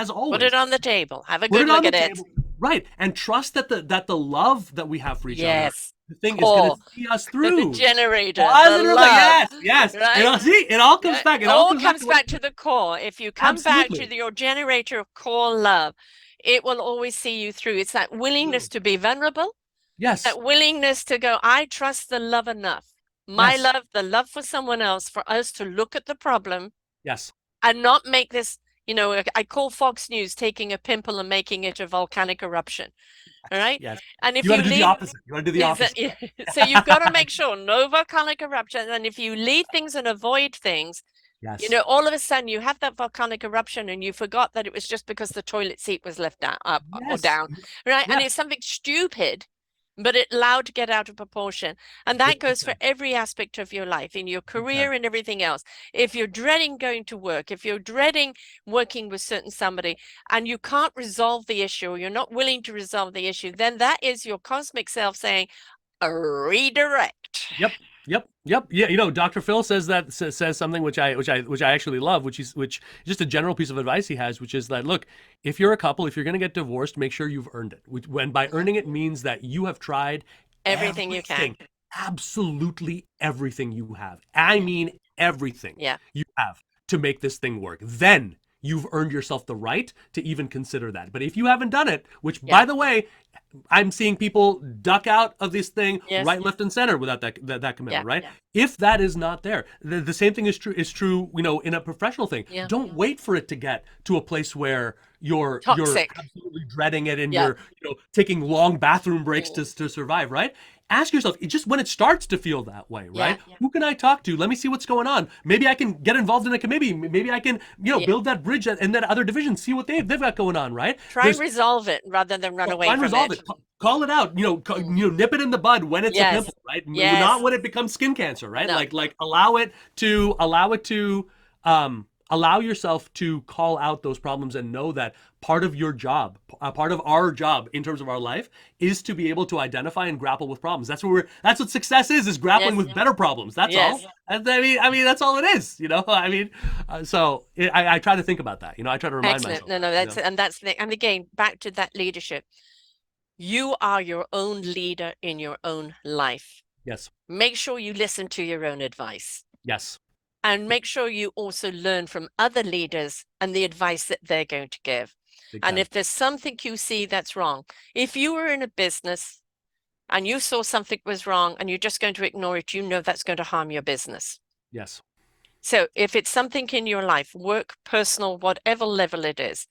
Put always, it on the table. Have a put good it on look the at it. table. Right. And trust that the love that we have for each other, Yes. the thing is going to Core, see us the through. generator, the Positive, love, yes, yes. right? It all comes Yeah, back. It all all comes back comes to what back to the core. If you come back to absolutely. your generator of core love, it will always see you through. It's that willingness Absolutely. to be vulnerable, Yes. that willingness to go, I trust the love enough. My Yes. love, the love for someone else, for us to look at the problem Yes. and not make this, I call Fox News taking a pimple and making it a volcanic eruption. All right. Yes. And if You got you to do the leave, opposite. You got to do the opposite. so you've got to make sure no volcanic eruption. And if you leave things and avoid things, Yes. all of a sudden you have that volcanic eruption and you forgot that it was just because the toilet seat was left down, up or Yes. down, right? And Yeah. it's something stupid, but it allowed to get out of proportion. And that goes for 100%. every aspect of your life, in your Big time. career and everything else. If you're dreading going to work, if you're dreading working with certain somebody and you can't resolve the issue, or you're not willing to resolve the issue, then that is your cosmic self saying, redirect. Yep. Yep. Yep. Yeah. Dr. Phil says something which I actually love, which is just a general piece of advice he has, which is that look, if you're a couple, if you're going to get divorced, make sure you've earned it. When by earning it means that you have tried Everything you can. everything, absolutely everything you have. I Yeah. mean everything Yeah. you have to make this thing work. Then you've earned yourself the right to even consider that. But if you haven't done it, which Yeah. by the way, I'm seeing people duck out of this thing Yes. right, left, and center without that Yeah. commitment, right? If that is not there, the same thing is true, in a professional thing. Yeah. Don't wait for it to get to a place where you're Toxic. absolutely dreading it and Yeah. you're taking long bathroom breaks to survive, right? Ask yourself, just when it starts to feel that way, Yeah. right? Who can I talk to? Let me see what's going on. Maybe I can get involved in a committee. Maybe I can, Yeah. build that bridge and that other division, see what they've got going on, right? Try and resolve it rather than run away Try and from resolve it. it. Call it out. Nip it in the bud when it's a Yes. pimple, right? Yes. Not when it becomes skin cancer, right? No. Like allow yourself to call out those problems and know that part of your job, part of our job in terms of our life, is to be able to identify and grapple with problems. That's what success is grappling Yes. with better problems. That's all. Yes. I mean, that's all it is. I try to think about that. I try to remind Excellent. myself. No, and again, back to that leadership. You are your own leader in your own life. Yes. Make sure you listen to your own advice. Yes. And make sure you also learn from other leaders and the advice that they're going to give. Big And time. if there's something you see that's wrong, if you were in a business and you saw something was wrong and you're just going to ignore it, that's going to harm your business. Yes. So if it's something in your life, work, personal, whatever level it is,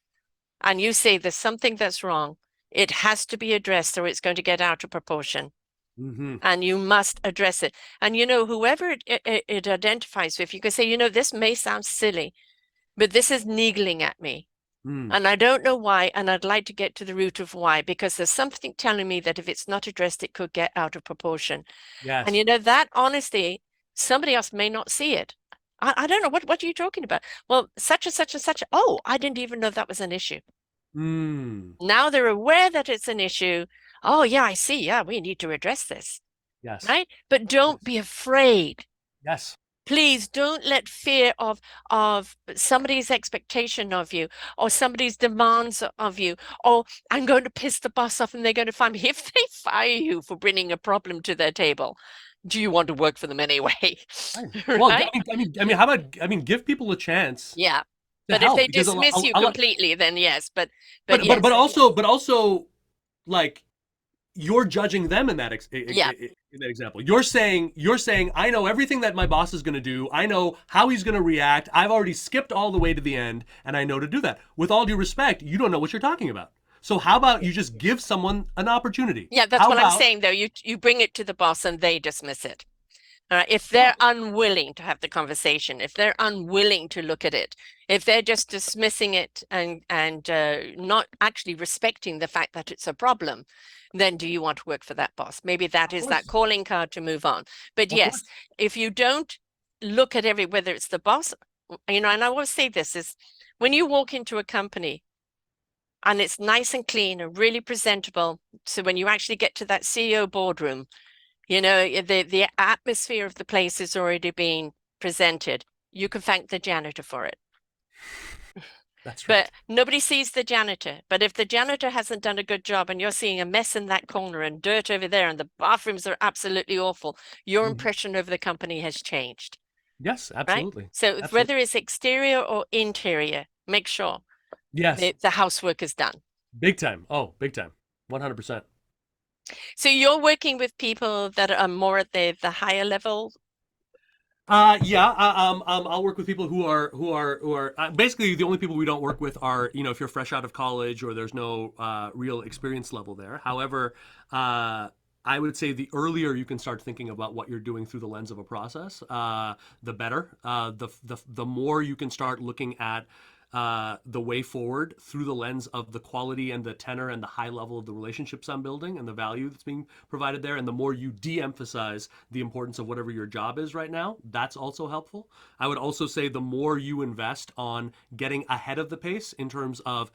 and you say there's something that's wrong, it has to be addressed or it's going to get out of proportion. Mm-hmm. And you must address it. And whoever it identifies with, you can say, this may sound silly, but this is niggling at me. Mm. And I don't know why, and I'd like to get to the root of why, because there's something telling me that if it's not addressed, it could get out of proportion. Yes. And that honesty, somebody else may not see it. I don't know, what are you talking about? Well, such and such and such. Oh, I didn't even know that was an issue. Mm. Now they're aware that it's an issue. Oh, yeah, I see. Yeah, we need to address this. Yes. Right? But don't be afraid. Yes. Please don't let fear of somebody's expectation of you or somebody's demands of you, or I'm going to piss the boss off and they're going to fire me. If they fire you for bringing a problem to their table, do you want to work for them anyway? Fine. Well, Right? how about, give people a chance Yeah. to But if help they because dismiss you a lot, completely, then yes. But but yes, also like you're judging them in yeah, in that example. You're saying I know everything that my boss is going to do. I know how he's going to react. I've already skipped all the way to the end, and I know to do that. With all due respect, you don't know what you're talking about. So how about you just give someone an opportunity? yeah. That's How what I'm about saying, though. You bring it to the boss and they dismiss it. If well, they're unwilling to have the conversation, if they're unwilling to look at it, if they're just dismissing it and not actually respecting the fact that it's a problem, then do you want to work for that boss? Maybe that of is that course, calling card to move on. But of yes, course. if you don't look at whether it's the boss, and I always say this is when you walk into a company and it's nice and clean and really presentable. So when you actually get to that CEO boardroom, the atmosphere of the place is already being presented. You can thank the janitor for it. That's right. But nobody sees the janitor. But if the janitor hasn't done a good job and you're seeing a mess in that corner and dirt over there and the bathrooms are absolutely awful, your Mhm. impression of the company has changed, Yes, right? absolutely, So absolutely. whether it's exterior or interior, make sure Yes, the housework is done. big time. Oh, big time. 100%. So you're working with people that are more at the higher level. Yeah. I'll work with people who are basically the only people we don't work with are if you're fresh out of college or there's no real experience level there. However, I would say the earlier you can start thinking about what you're doing through the lens of a process, the better. The more you can start looking at the way forward through the lens of the quality and the tenor and the high level of the relationships I'm building and the value that's being provided there. And the more you de emphasize the importance of whatever your job is right now, that's also helpful. I would also say the more you invest on getting ahead of the pace in terms of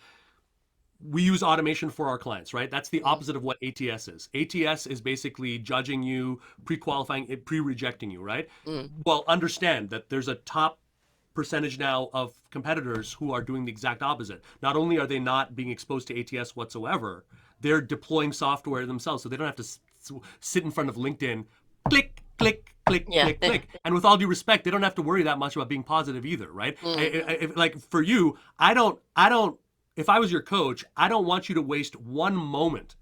we use automation for our clients, right? That's the Mm, opposite of what ATS is. ATS is basically judging you, pre-qualifying, pre-rejecting you, right? mm. Well, understand that there's a top percentage now of competitors who are doing the exact opposite. Not only are they not being exposed to ATS whatsoever, they're deploying software themselves, so they don't have to sit in front of LinkedIn, click, click, click, Yeah. click, click. And with all due respect, they don't have to worry that much about being positive either, right? Mm, Like for you, I don't. If I was your coach, I don't want you to waste one moment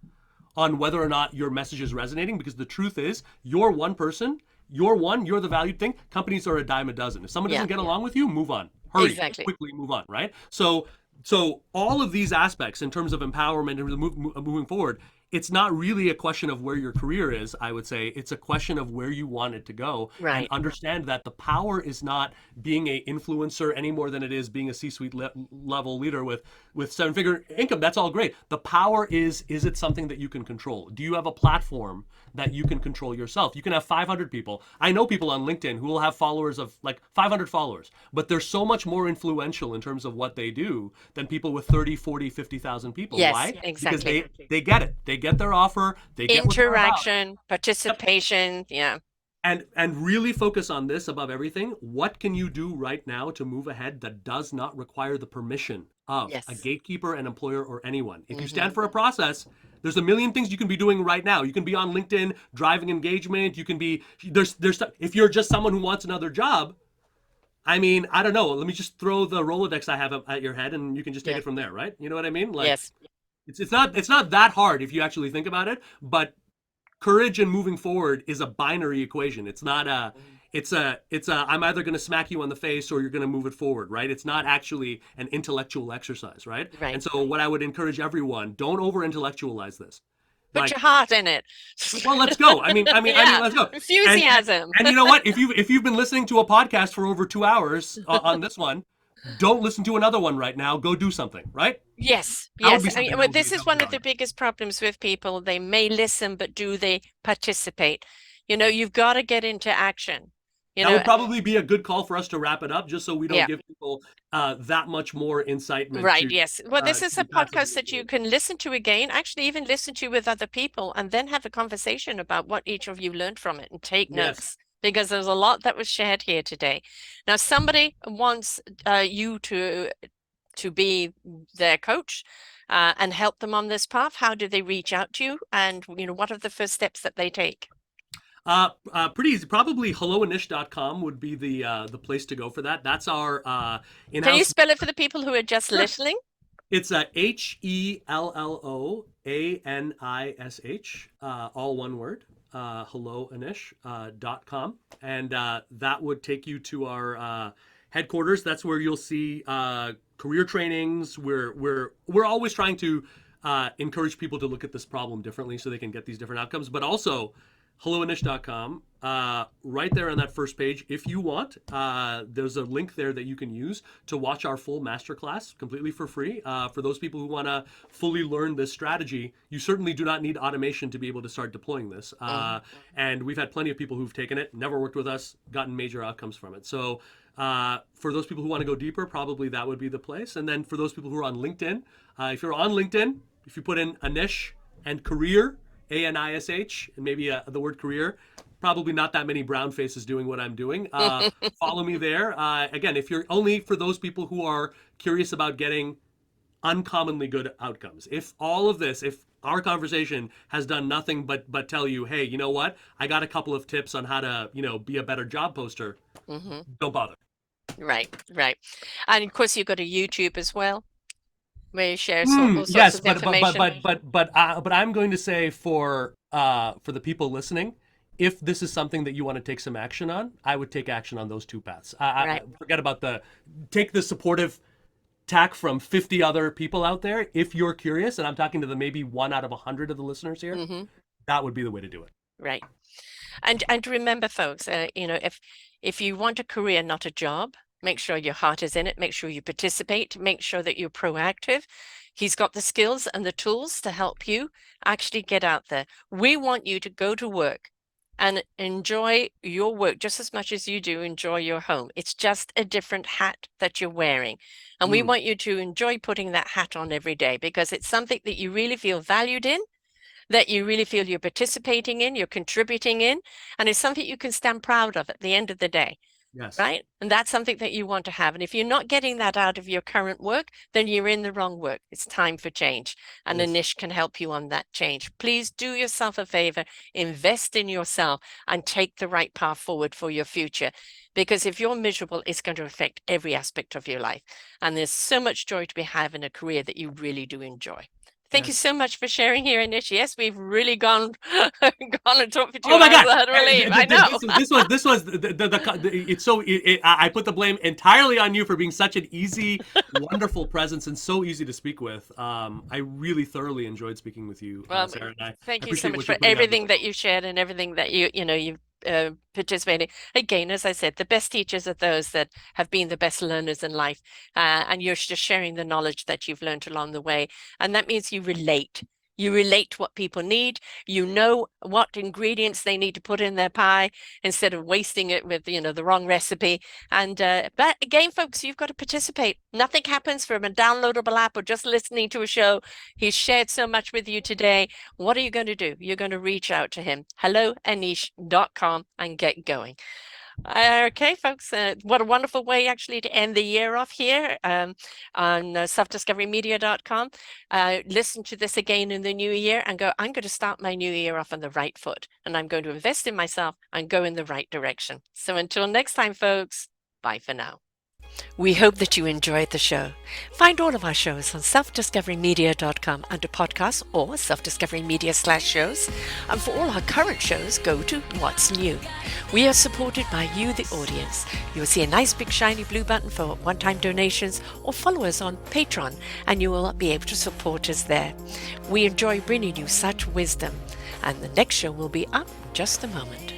on whether or not your message is resonating because the truth is you're one person, you're the valued thing. Companies are a dime a dozen. If someone yeah, doesn't get along with you, move on, hurry, exactly. quickly move on, right? So all of these aspects in terms of empowerment and moving forward, it's not really a question of where your career is. I would say it's a question of where you want it to go, and Right. understand that the power is not being a influencer any more than it is being a C-suite level leader with seven-figure income. That's all great. The power is it something that you can control? Do you have a platform that you can control yourself? You can have 500 people. I know people on LinkedIn who will have followers of like 500 followers, but they're so much more influential in terms of what they do than people with 30, 40, 50,000 people. Yes, Why? Because exactly. they get it. They get their offer. They get what they're about. Interaction, Yep. participation. Yeah. And really focus on this above everything. What can you do right now to move ahead that does not require the permission of a Yes. gatekeeper, an employer, or anyone? If you stand Hmm. for a process, there's a million things you can be doing right now. You can be on LinkedIn driving engagement. You can be there's if you're just someone who wants another job. I mean, I don't know. Let me just throw the Rolodex I have at your head, and you can just take Yeah. it from there, right? You know what I mean? Like, Yes. it's not that hard if you actually think about it. But courage and moving forward is a binary equation. It's not a Mm. it's a I'm either going to smack you on the face or you're going to move it forward, right? It's not actually an intellectual exercise, right? Right. And so what I would encourage everyone, don't over intellectualize this. Put your Like, heart in it. well, let's go. I mean, Yeah. let's go. And and, Enthusiasm. and you know what? If you've been listening to a podcast for over 2 hours on this one, don't listen to another one right now. Go do something, right? Yes, That would yes. be something Well, this is that would one be of the valuable. biggest problems with people. They may listen, but do they participate? You've got to get into action. You That know, would probably be a good call for us to wrap it up, just so we don't yeah. give people that much more incitement Right, yes. Well, this to is a be passively podcast that you engaged. can listen to again, actually even listen to with other people, and then have a conversation about what each of you learned from it and take Yes. notes because there's a lot that was shared here today. Now, somebody wants you to be their coach and help them on this path. How do they reach out to you? And what are the first steps that they take? Pretty easy. Probably helloanish.com would be the place to go for that. That's our Can you in-house. spell it for the people who are just Sure. listening? It's HELLOANISH, all one word. Helloanish.com, and that would take you to our headquarters. That's where you'll see career trainings. We're always trying to encourage people to look at this problem differently so they can get these different outcomes. But also, helloanish.com, right there on that first page, if you want, there's a link there that you can use to watch our full masterclass completely for free. For those people who want to fully learn this strategy, you certainly do not need automation to be able to start deploying this. Mhm. And we've had plenty of people who've taken it, never worked with us, gotten major outcomes from it. So for those people who want to go deeper, probably that would be the place. And then for those people who are on LinkedIn, if you're on LinkedIn, if you put in Anish and career, ANISH, and maybe the word career, probably not that many brown faces doing what I'm doing. Follow me there. Again, if you're only for those people who are curious about getting uncommonly good outcomes. If all of this, if our conversation has done nothing but tell you, hey, you know what? I got a couple of tips on how to, be a better job poster. Mhm. Don't bother. Right, right. And of course, you've got a YouTube as well, where you share all sorts Yes, of but information. but I'm going to say for the people listening, if this is something that you want to take some action on, I would take action on those two paths. Right. Forget about take the supportive tack from 50 other people out there. If you're curious, and I'm talking to the maybe 1 out of 100 of the listeners here, Hmm. that would be the way to do it. Right. And remember, folks, if you want a career, not a job, make sure your heart is in it. Make sure you participate. Make sure that you're proactive. He's got the skills and the tools to help you actually get out there. We want you to go to work and enjoy your work just as much as you do enjoy your home. It's just a different hat that you're wearing. And we Mm, want you to enjoy putting that hat on every day because it's something that you really feel valued in, that you really feel you're participating in, you're contributing in, and it's something you can stand proud of at the end of the day, yes, right? And that's something that you want to have. And if you're not getting that out of your current work, then you're in the wrong work. It's time for change. it And is. Anish can help you on that change. Please do yourself a favor, invest in yourself, and take the right path forward for your future. Because if you're miserable, it's going to affect every aspect of your life. And there's so much joy to be having a career that you really do enjoy. Thank you Yes. so much for sharing here, Anish. Yes, we've really gone gone and talked for two Oh my hours. God! I had to leave. I know. This was it's so I put the blame entirely on you for being such an easy, wonderful presence and so easy to speak with. I really thoroughly enjoyed speaking with you, Well, Sarah, and I thank you so appreciate much what for you're putting out in the everything world. that you shared and everything that you've participated. Again, as I said, the best teachers are those that have been the best learners in life, and you're just sharing the knowledge that you've learned along the way, and that means you relate. You relate to what people need. You know what ingredients they need to put in their pie instead of wasting it with the wrong recipe. And but again, folks, you've got to participate. Nothing happens from a downloadable app or just listening to a show. He's shared so much with you today. What are you going to do? You're going to reach out to him. helloanish.com and get going. Okay, folks, what a wonderful way actually to end the year off here on selfdiscoverymedia.com. Listen to this again in the new year and go, I'm going to start my new year off on the right foot and I'm going to invest in myself and go in the right direction. So until next time, folks, bye for now. We hope that you enjoyed the show. Find all of our shows on selfdiscoverymedia.com under podcasts or self-discovery-media/shows. And for all our current shows, go to What's New. We are supported by you, the audience. You'll see a nice big shiny blue button for one-time donations or follow us on Patreon and you will be able to support us there. We enjoy bringing you such wisdom. And the next show will be up in just a moment.